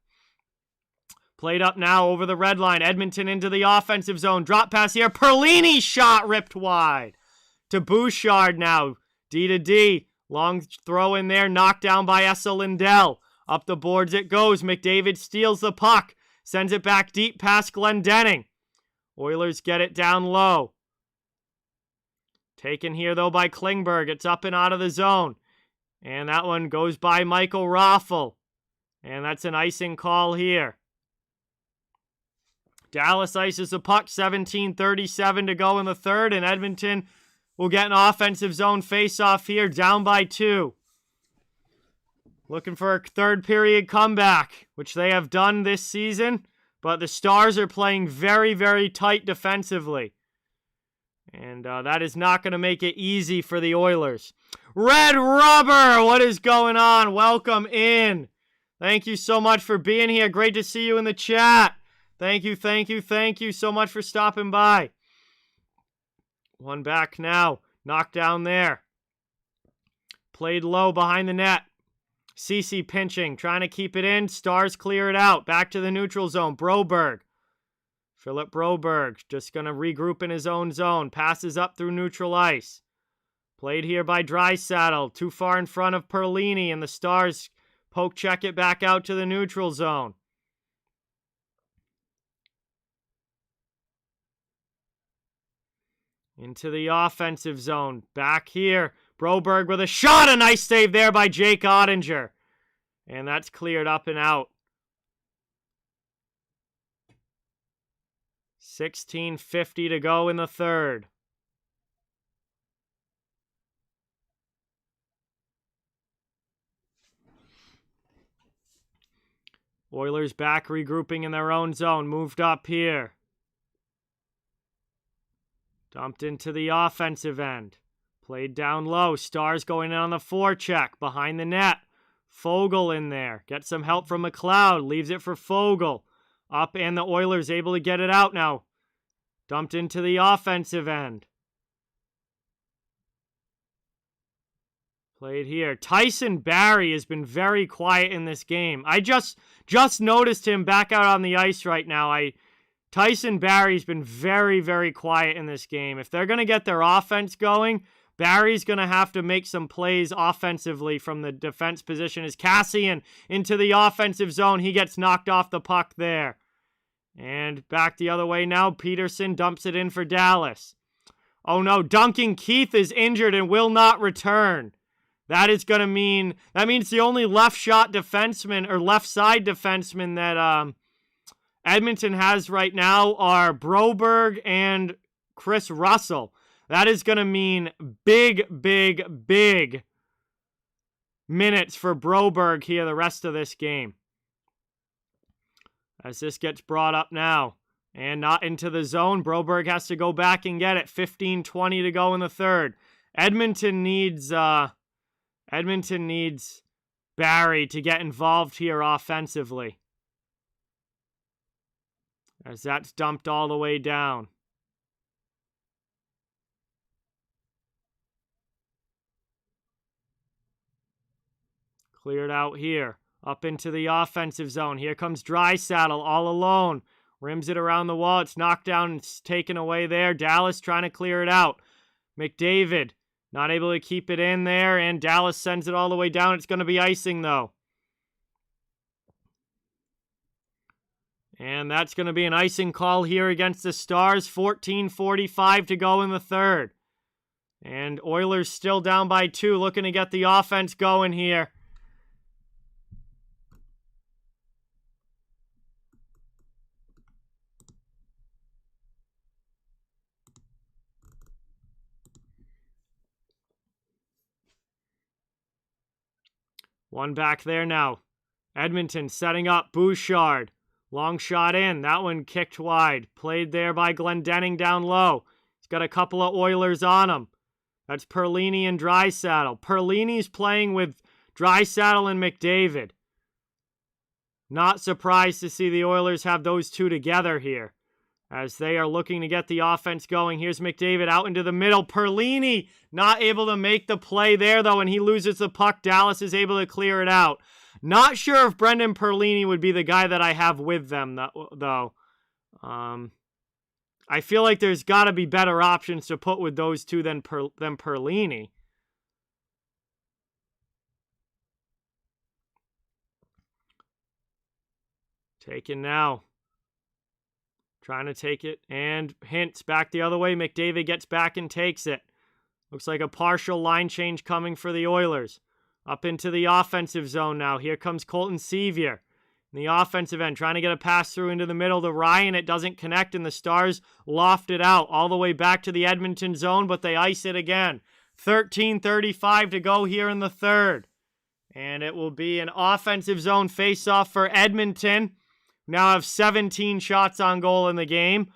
Played up now over the red line. Edmonton into the offensive zone. Drop pass here. Perlini shot ripped wide. To Bouchard now. D to D. Long throw in there. Knocked down by Esa Lindell. Up the boards it goes. McDavid steals the puck. Sends it back deep past Glendening. Oilers get it down low. Taken here though by Klingberg. It's up and out of the zone. And that one goes by Michael Raffel. And that's an icing call here. Dallas ices the puck. 17:37 to go in the third. And Edmonton will get an offensive zone face-off here. Down by 2. Looking for a third period comeback, which they have done this season. But the Stars are playing very, very tight defensively. And that is not going to make it easy for the Oilers. Red Rubber, what is going on? Welcome in. Thank you so much for being here. Great to see you in the chat. Thank you so much for stopping by. One back now. Knocked down there. Played low behind the net. Ceci pinching, trying to keep it in. Stars clear it out. Back to the neutral zone. Broberg. Philip Broberg just going to regroup in his own zone. Passes up through neutral ice. Played here by Draisaitl. Too far in front of Perlini, and the Stars poke check it back out to the neutral zone. Into the offensive zone. Back here. Broberg with a shot. A nice save there by Jake Ottinger. And that's cleared up and out. 16:50 to go in the third. Oilers back regrouping in their own zone. Moved up here. Dumped into the offensive end. Played down low. Stars going in on the forecheck. Behind the net. Fogle in there. Gets some help from McLeod. Leaves it for Fogle. Up and the Oilers able to get it out now. Dumped into the offensive end. Played here. Tyson Barrie has been very quiet in this game. I just noticed him back out on the ice right now. Tyson Barrie's been very, very quiet in this game. If they're going to get their offense going, Barrie's going to have to make some plays offensively from the defense position. As Cassian into the offensive zone, he gets knocked off the puck there. And back the other way now, Peterson dumps it in for Dallas. Oh no, Duncan Keith is injured and will not return. That means the only left shot defenseman or left side defenseman that Edmonton has right now are Broberg and Chris Russell. That is going to mean big, big, big minutes for Broberg here the rest of this game. As this gets brought up now. And not into the zone. Broberg has to go back and get it. 15-20 to go in the third. Edmonton needs Barry to get involved here offensively. As that's dumped all the way down. Cleared out here. Up into the offensive zone. Here comes Draisaitl all alone. Rims it around the wall. It's knocked down and it's taken away there. Dallas trying to clear it out. McDavid not able to keep it in there. And Dallas sends it all the way down. It's going to be icing though. And that's going to be an icing call here against the Stars. 14:45 to go in the third. And Oilers still down by 2. Looking to get the offense going here. One back there now. Edmonton setting up. Bouchard. Long shot in. That one kicked wide. Played there by Glendening down low. He's got a couple of Oilers on him. That's Perlini and Draisaitl. Perlini's playing with Draisaitl and McDavid. Not surprised to see the Oilers have those two together here. As they are looking to get the offense going. Here's McDavid out into the middle. Perlini not able to make the play there, though, and he loses the puck. Dallas is able to clear it out. Not sure if Brendan Perlini would be the guy that I have with them, though. I feel like there's got to be better options to put with those two than Perlini. Taken now. Trying to take it, and Hintz back the other way. McDavid gets back and takes it. Looks like a partial line change coming for the Oilers. Up into the offensive zone now. Here comes Colton Sevier. In the offensive end, trying to get a pass through into the middle to Ryan. It doesn't connect, and the Stars loft it out all the way back to the Edmonton zone, but they ice it again. 13:35 to go here in the third. And it will be an offensive zone face-off for Edmonton. Now have 17 shots on goal in the game,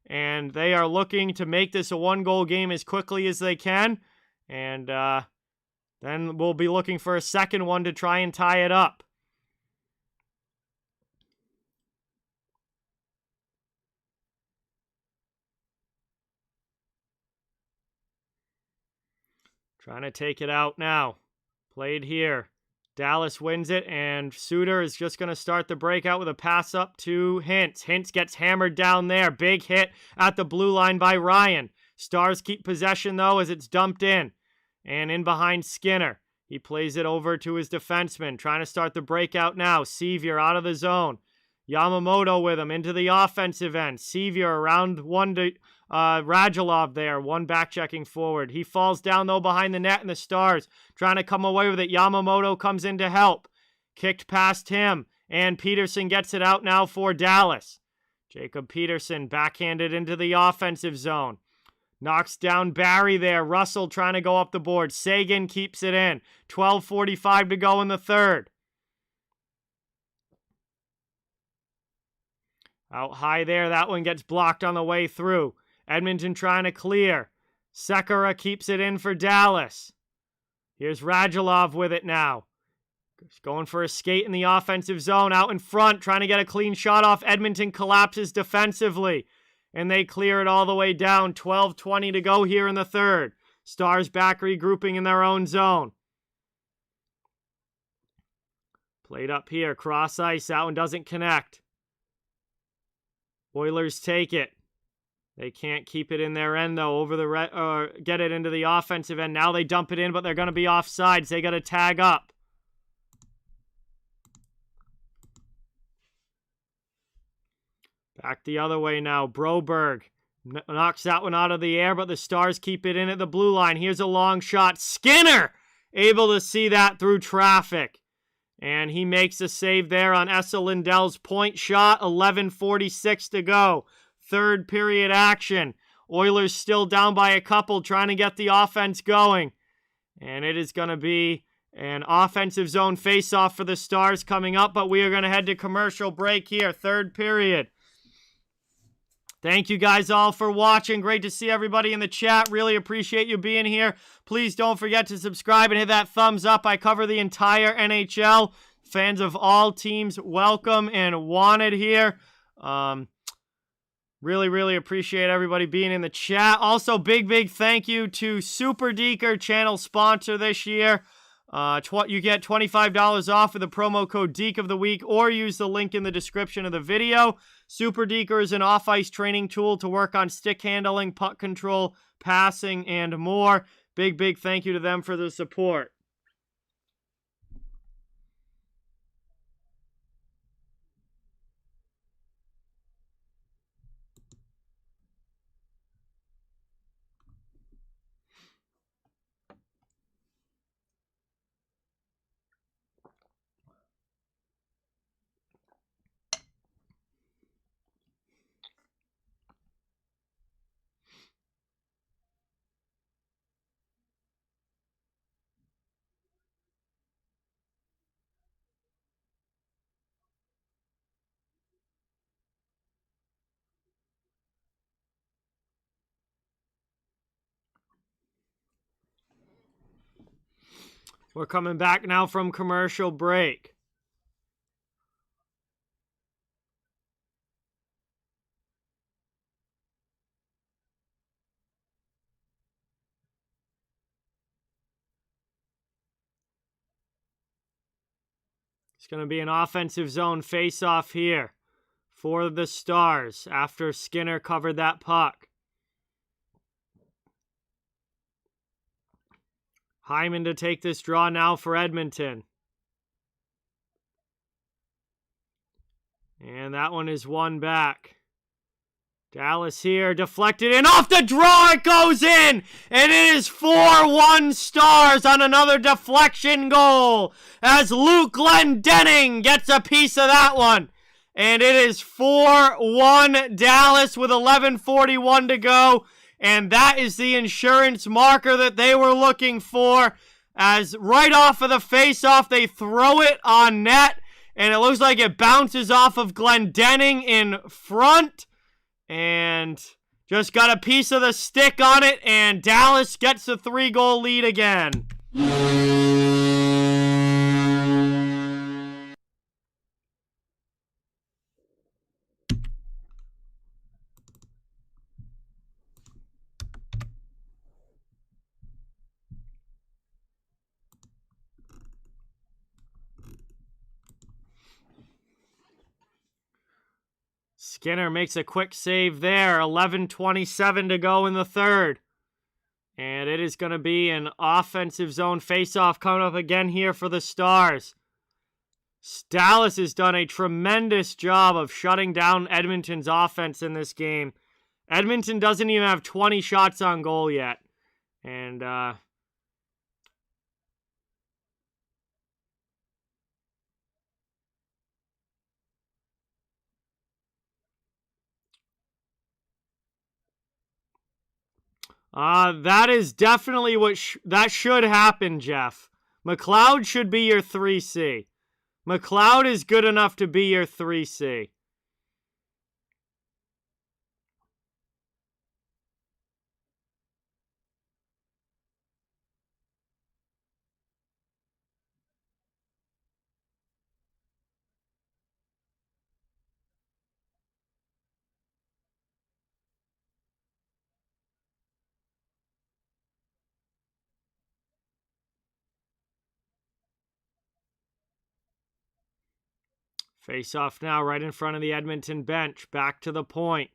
and they are looking to make this a one-goal game as quickly as they can, and then we'll be looking for a second one to try and tie it up. Trying to take it out now. Played here. Dallas wins it, and Suter is just going to start the breakout with a pass up to Hintz. Hintz gets hammered down there. Big hit at the blue line by Ryan. Stars keep possession, though, as it's dumped in. And in behind Skinner. He plays it over to his defenseman, trying to start the breakout now. Sevier out of the zone. Yamamoto with him into the offensive end. Sevier around one to Radulov there. One back checking forward. He falls down, though, behind the net, and the Stars trying to come away with it. Yamamoto comes in to help. Kicked past him, and Peterson gets it out now for Dallas. Jacob Peterson backhanded into the offensive zone. Knocks down Barry there. Russell trying to go up the board. Sagan keeps it in. 12:45 to go in the third. Out high there. That one gets blocked on the way through. Edmonton trying to clear. Sekera keeps it in for Dallas. Here's Radulov with it now. He's going for a skate in the offensive zone. Out in front, trying to get a clean shot off. Edmonton collapses defensively. And they clear it all the way down. 12:20 to go here in the third. Stars back regrouping in their own zone. Played up here. Cross ice. That one doesn't connect. Oilers take it. They can't keep it in their end, though, over the get it into the offensive end. Now they dump it in, but they're going to be offsides. They got to tag up. Back the other way now. Broberg knocks that one out of the air, but the Stars keep it in at the blue line. Here's a long shot. Skinner able to see that through traffic. And he makes a save there on Esa Lindell's point shot. 11:46 to go. Third period action. Oilers still down by a couple, trying to get the offense going. And it is going to be an offensive zone face-off for the Stars coming up, but we are going to head to commercial break here, third period. Thank you guys all for watching. Great to see everybody in the chat. Really appreciate you being here. Please don't forget to subscribe and hit that thumbs up. I cover the entire NHL. Fans of all teams, welcome and wanted here. Really appreciate everybody being in the chat. Also, big thank you to Super Deeker, channel sponsor this year. You get $25 off with the promo code Deek of the Week, or use the link in the description of the video. Super Deeker is an off-ice training tool to work on stick handling, puck control, passing, and more. Big thank you to them for the support. We're coming back now from commercial break. It's going to be an offensive zone face-off here for the Stars after Skinner covered that puck. Hyman to take this draw now for Edmonton. And that one is won back. Dallas here, deflected in, off the draw, it goes in! And it is 4-1 Stars on another deflection goal, as Luke Glendening gets a piece of that one. And it is 4-1 Dallas with 11:41 to go. And that is the insurance marker that they were looking for, as right off of the face-off, they throw it on net, and it looks like it bounces off of Glendening in front, and just got a piece of the stick on it, and Dallas gets a 3-goal lead again. Skinner makes a quick save there. 11:27 to go in the third. And it is going to be an offensive zone faceoff coming up again here for the Stars. Dallas has done a tremendous job of shutting down Edmonton's offense in this game. Edmonton doesn't even have 20 shots on goal yet. And, that is definitely what that should happen, Jeff. McLeod should be your 3C. McLeod is good enough to be your 3C. Face off now right in front of the Edmonton bench. Back to the point.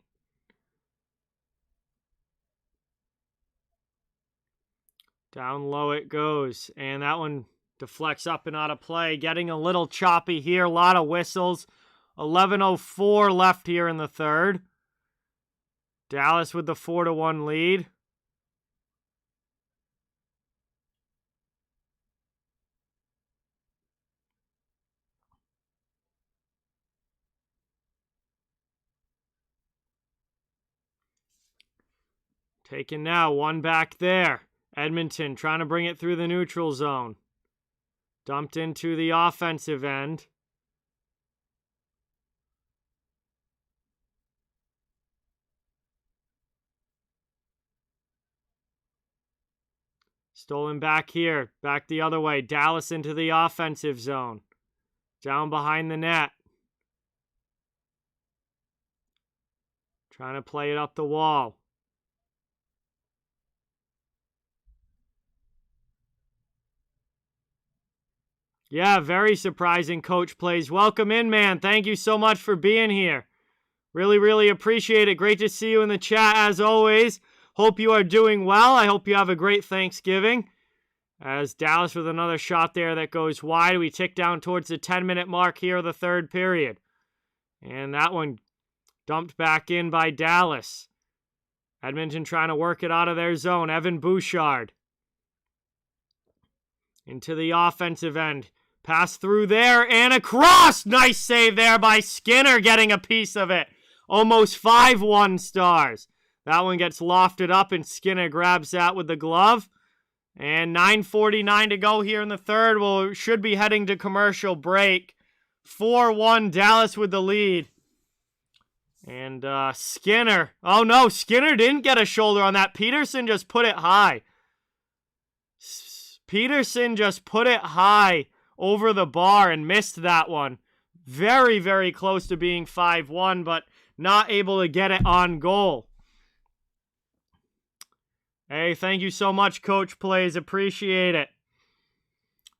Down low it goes. And that one deflects up and out of play. Getting a little choppy here. A lot of whistles. 11:04 left here in the third. Dallas with the 4-1 lead. Taken now, one back there. Edmonton trying to bring it through the neutral zone. Dumped into the offensive end. Stolen back here. Back the other way. Dallas into the offensive zone. Down behind the net. Trying to play it up the wall. Yeah, very surprising coach plays. Welcome in, man. Thank you so much for being here. Really, really appreciate it. Great to see you in the chat as always. Hope you are doing well. I hope you have a great Thanksgiving. As Dallas with another shot there that goes wide. We tick down towards the 10-minute mark here of the third period. And that one dumped back in by Dallas. Edmonton trying to work it out of their zone. Evan Bouchard. Into the offensive end. Pass through there and across. Nice save there by Skinner, getting a piece of it. Almost 5-1 Stars. That one gets lofted up and Skinner grabs that with the glove. And 9:49 to go here in the third. Well, we should be heading to commercial break. 4-1 Dallas with the lead. And Skinner. Oh no, Skinner didn't get a shoulder on that. Peterson just put it high. Peterson just put it high over the bar and missed that one. Very, very close to being 5-1, but not able to get it on goal. Hey, thank you so much, Coach Plays. Appreciate it.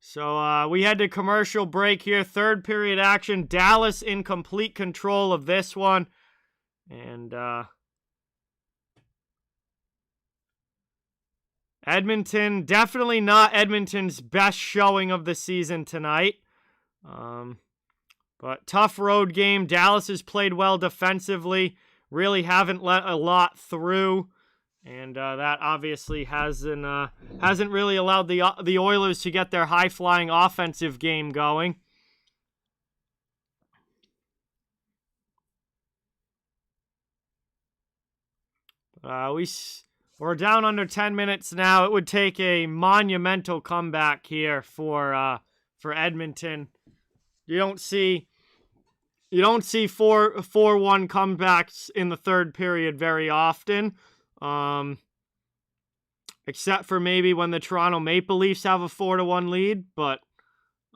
So we head to commercial break here. Third period action. Dallas in complete control of this one. And Edmonton, definitely not Edmonton's best showing of the season tonight. But tough road game. Dallas has played well defensively. Really haven't let a lot through. And that obviously hasn't really allowed the Oilers to get their high-flying offensive game going. We're down under 10 minutes now. It would take a monumental comeback here for Edmonton. You don't see 4-1 comebacks in the third period very often. Except for maybe when the Toronto Maple Leafs have a 4-1 lead, but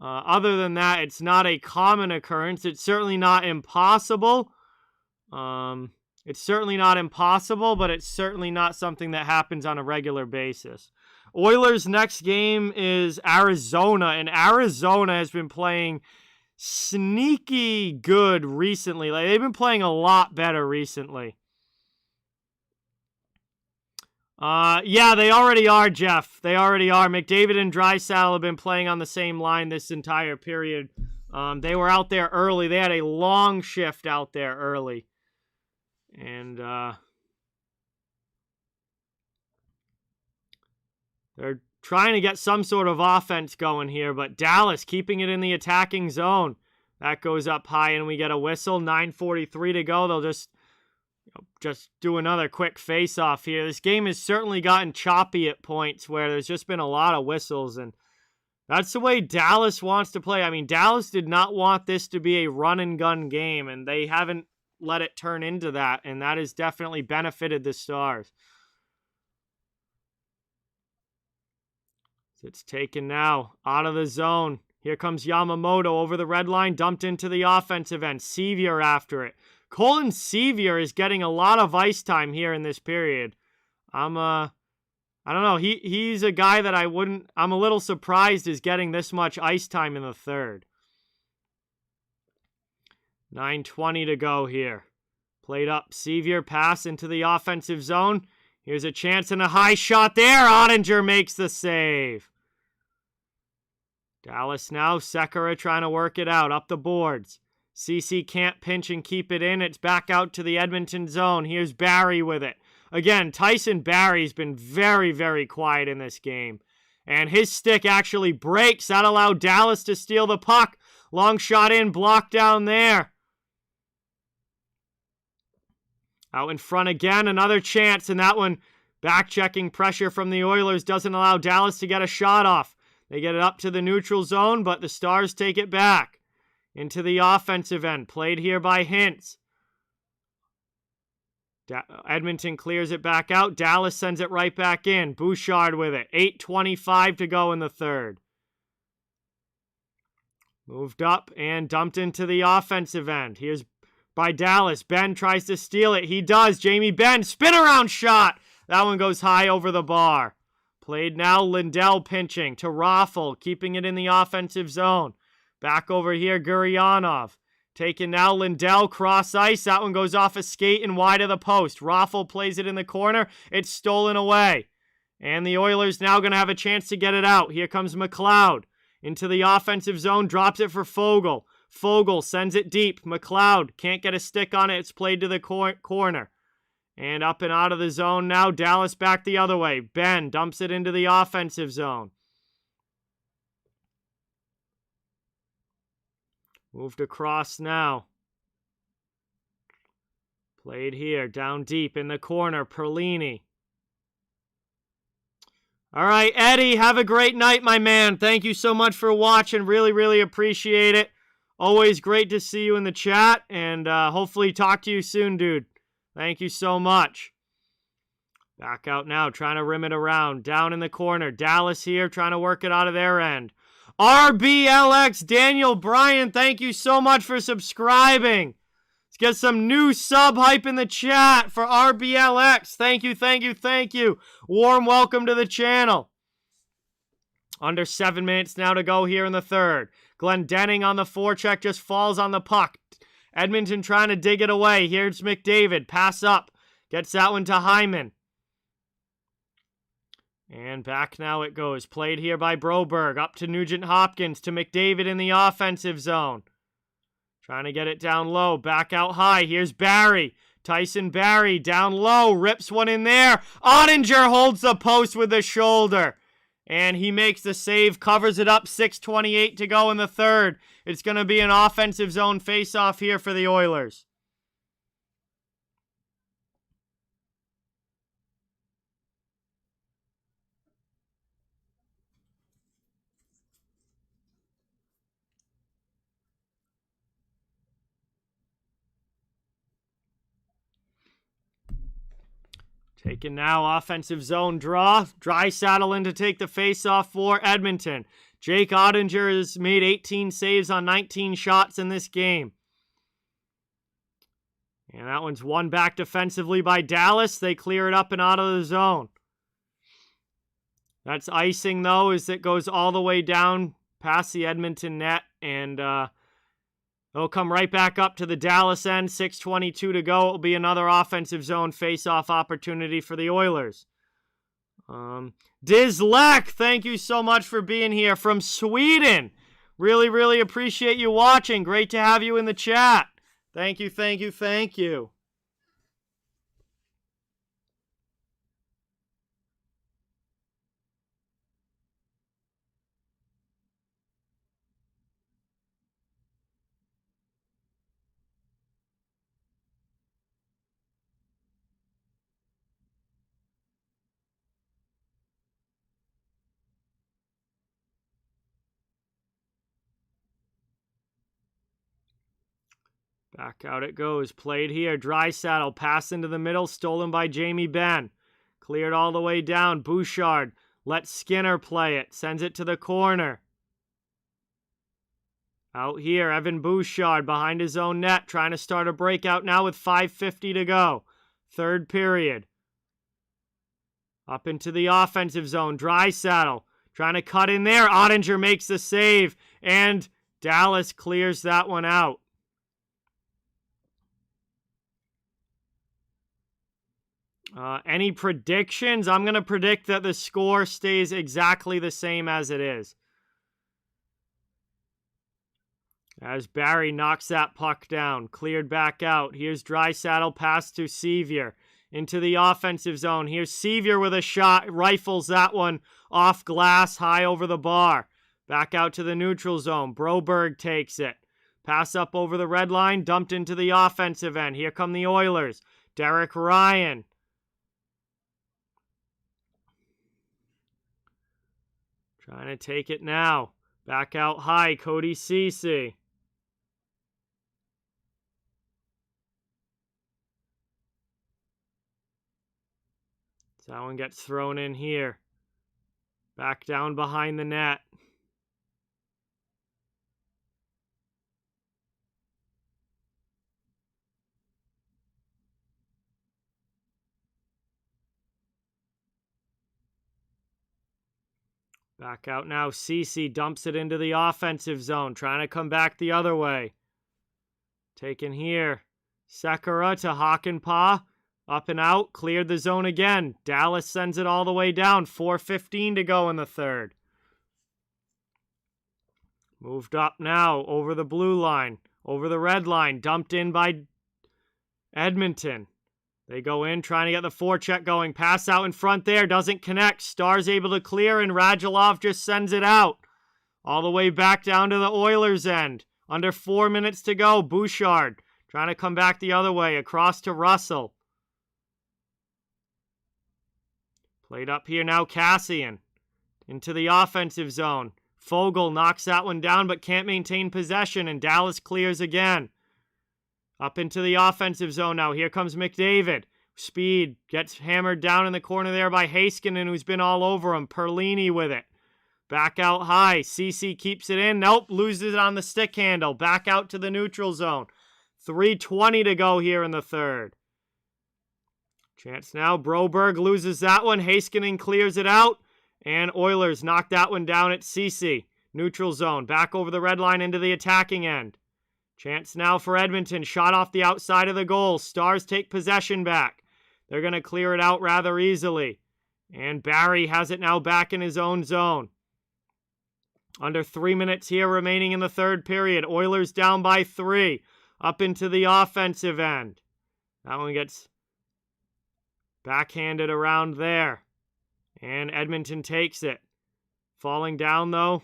other than that, it's not a common occurrence. It's certainly not impossible. It's certainly not impossible, but it's certainly not something that happens on a regular basis. Oilers' next game is Arizona, and Arizona has been playing sneaky good recently. Like, they've been playing a lot better recently. Yeah, they already are, Jeff. They already are. McDavid and Draisaitl have been playing on the same line this entire period. They were out there early. They had a long shift out there early. And they're trying to get some sort of offense going here, but Dallas keeping it in the attacking zone. That goes up high, and we get a whistle. 9:43 to go. They'll just do another quick face-off here. This game has certainly gotten choppy at points where there's just been a lot of whistles, and that's the way Dallas wants to play. I mean, Dallas did not want this to be a run-and-gun game, and they haven't let it turn into that, and that has definitely benefited the Stars. It's taken now out of the zone. Here comes Yamamoto over the red line, dumped into the offensive end. Sevier after it. Colin Sevier is getting a lot of ice time here in this period. I don't know. He's a guy that I'm a little surprised is getting this much ice time in the third. 9:20 to go here. Played up. Sevier pass into the offensive zone. Here's a chance and a high shot there. Ottinger makes the save. Dallas now. Sekera trying to work it out up the boards. CC can't pinch and keep it in. It's back out to the Edmonton zone. Here's Barrie with it. Again, Tyson Barrie's been very, very quiet in this game. And his stick actually breaks. That allowed Dallas to steal the puck. Long shot in, blocked down there. Out in front again, another chance, and that one Back-checking pressure from the Oilers doesn't allow Dallas to get a shot off. They get it up to the neutral zone, but the Stars take it back. Into the offensive end, played here by Hintz. Edmonton clears it back out. Dallas sends it right back in. Bouchard with it. 8:25 to go in the third. Moved up and dumped into the offensive end. Here's by Dallas. Benn tries to steal it. He does. Jamie Benn, spin around shot. That one goes high over the bar. Played now, Lindell pinching to Raffle, keeping it in the offensive zone. Back over here, Guryanov. Taken now, Lindell, cross ice. That one goes off a skate and wide of the post. Raffle plays it in the corner. It's stolen away. And the Oilers now going to have a chance to get it out. Here comes McLeod. Into the offensive zone, drops it for Fogle. Fogle sends it deep. McLeod can't get a stick on it. It's played to the corner. And up and out of the zone now. Dallas back the other way. Benn dumps it into the offensive zone. Moved across now. Played here, down deep in the corner, Perlini. All right, Eddie, have a great night, my man. Thank you so much for watching. Really, really appreciate it. Always great to see you in the chat, and hopefully talk to you soon, dude. Thank you so much. Back out now, trying to rim it around. Down in the corner, Dallas here, trying to work it out of their end. RBLX, Daniel Bryan, thank you so much for subscribing. Let's get some new sub hype in the chat for RBLX. Thank you, thank you, thank you. Warm welcome to the channel. Under 7 minutes now to go here in the third. Glendening on the forecheck just falls on the puck. Edmonton trying to dig it away. Here's McDavid. Pass up. Gets that one to Hyman. And back now it goes. Played here by Broberg. Up to Nugent-Hopkins. To McDavid in the offensive zone. Trying to get it down low. Back out high. Here's Barrie. Tyson Barrie down low. Rips one in there. Ottinger holds the post with the shoulder. And he makes the save. Covers it up. 6:28 to go in the third. It's going to be an offensive zone face-off here for the Oilers. Taken now, offensive zone draw. Draisaitl in to take the faceoff for Edmonton. Jake Ottinger has made 18 saves on 19 shots in this game. And that one's won back defensively by Dallas. They clear it up and out of the zone. That's icing, though, as it goes all the way down past the Edmonton net. And it'll come right back up to the Dallas end. 6:22 to go. It'll be another offensive zone face-off opportunity for the Oilers. Dizlek, thank you so much for being here from Sweden. Really, really appreciate you watching. Great to have you in the chat. Thank you, thank you, thank you. Back out it goes. Played here. Draisaitl. Pass into the middle. Stolen by Jamie Benn. Cleared all the way down. Bouchard lets Skinner play it. Sends it to the corner. Out here. Evan Bouchard behind his own net. Trying to start a breakout now with 5:50 to go. Third period. Up into the offensive zone. Draisaitl trying to cut in there. Ottinger makes the save. And Dallas clears that one out. Any predictions? I'm going to predict that the score stays exactly the same as it is. As Barrie knocks that puck down. Cleared back out. Here's Draisaitl, pass to Sevier. Into the offensive zone. Here's Sevier with a shot. Rifles that one off glass, high over the bar. Back out to the neutral zone. Broberg takes it. Pass up over the red line. Dumped into the offensive end. Here come the Oilers. Derek Ryan. Trying to take it now. Back out high, Cody Ceci. So that one gets thrown in here. Back down behind the net. Back out now. Ceci dumps it into the offensive zone. Trying to come back the other way. Taken here. Sekera to Hakanpää. Up and out. Cleared the zone again. Dallas sends it all the way down. 4:15 to go in the third. Moved up now. Over the blue line. Over the red line. Dumped in by Edmonton. They go in, trying to get the forecheck going. Pass out in front there. Doesn't connect. Star's able to clear, and Radulov just sends it out. All the way back down to the Oilers' end. Under 4 minutes to go. Bouchard trying to come back the other way. Across to Russell. Played up here now. Cassian. Into the offensive zone. Fogle knocks that one down, but can't maintain possession, and Dallas clears again. Up into the offensive zone now. Here comes McDavid. Speed gets hammered down in the corner there by Heiskanen, who's been all over him. Perlini with it. Back out high. Ceci keeps it in. Nope, loses it on the stick handle. Back out to the neutral zone. 3:20 to go here in the third. Chance now. Broberg loses that one. Heiskanen clears it out. And Oilers knock that one down at Ceci. Neutral zone. Back over the red line into the attacking end. Chance now for Edmonton. Shot off the outside of the goal. Stars take possession back. They're going to clear it out rather easily. And Barry has it now back in his own zone. Under 3 minutes here remaining in the third period. Oilers down by 3. Up into the offensive end. That one gets backhanded around there. And Edmonton takes it. Falling down though.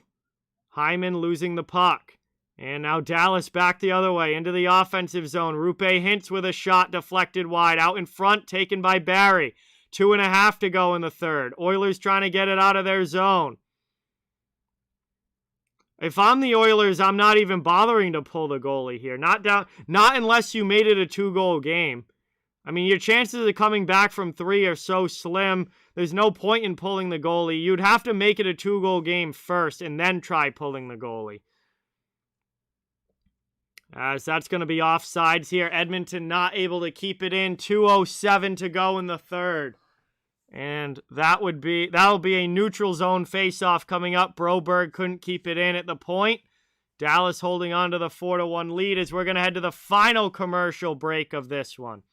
Hyman losing the puck. And now Dallas back the other way into the offensive zone. Roope Hintz with a shot deflected wide. Out in front, taken by Barry. 2.5 to go in the third. Oilers trying to get it out of their zone. If I'm the Oilers, I'm not even bothering to pull the goalie here. Not unless you made it a 2-goal game. I mean, your chances of coming back from 3 are so slim. There's no point in pulling the goalie. You'd have to make it a 2-goal game first and then try pulling the goalie. As that's going to be offsides here. Edmonton not able to keep it in. 2:07 to go in the third. And that'll be a neutral zone face-off coming up. Broberg couldn't keep it in at the point. Dallas holding on to the 4-1 lead as we're going to head to the final commercial break of this one.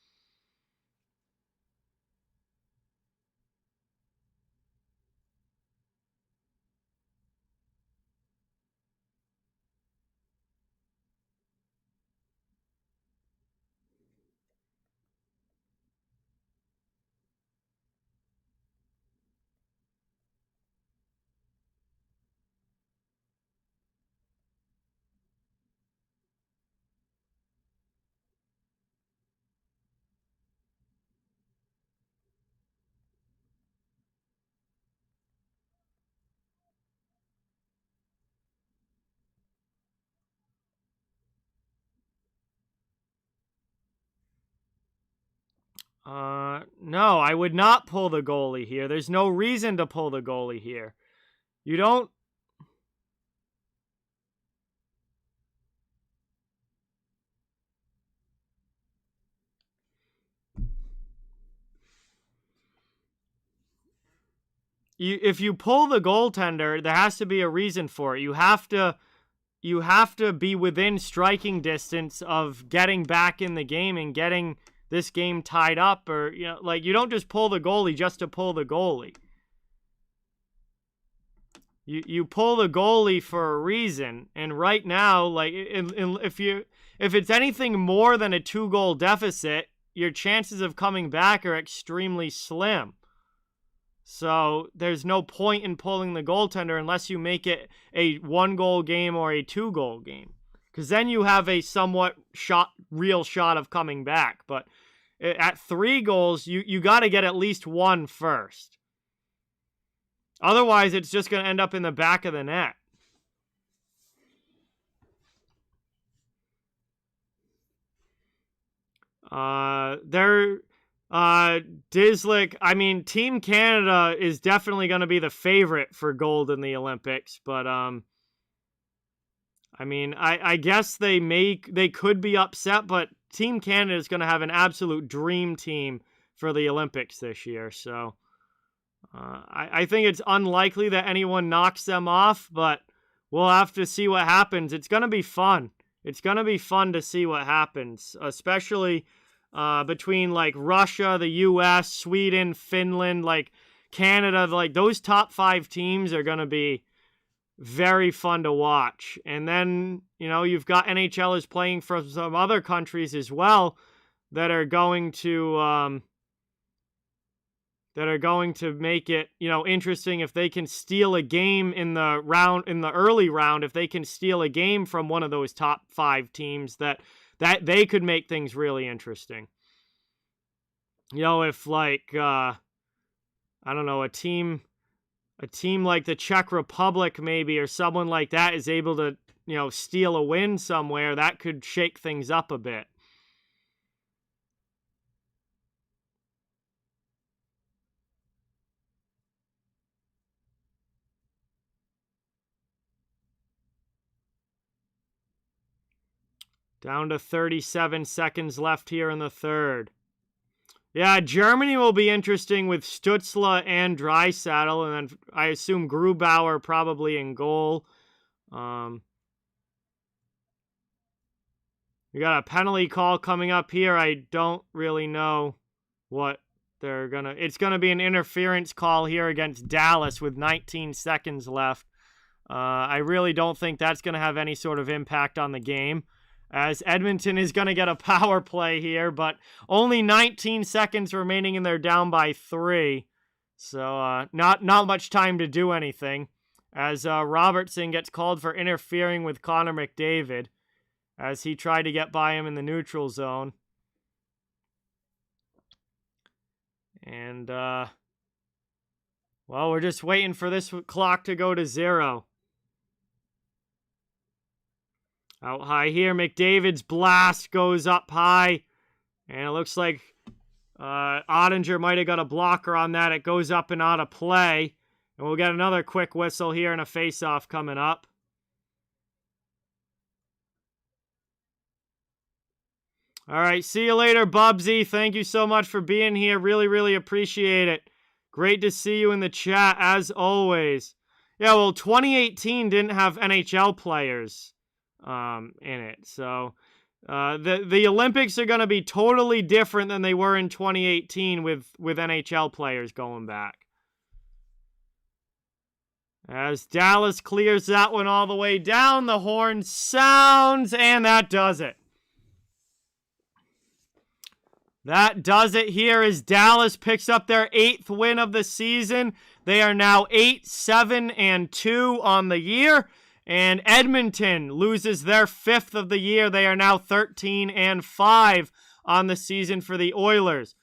No, I would not pull the goalie here. There's no reason to pull the goalie here. You don't... If you pull the goaltender, there has to be a reason for it. You have to be within striking distance of getting back in the game and getting this game tied up, or you don't just pull the goalie just to pull the goalie. You pull the goalie for a reason, and right now, if it's anything more than a 2-goal deficit, your chances of coming back are extremely slim. So there's no point in pulling the goaltender unless you make it a 1-goal game or a 2-goal game, because then you have a somewhat real shot of coming back. But at 3 goals, you got to get at least 1 first. Otherwise, it's just going to end up in the back of the net. Dislick, I mean, Team Canada is definitely going to be the favorite for gold in the Olympics, but, I mean, I guess they could be upset, but Team Canada is going to have an absolute dream team for the Olympics this year, so I think it's unlikely that anyone knocks them off, but we'll have to see what happens. It's going to be fun. It's going to be fun to see what happens, especially between, like, Russia, the U.S., Sweden, Finland, like, Canada. Like, those top 5 teams are going to be very fun to watch. And then, you know, you've got NHLers playing from some other countries as well that are going to make it, you know, interesting if they can steal a game in the early round. If they can steal a game from one of those top 5 teams, that they could make things really interesting. You know, if, like, I don't know, a team like the Czech Republic maybe, or someone like that is able to, you know, steal a win somewhere, that could shake things up a bit. Down to 37 seconds left here in the third. Yeah, Germany will be interesting with Stützle and Draisaitl, and then I assume Grubauer probably in goal. We got a penalty call coming up here. I don't really know what they're going to... It's going to be an interference call here against Dallas with 19 seconds left. I really don't think that's going to have any sort of impact on the game, as Edmonton is going to get a power play here, but only 19 seconds remaining and they're down by 3. So not much time to do anything, as Robertson gets called for interfering with Connor McDavid as he tried to get by him in the neutral zone. And, well, we're just waiting for this clock to go to 0. Out high here, McDavid's blast goes up high, and it looks like Ottinger might have got a blocker on that. It goes up and out of play, and we'll get another quick whistle here and a face-off coming up. All right, see you later, Bubsy. Thank you so much for being here. Really, really appreciate it. Great to see you in the chat, as always. Yeah, well, 2018 didn't have NHL players in it. So the Olympics are going to be totally different than they were in 2018 with NHL players going back. As Dallas clears that one all the way down, the horn sounds, and that does it. That does it here as Dallas picks up their 8th win of the season. They are now 8-7-2 on the year. And Edmonton loses their 5th of the year. They are now 13-5 on the season for the Oilers.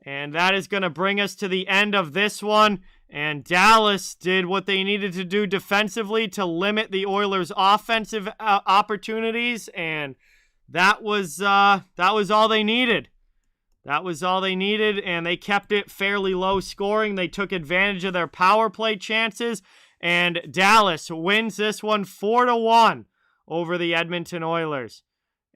And that is going to bring us to the end of this one. And Dallas did what they needed to do defensively to limit the Oilers' offensive opportunities. And that was all they needed. That was all they needed, and they kept it fairly low scoring. They took advantage of their power play chances, and Dallas wins this one 4-1 over the Edmonton Oilers.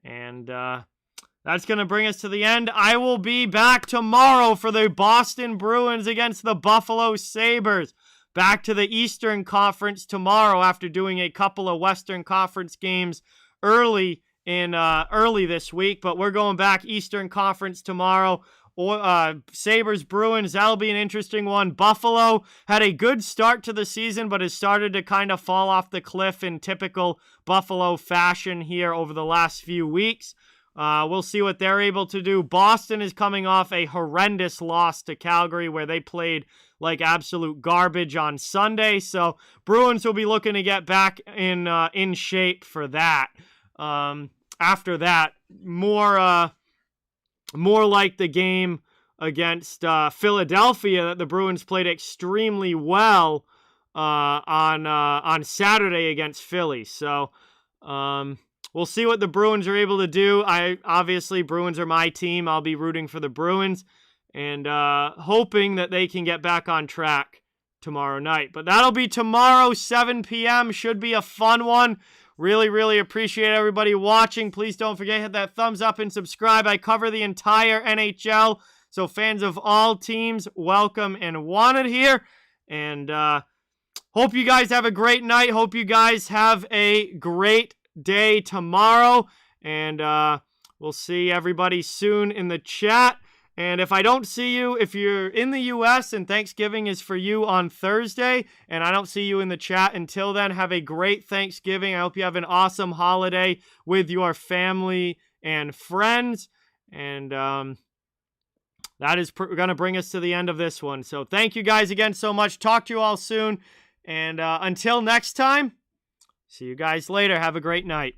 And that's going to bring us to the end. I will be back tomorrow for the Boston Bruins against the Buffalo Sabres. Back to the Eastern Conference tomorrow after doing a couple of Western Conference games early this week, but we're going back Eastern Conference tomorrow. Sabres Bruins, that'll be an interesting one. Buffalo had a good start to the season, but has started to kind of fall off the cliff in typical Buffalo fashion here over the last few weeks. We'll see what they're able to do. Boston is coming off a horrendous loss to Calgary, where they played like absolute garbage on Sunday. So Bruins will be looking to get back in shape for that. After that, more like the game against Philadelphia that the Bruins played extremely well on Saturday against Philly. So we'll see what the Bruins are able to do. Obviously, Bruins are my team. I'll be rooting for the Bruins and hoping that they can get back on track tomorrow night. But that'll be tomorrow, 7 p.m. Should be a fun one. Really, really appreciate everybody watching. Please don't forget to hit that thumbs up and subscribe. I cover the entire NHL, so fans of all teams, welcome and wanted here. And hope you guys have a great night. Hope you guys have a great day tomorrow. And we'll see everybody soon in the chat. And if I don't see you, if you're in the U.S. and Thanksgiving is for you on Thursday, and I don't see you in the chat until then, have a great Thanksgiving. I hope you have an awesome holiday with your family and friends. And that is going to bring us to the end of this one. So thank you guys again so much. Talk to you all soon. And until next time, see you guys later. Have a great night.